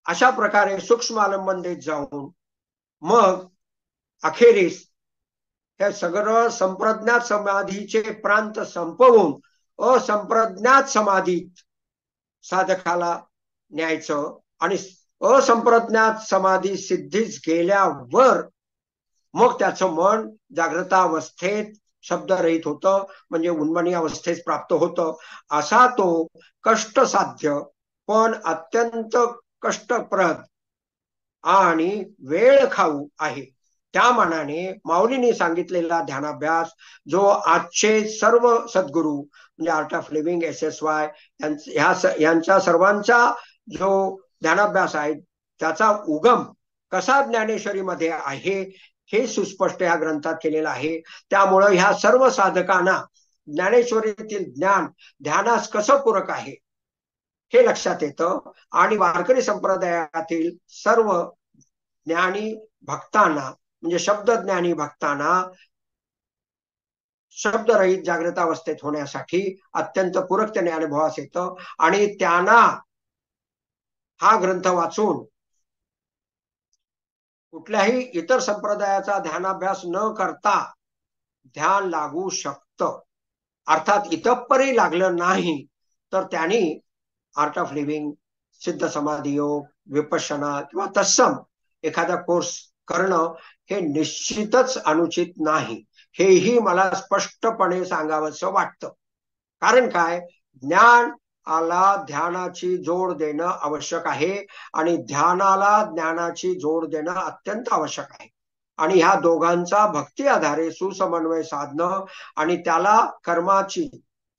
अशा प्रकारे सूक्ष्म आलंबन देत जाऊन मग अखेरीस हे सगळं संप्रज्ञात समाधीचे प्रांत संपवून असंप्रज्ञात समाधीत साधकाला न्यायचं, आणि असंप्रज्ञात समाधी सिद्धीच गेल्यावर मग त्याचं मन जागृतावस्थेत शब्दरहित होतं, म्हणजे उन्मनी अवस्थेत प्राप्त होतं. असा तो कष्टसाध्य पण अत्यंत कष्टप्रद आणि वेळ खाऊ आहे, त्या मानाने माऊलींनी सांगितलेला ध्यानाभ्यास जो आजचे सर्व सद्गुरू म्हणजे आर्ट ऑफ लिव्हिंग SSY यांच्या सर्वांचा जो ध्यानाभ्यास आहे त्याचा उगम कसा ज्ञानेश्वरीमध्ये आहे हे सुस्पष्ट या ग्रंथात केलेलं आहे. त्यामुळं ह्या सर्व साधकांना ज्ञानेश्वरीतील ज्ञान ध्यानास कसं पूरक आहे हे लक्षात येतं आणि वारकरी संप्रदायातील सर्व ज्ञानी भक्तांना म्हणजे शब्द ज्ञानी भक्तांना शब्दरहित जागृतावस्थेत होण्यासाठी अत्यंत पूरक त्याने अनुभवास येतं आणि त्यांना हा ग्रंथ वाचून कुठल्याही इतर संप्रदायाचा ध्यानाभ्यास न करता ध्यान लागू शकतं. अर्थात इतपरी लागलं नाही तर त्यांनी आर्ट ऑफ लिव्हिंग, सिद्ध समाधी योग, विपश्यना किंवा तत्सम एखादा कोर्स करणं हे निश्चितच अनुचित नाही. हेही मला स्पष्टपणे सांगावंसं वाटतं. कारण काय, ज्ञान आला ध्यानाची जोड देणं आवश्यक आहे आणि ध्यानाला ज्ञानाची जोड देणं अत्यंत आवश्यक आहे. आणि ह्या दोघांचा भक्ती आधारे सुसमन्वय साधणं आणि त्याला कर्माची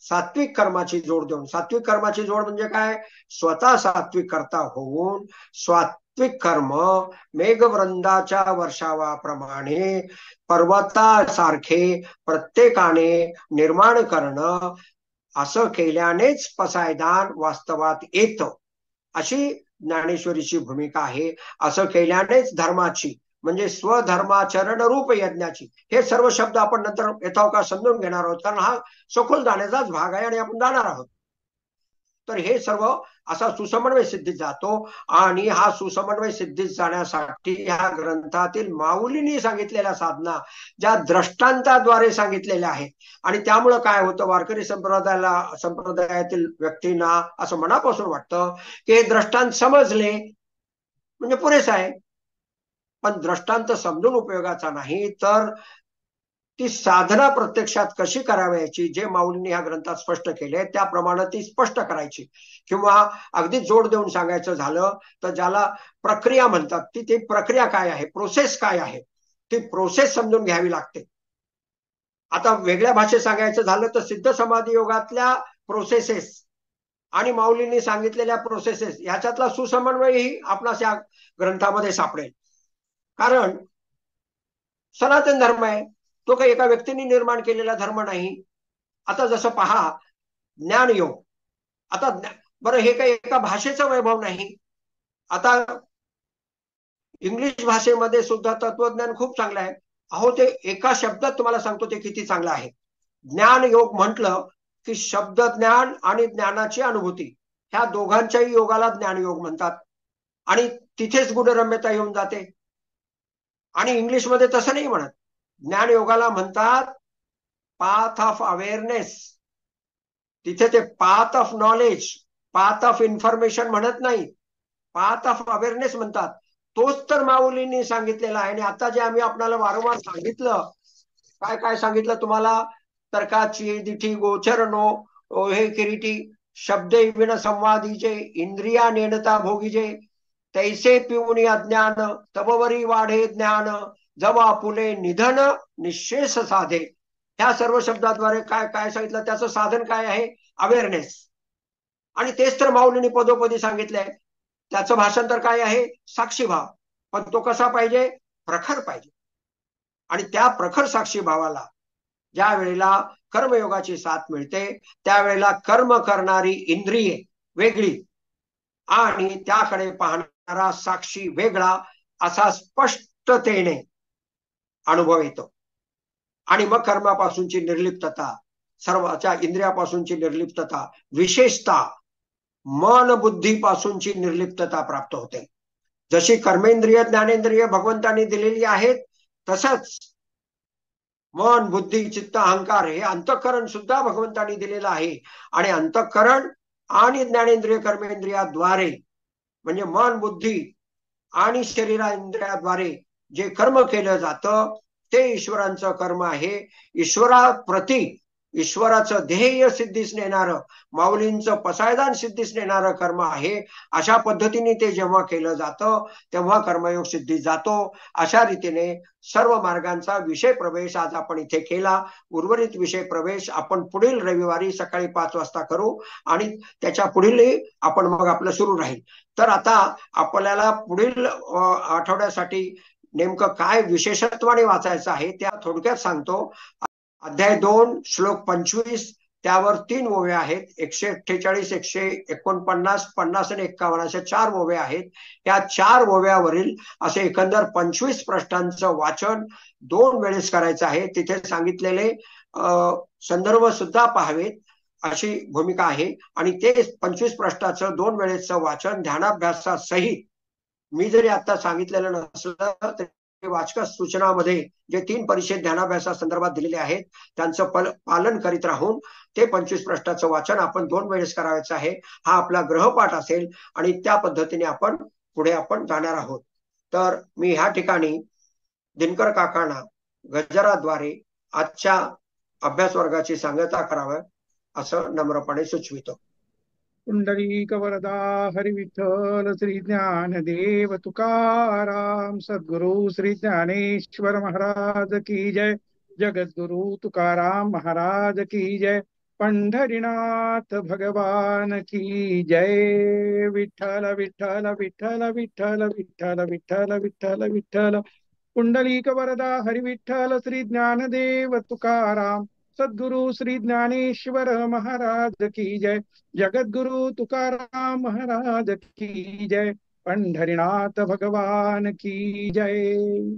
सात्विक कर्माची जोड देऊन, सात्विक कर्माची जोड म्हणजे काय, स्वतः सात्विक कर्ता होऊन सात्विक कर्म मेघवृंदाच्या वर्षावाप्रमाणे पर्वतासारखे प्रत्येकाने निर्माण करणं, असं केल्यानेच पसायदान वास्तवात येतं अशी ज्ञानेश्वरीची भूमिका आहे. असं केल्यानेच धर्माची म्हणजे स्वधर्माचरण रूप यज्ञाची, हे सर्व शब्द आपण नंतर यथावकाश समजून घेणार आहोत कारण हा सखोल जाण्याचाच भाग आहे आणि आपण जाणार आहोत. तर हे सर्व असा सुसमन्वय सिद्धीत जातो आणि हा सुसमन्वय सिद्धीत जाण्यासाठी ह्या ग्रंथातील माऊलींनी सांगितलेल्या साधना ज्या दृष्टांताद्वारे सांगितलेल्या आहेत आणि त्यामुळं काय होतं, वारकरी संप्रदायातील व्यक्तींना असं मनापासून वाटतं की हे दृष्टांत समजले म्हणजे पुरेसं आहे. पण दृष्टांत समजून उपयोगाचा नाही तर ती साधना प्रत्यक्षात कशी करावयाची, जे माऊलींनी ह्या ग्रंथात स्पष्ट केले त्याप्रमाणे ती स्पष्ट करायची. किंवा अगदी जोड देऊन सांगायचं झालं तर ज्याला प्रक्रिया म्हणतात, ती प्रक्रिया काय आहे, प्रोसेस काय आहे, ती प्रोसेस समजून घ्यावी लागते. आता वेगळ्या भाषेत सांगायचं झालं तर सिद्ध समाधी योगातल्या प्रोसेसेस आणि माऊलींनी सांगितलेल्या प्रोसेसेस याच्यातला सुसमन्वयही आपणास या ग्रंथामध्ये सापडेल. कारण सनातन धर्म आहे, तो काही एका व्यक्तीने निर्माण केलेला धर्म नाही. आता जसं पहा ज्ञानयोग, आता बरं हे काही एका भाषेचं वैभव नाही. आता इंग्लिश भाषेमध्ये सुद्धा तत्वज्ञान खूप चांगलं आहे. अहो ते एका शब्दात तुम्हाला सांगतो ते किती चांगलं आहे. ज्ञानयोग म्हटलं की शब्द ज्ञान आणि ज्ञानाची अनुभूती ह्या दोघांच्याही योगाला ज्ञानयोग म्हणतात आणि तिथेच गुणरम्यता येऊन जाते. आणि इंग्लिशमध्ये तसं नाही म्हणत, ज्ञान योगाला म्हणतात पाथ ऑफ अवेअरनेस. तिथे ते path of knowledge, path of information म्हणत नाही, पाथ ऑफ अवेअरनेस म्हणतात. तोच तर माऊलींनी सांगितलेला आहे. आणि आता जे आम्ही आपल्याला वारंवार सांगितलं, काय काय सांगितलं तुम्हाला, तर्काची दिठी गोचरनो हे किरीटी शब्द विन संवादीचे इंद्रिया नेणता भोगीजे तैसे पिऊनी अज्ञान तबवरी वाढे ज्ञान जवा पुले निधन निशेष साधे. ह्या सर्व शब्दाद्वारे काय काय सांगितलं, त्याचं साधन काय आहे, अवेअरनेस. आणि तेच तर माऊलींनी पदोपदी सांगितलंय. त्याचं भाषांतर काय आहे, साक्षीभाव. पण तो कसा पाहिजे, प्रखर पाहिजे. आणि त्या प्रखर साक्षी भावाला ज्या वेळेला कर्मयोगाची साथ मिळते त्यावेळेला कर्म करणारी इंद्रिये वेगळी आणि त्याकडे पाहणारा साक्षी वेगळा असा स्पष्टतेने अनुभव येतो. आणि मग कर्मापासूनची निर्लिप्तता, सर्वाच्या इंद्रियापासूनची निर्लिप्तता, विशेषतः मन बुद्धीपासूनची निर्लिप्तता प्राप्त होते. जशी कर्मेंद्रिय ज्ञानेंद्रिय भगवंतांनी दिलेली आहेत तसंच मन बुद्धी चित्त अहंकार हे अंतःकरण सुद्धा भगवंतांनी दिलेलं आहे. आणि अंतःकरण आणि ज्ञानेंद्रिय कर्मेंद्रियाद्वारे म्हणजे मन बुद्धी आणि शरीरेंद्रियाद्वारे जे कर्म केलं जातं ते ईश्वरांचं कर्म आहे. ईश्वराप्रती ईश्वराचं ध्येय सिद्धीस नेणारं, माऊलींचं पसायदान सिद्धीस नेणारं कर्म आहे. अशा पद्धतीने ते जेव्हा केलं जातं तेव्हा कर्मयोग सिद्धीस जातो. अशा रीतीने सर्व मार्गांचा विषय प्रवेश आज आपण इथे केला. उर्वरित विषय प्रवेश आपण पुढील रविवारी सकाळी 5 वाजता करू आणि त्याच्या पुढील आपण मग आपलं सुरू राहील. तर आता आपल्याला पुढील आठवड्यासाठी नेमकं काय विशेषत्वाने वाचायचं आहे त्या थोडक्यात सांगतो. अध्याय 2 श्लोक 25 त्यावर 3 ओव्या आहेत. 148, 149, 50 आणि 51 अशा 4 ओव्या आहेत. या 4 ओव्यावरील असे एकंदर 25 प्रश्नांचं वाचन 2 वेळेस करायचं आहे. तिथे सांगितलेले संदर्भ सुद्धा पाहावेत अशी भूमिका आहे. आणि ते 25 प्रश्नाचं 2 वेळेचं वाचन ध्यानाभ्यासासहित मी जरी आता सांगितलेलं नसलं तरी वाचक सूचनामध्ये जे 3 परिच्छेद ध्यानाभ्यासा संदर्भात दिलेले आहेत त्यांचं पालन करीत राहून ते 25 प्रश्नाचं वाचन आपण 2 वेळेस करायचं आहे. हा आपला ग्रहपाठ असेल आणि त्या पद्धतीने आपण पुढे आपण जाणार आहोत. तर मी ह्या ठिकाणी दिनकर काकांना गजराद्वारे आजच्या अभ्यास वर्गाची सांगता करावं असं नम्रपणे सुचवितो. पुंडलिक वरदा हरि विठ्ठल श्री ज्ञानदेव तुकाराम सद्गुरु श्री ज्ञानेश्वर महाराज की जय. जगद्गुरु तुकाराम महाराज की जय. पंढरीनाथ भगवान की जय. विठ्ठल विठ्ठल विठ्ठल विठ्ठल विठ्ठल विठ्ठल विठ्ठल विठ्ठल. पुंडलिक वरदा हरि विठ्ठल श्री ज्ञानदेव तुकाराम सद्गुरु श्री ज्ञानेश्वर महाराज की जय. जगद्गुरु तुकाराम महाराज की जय. पंढरीनाथ भगवान की जय.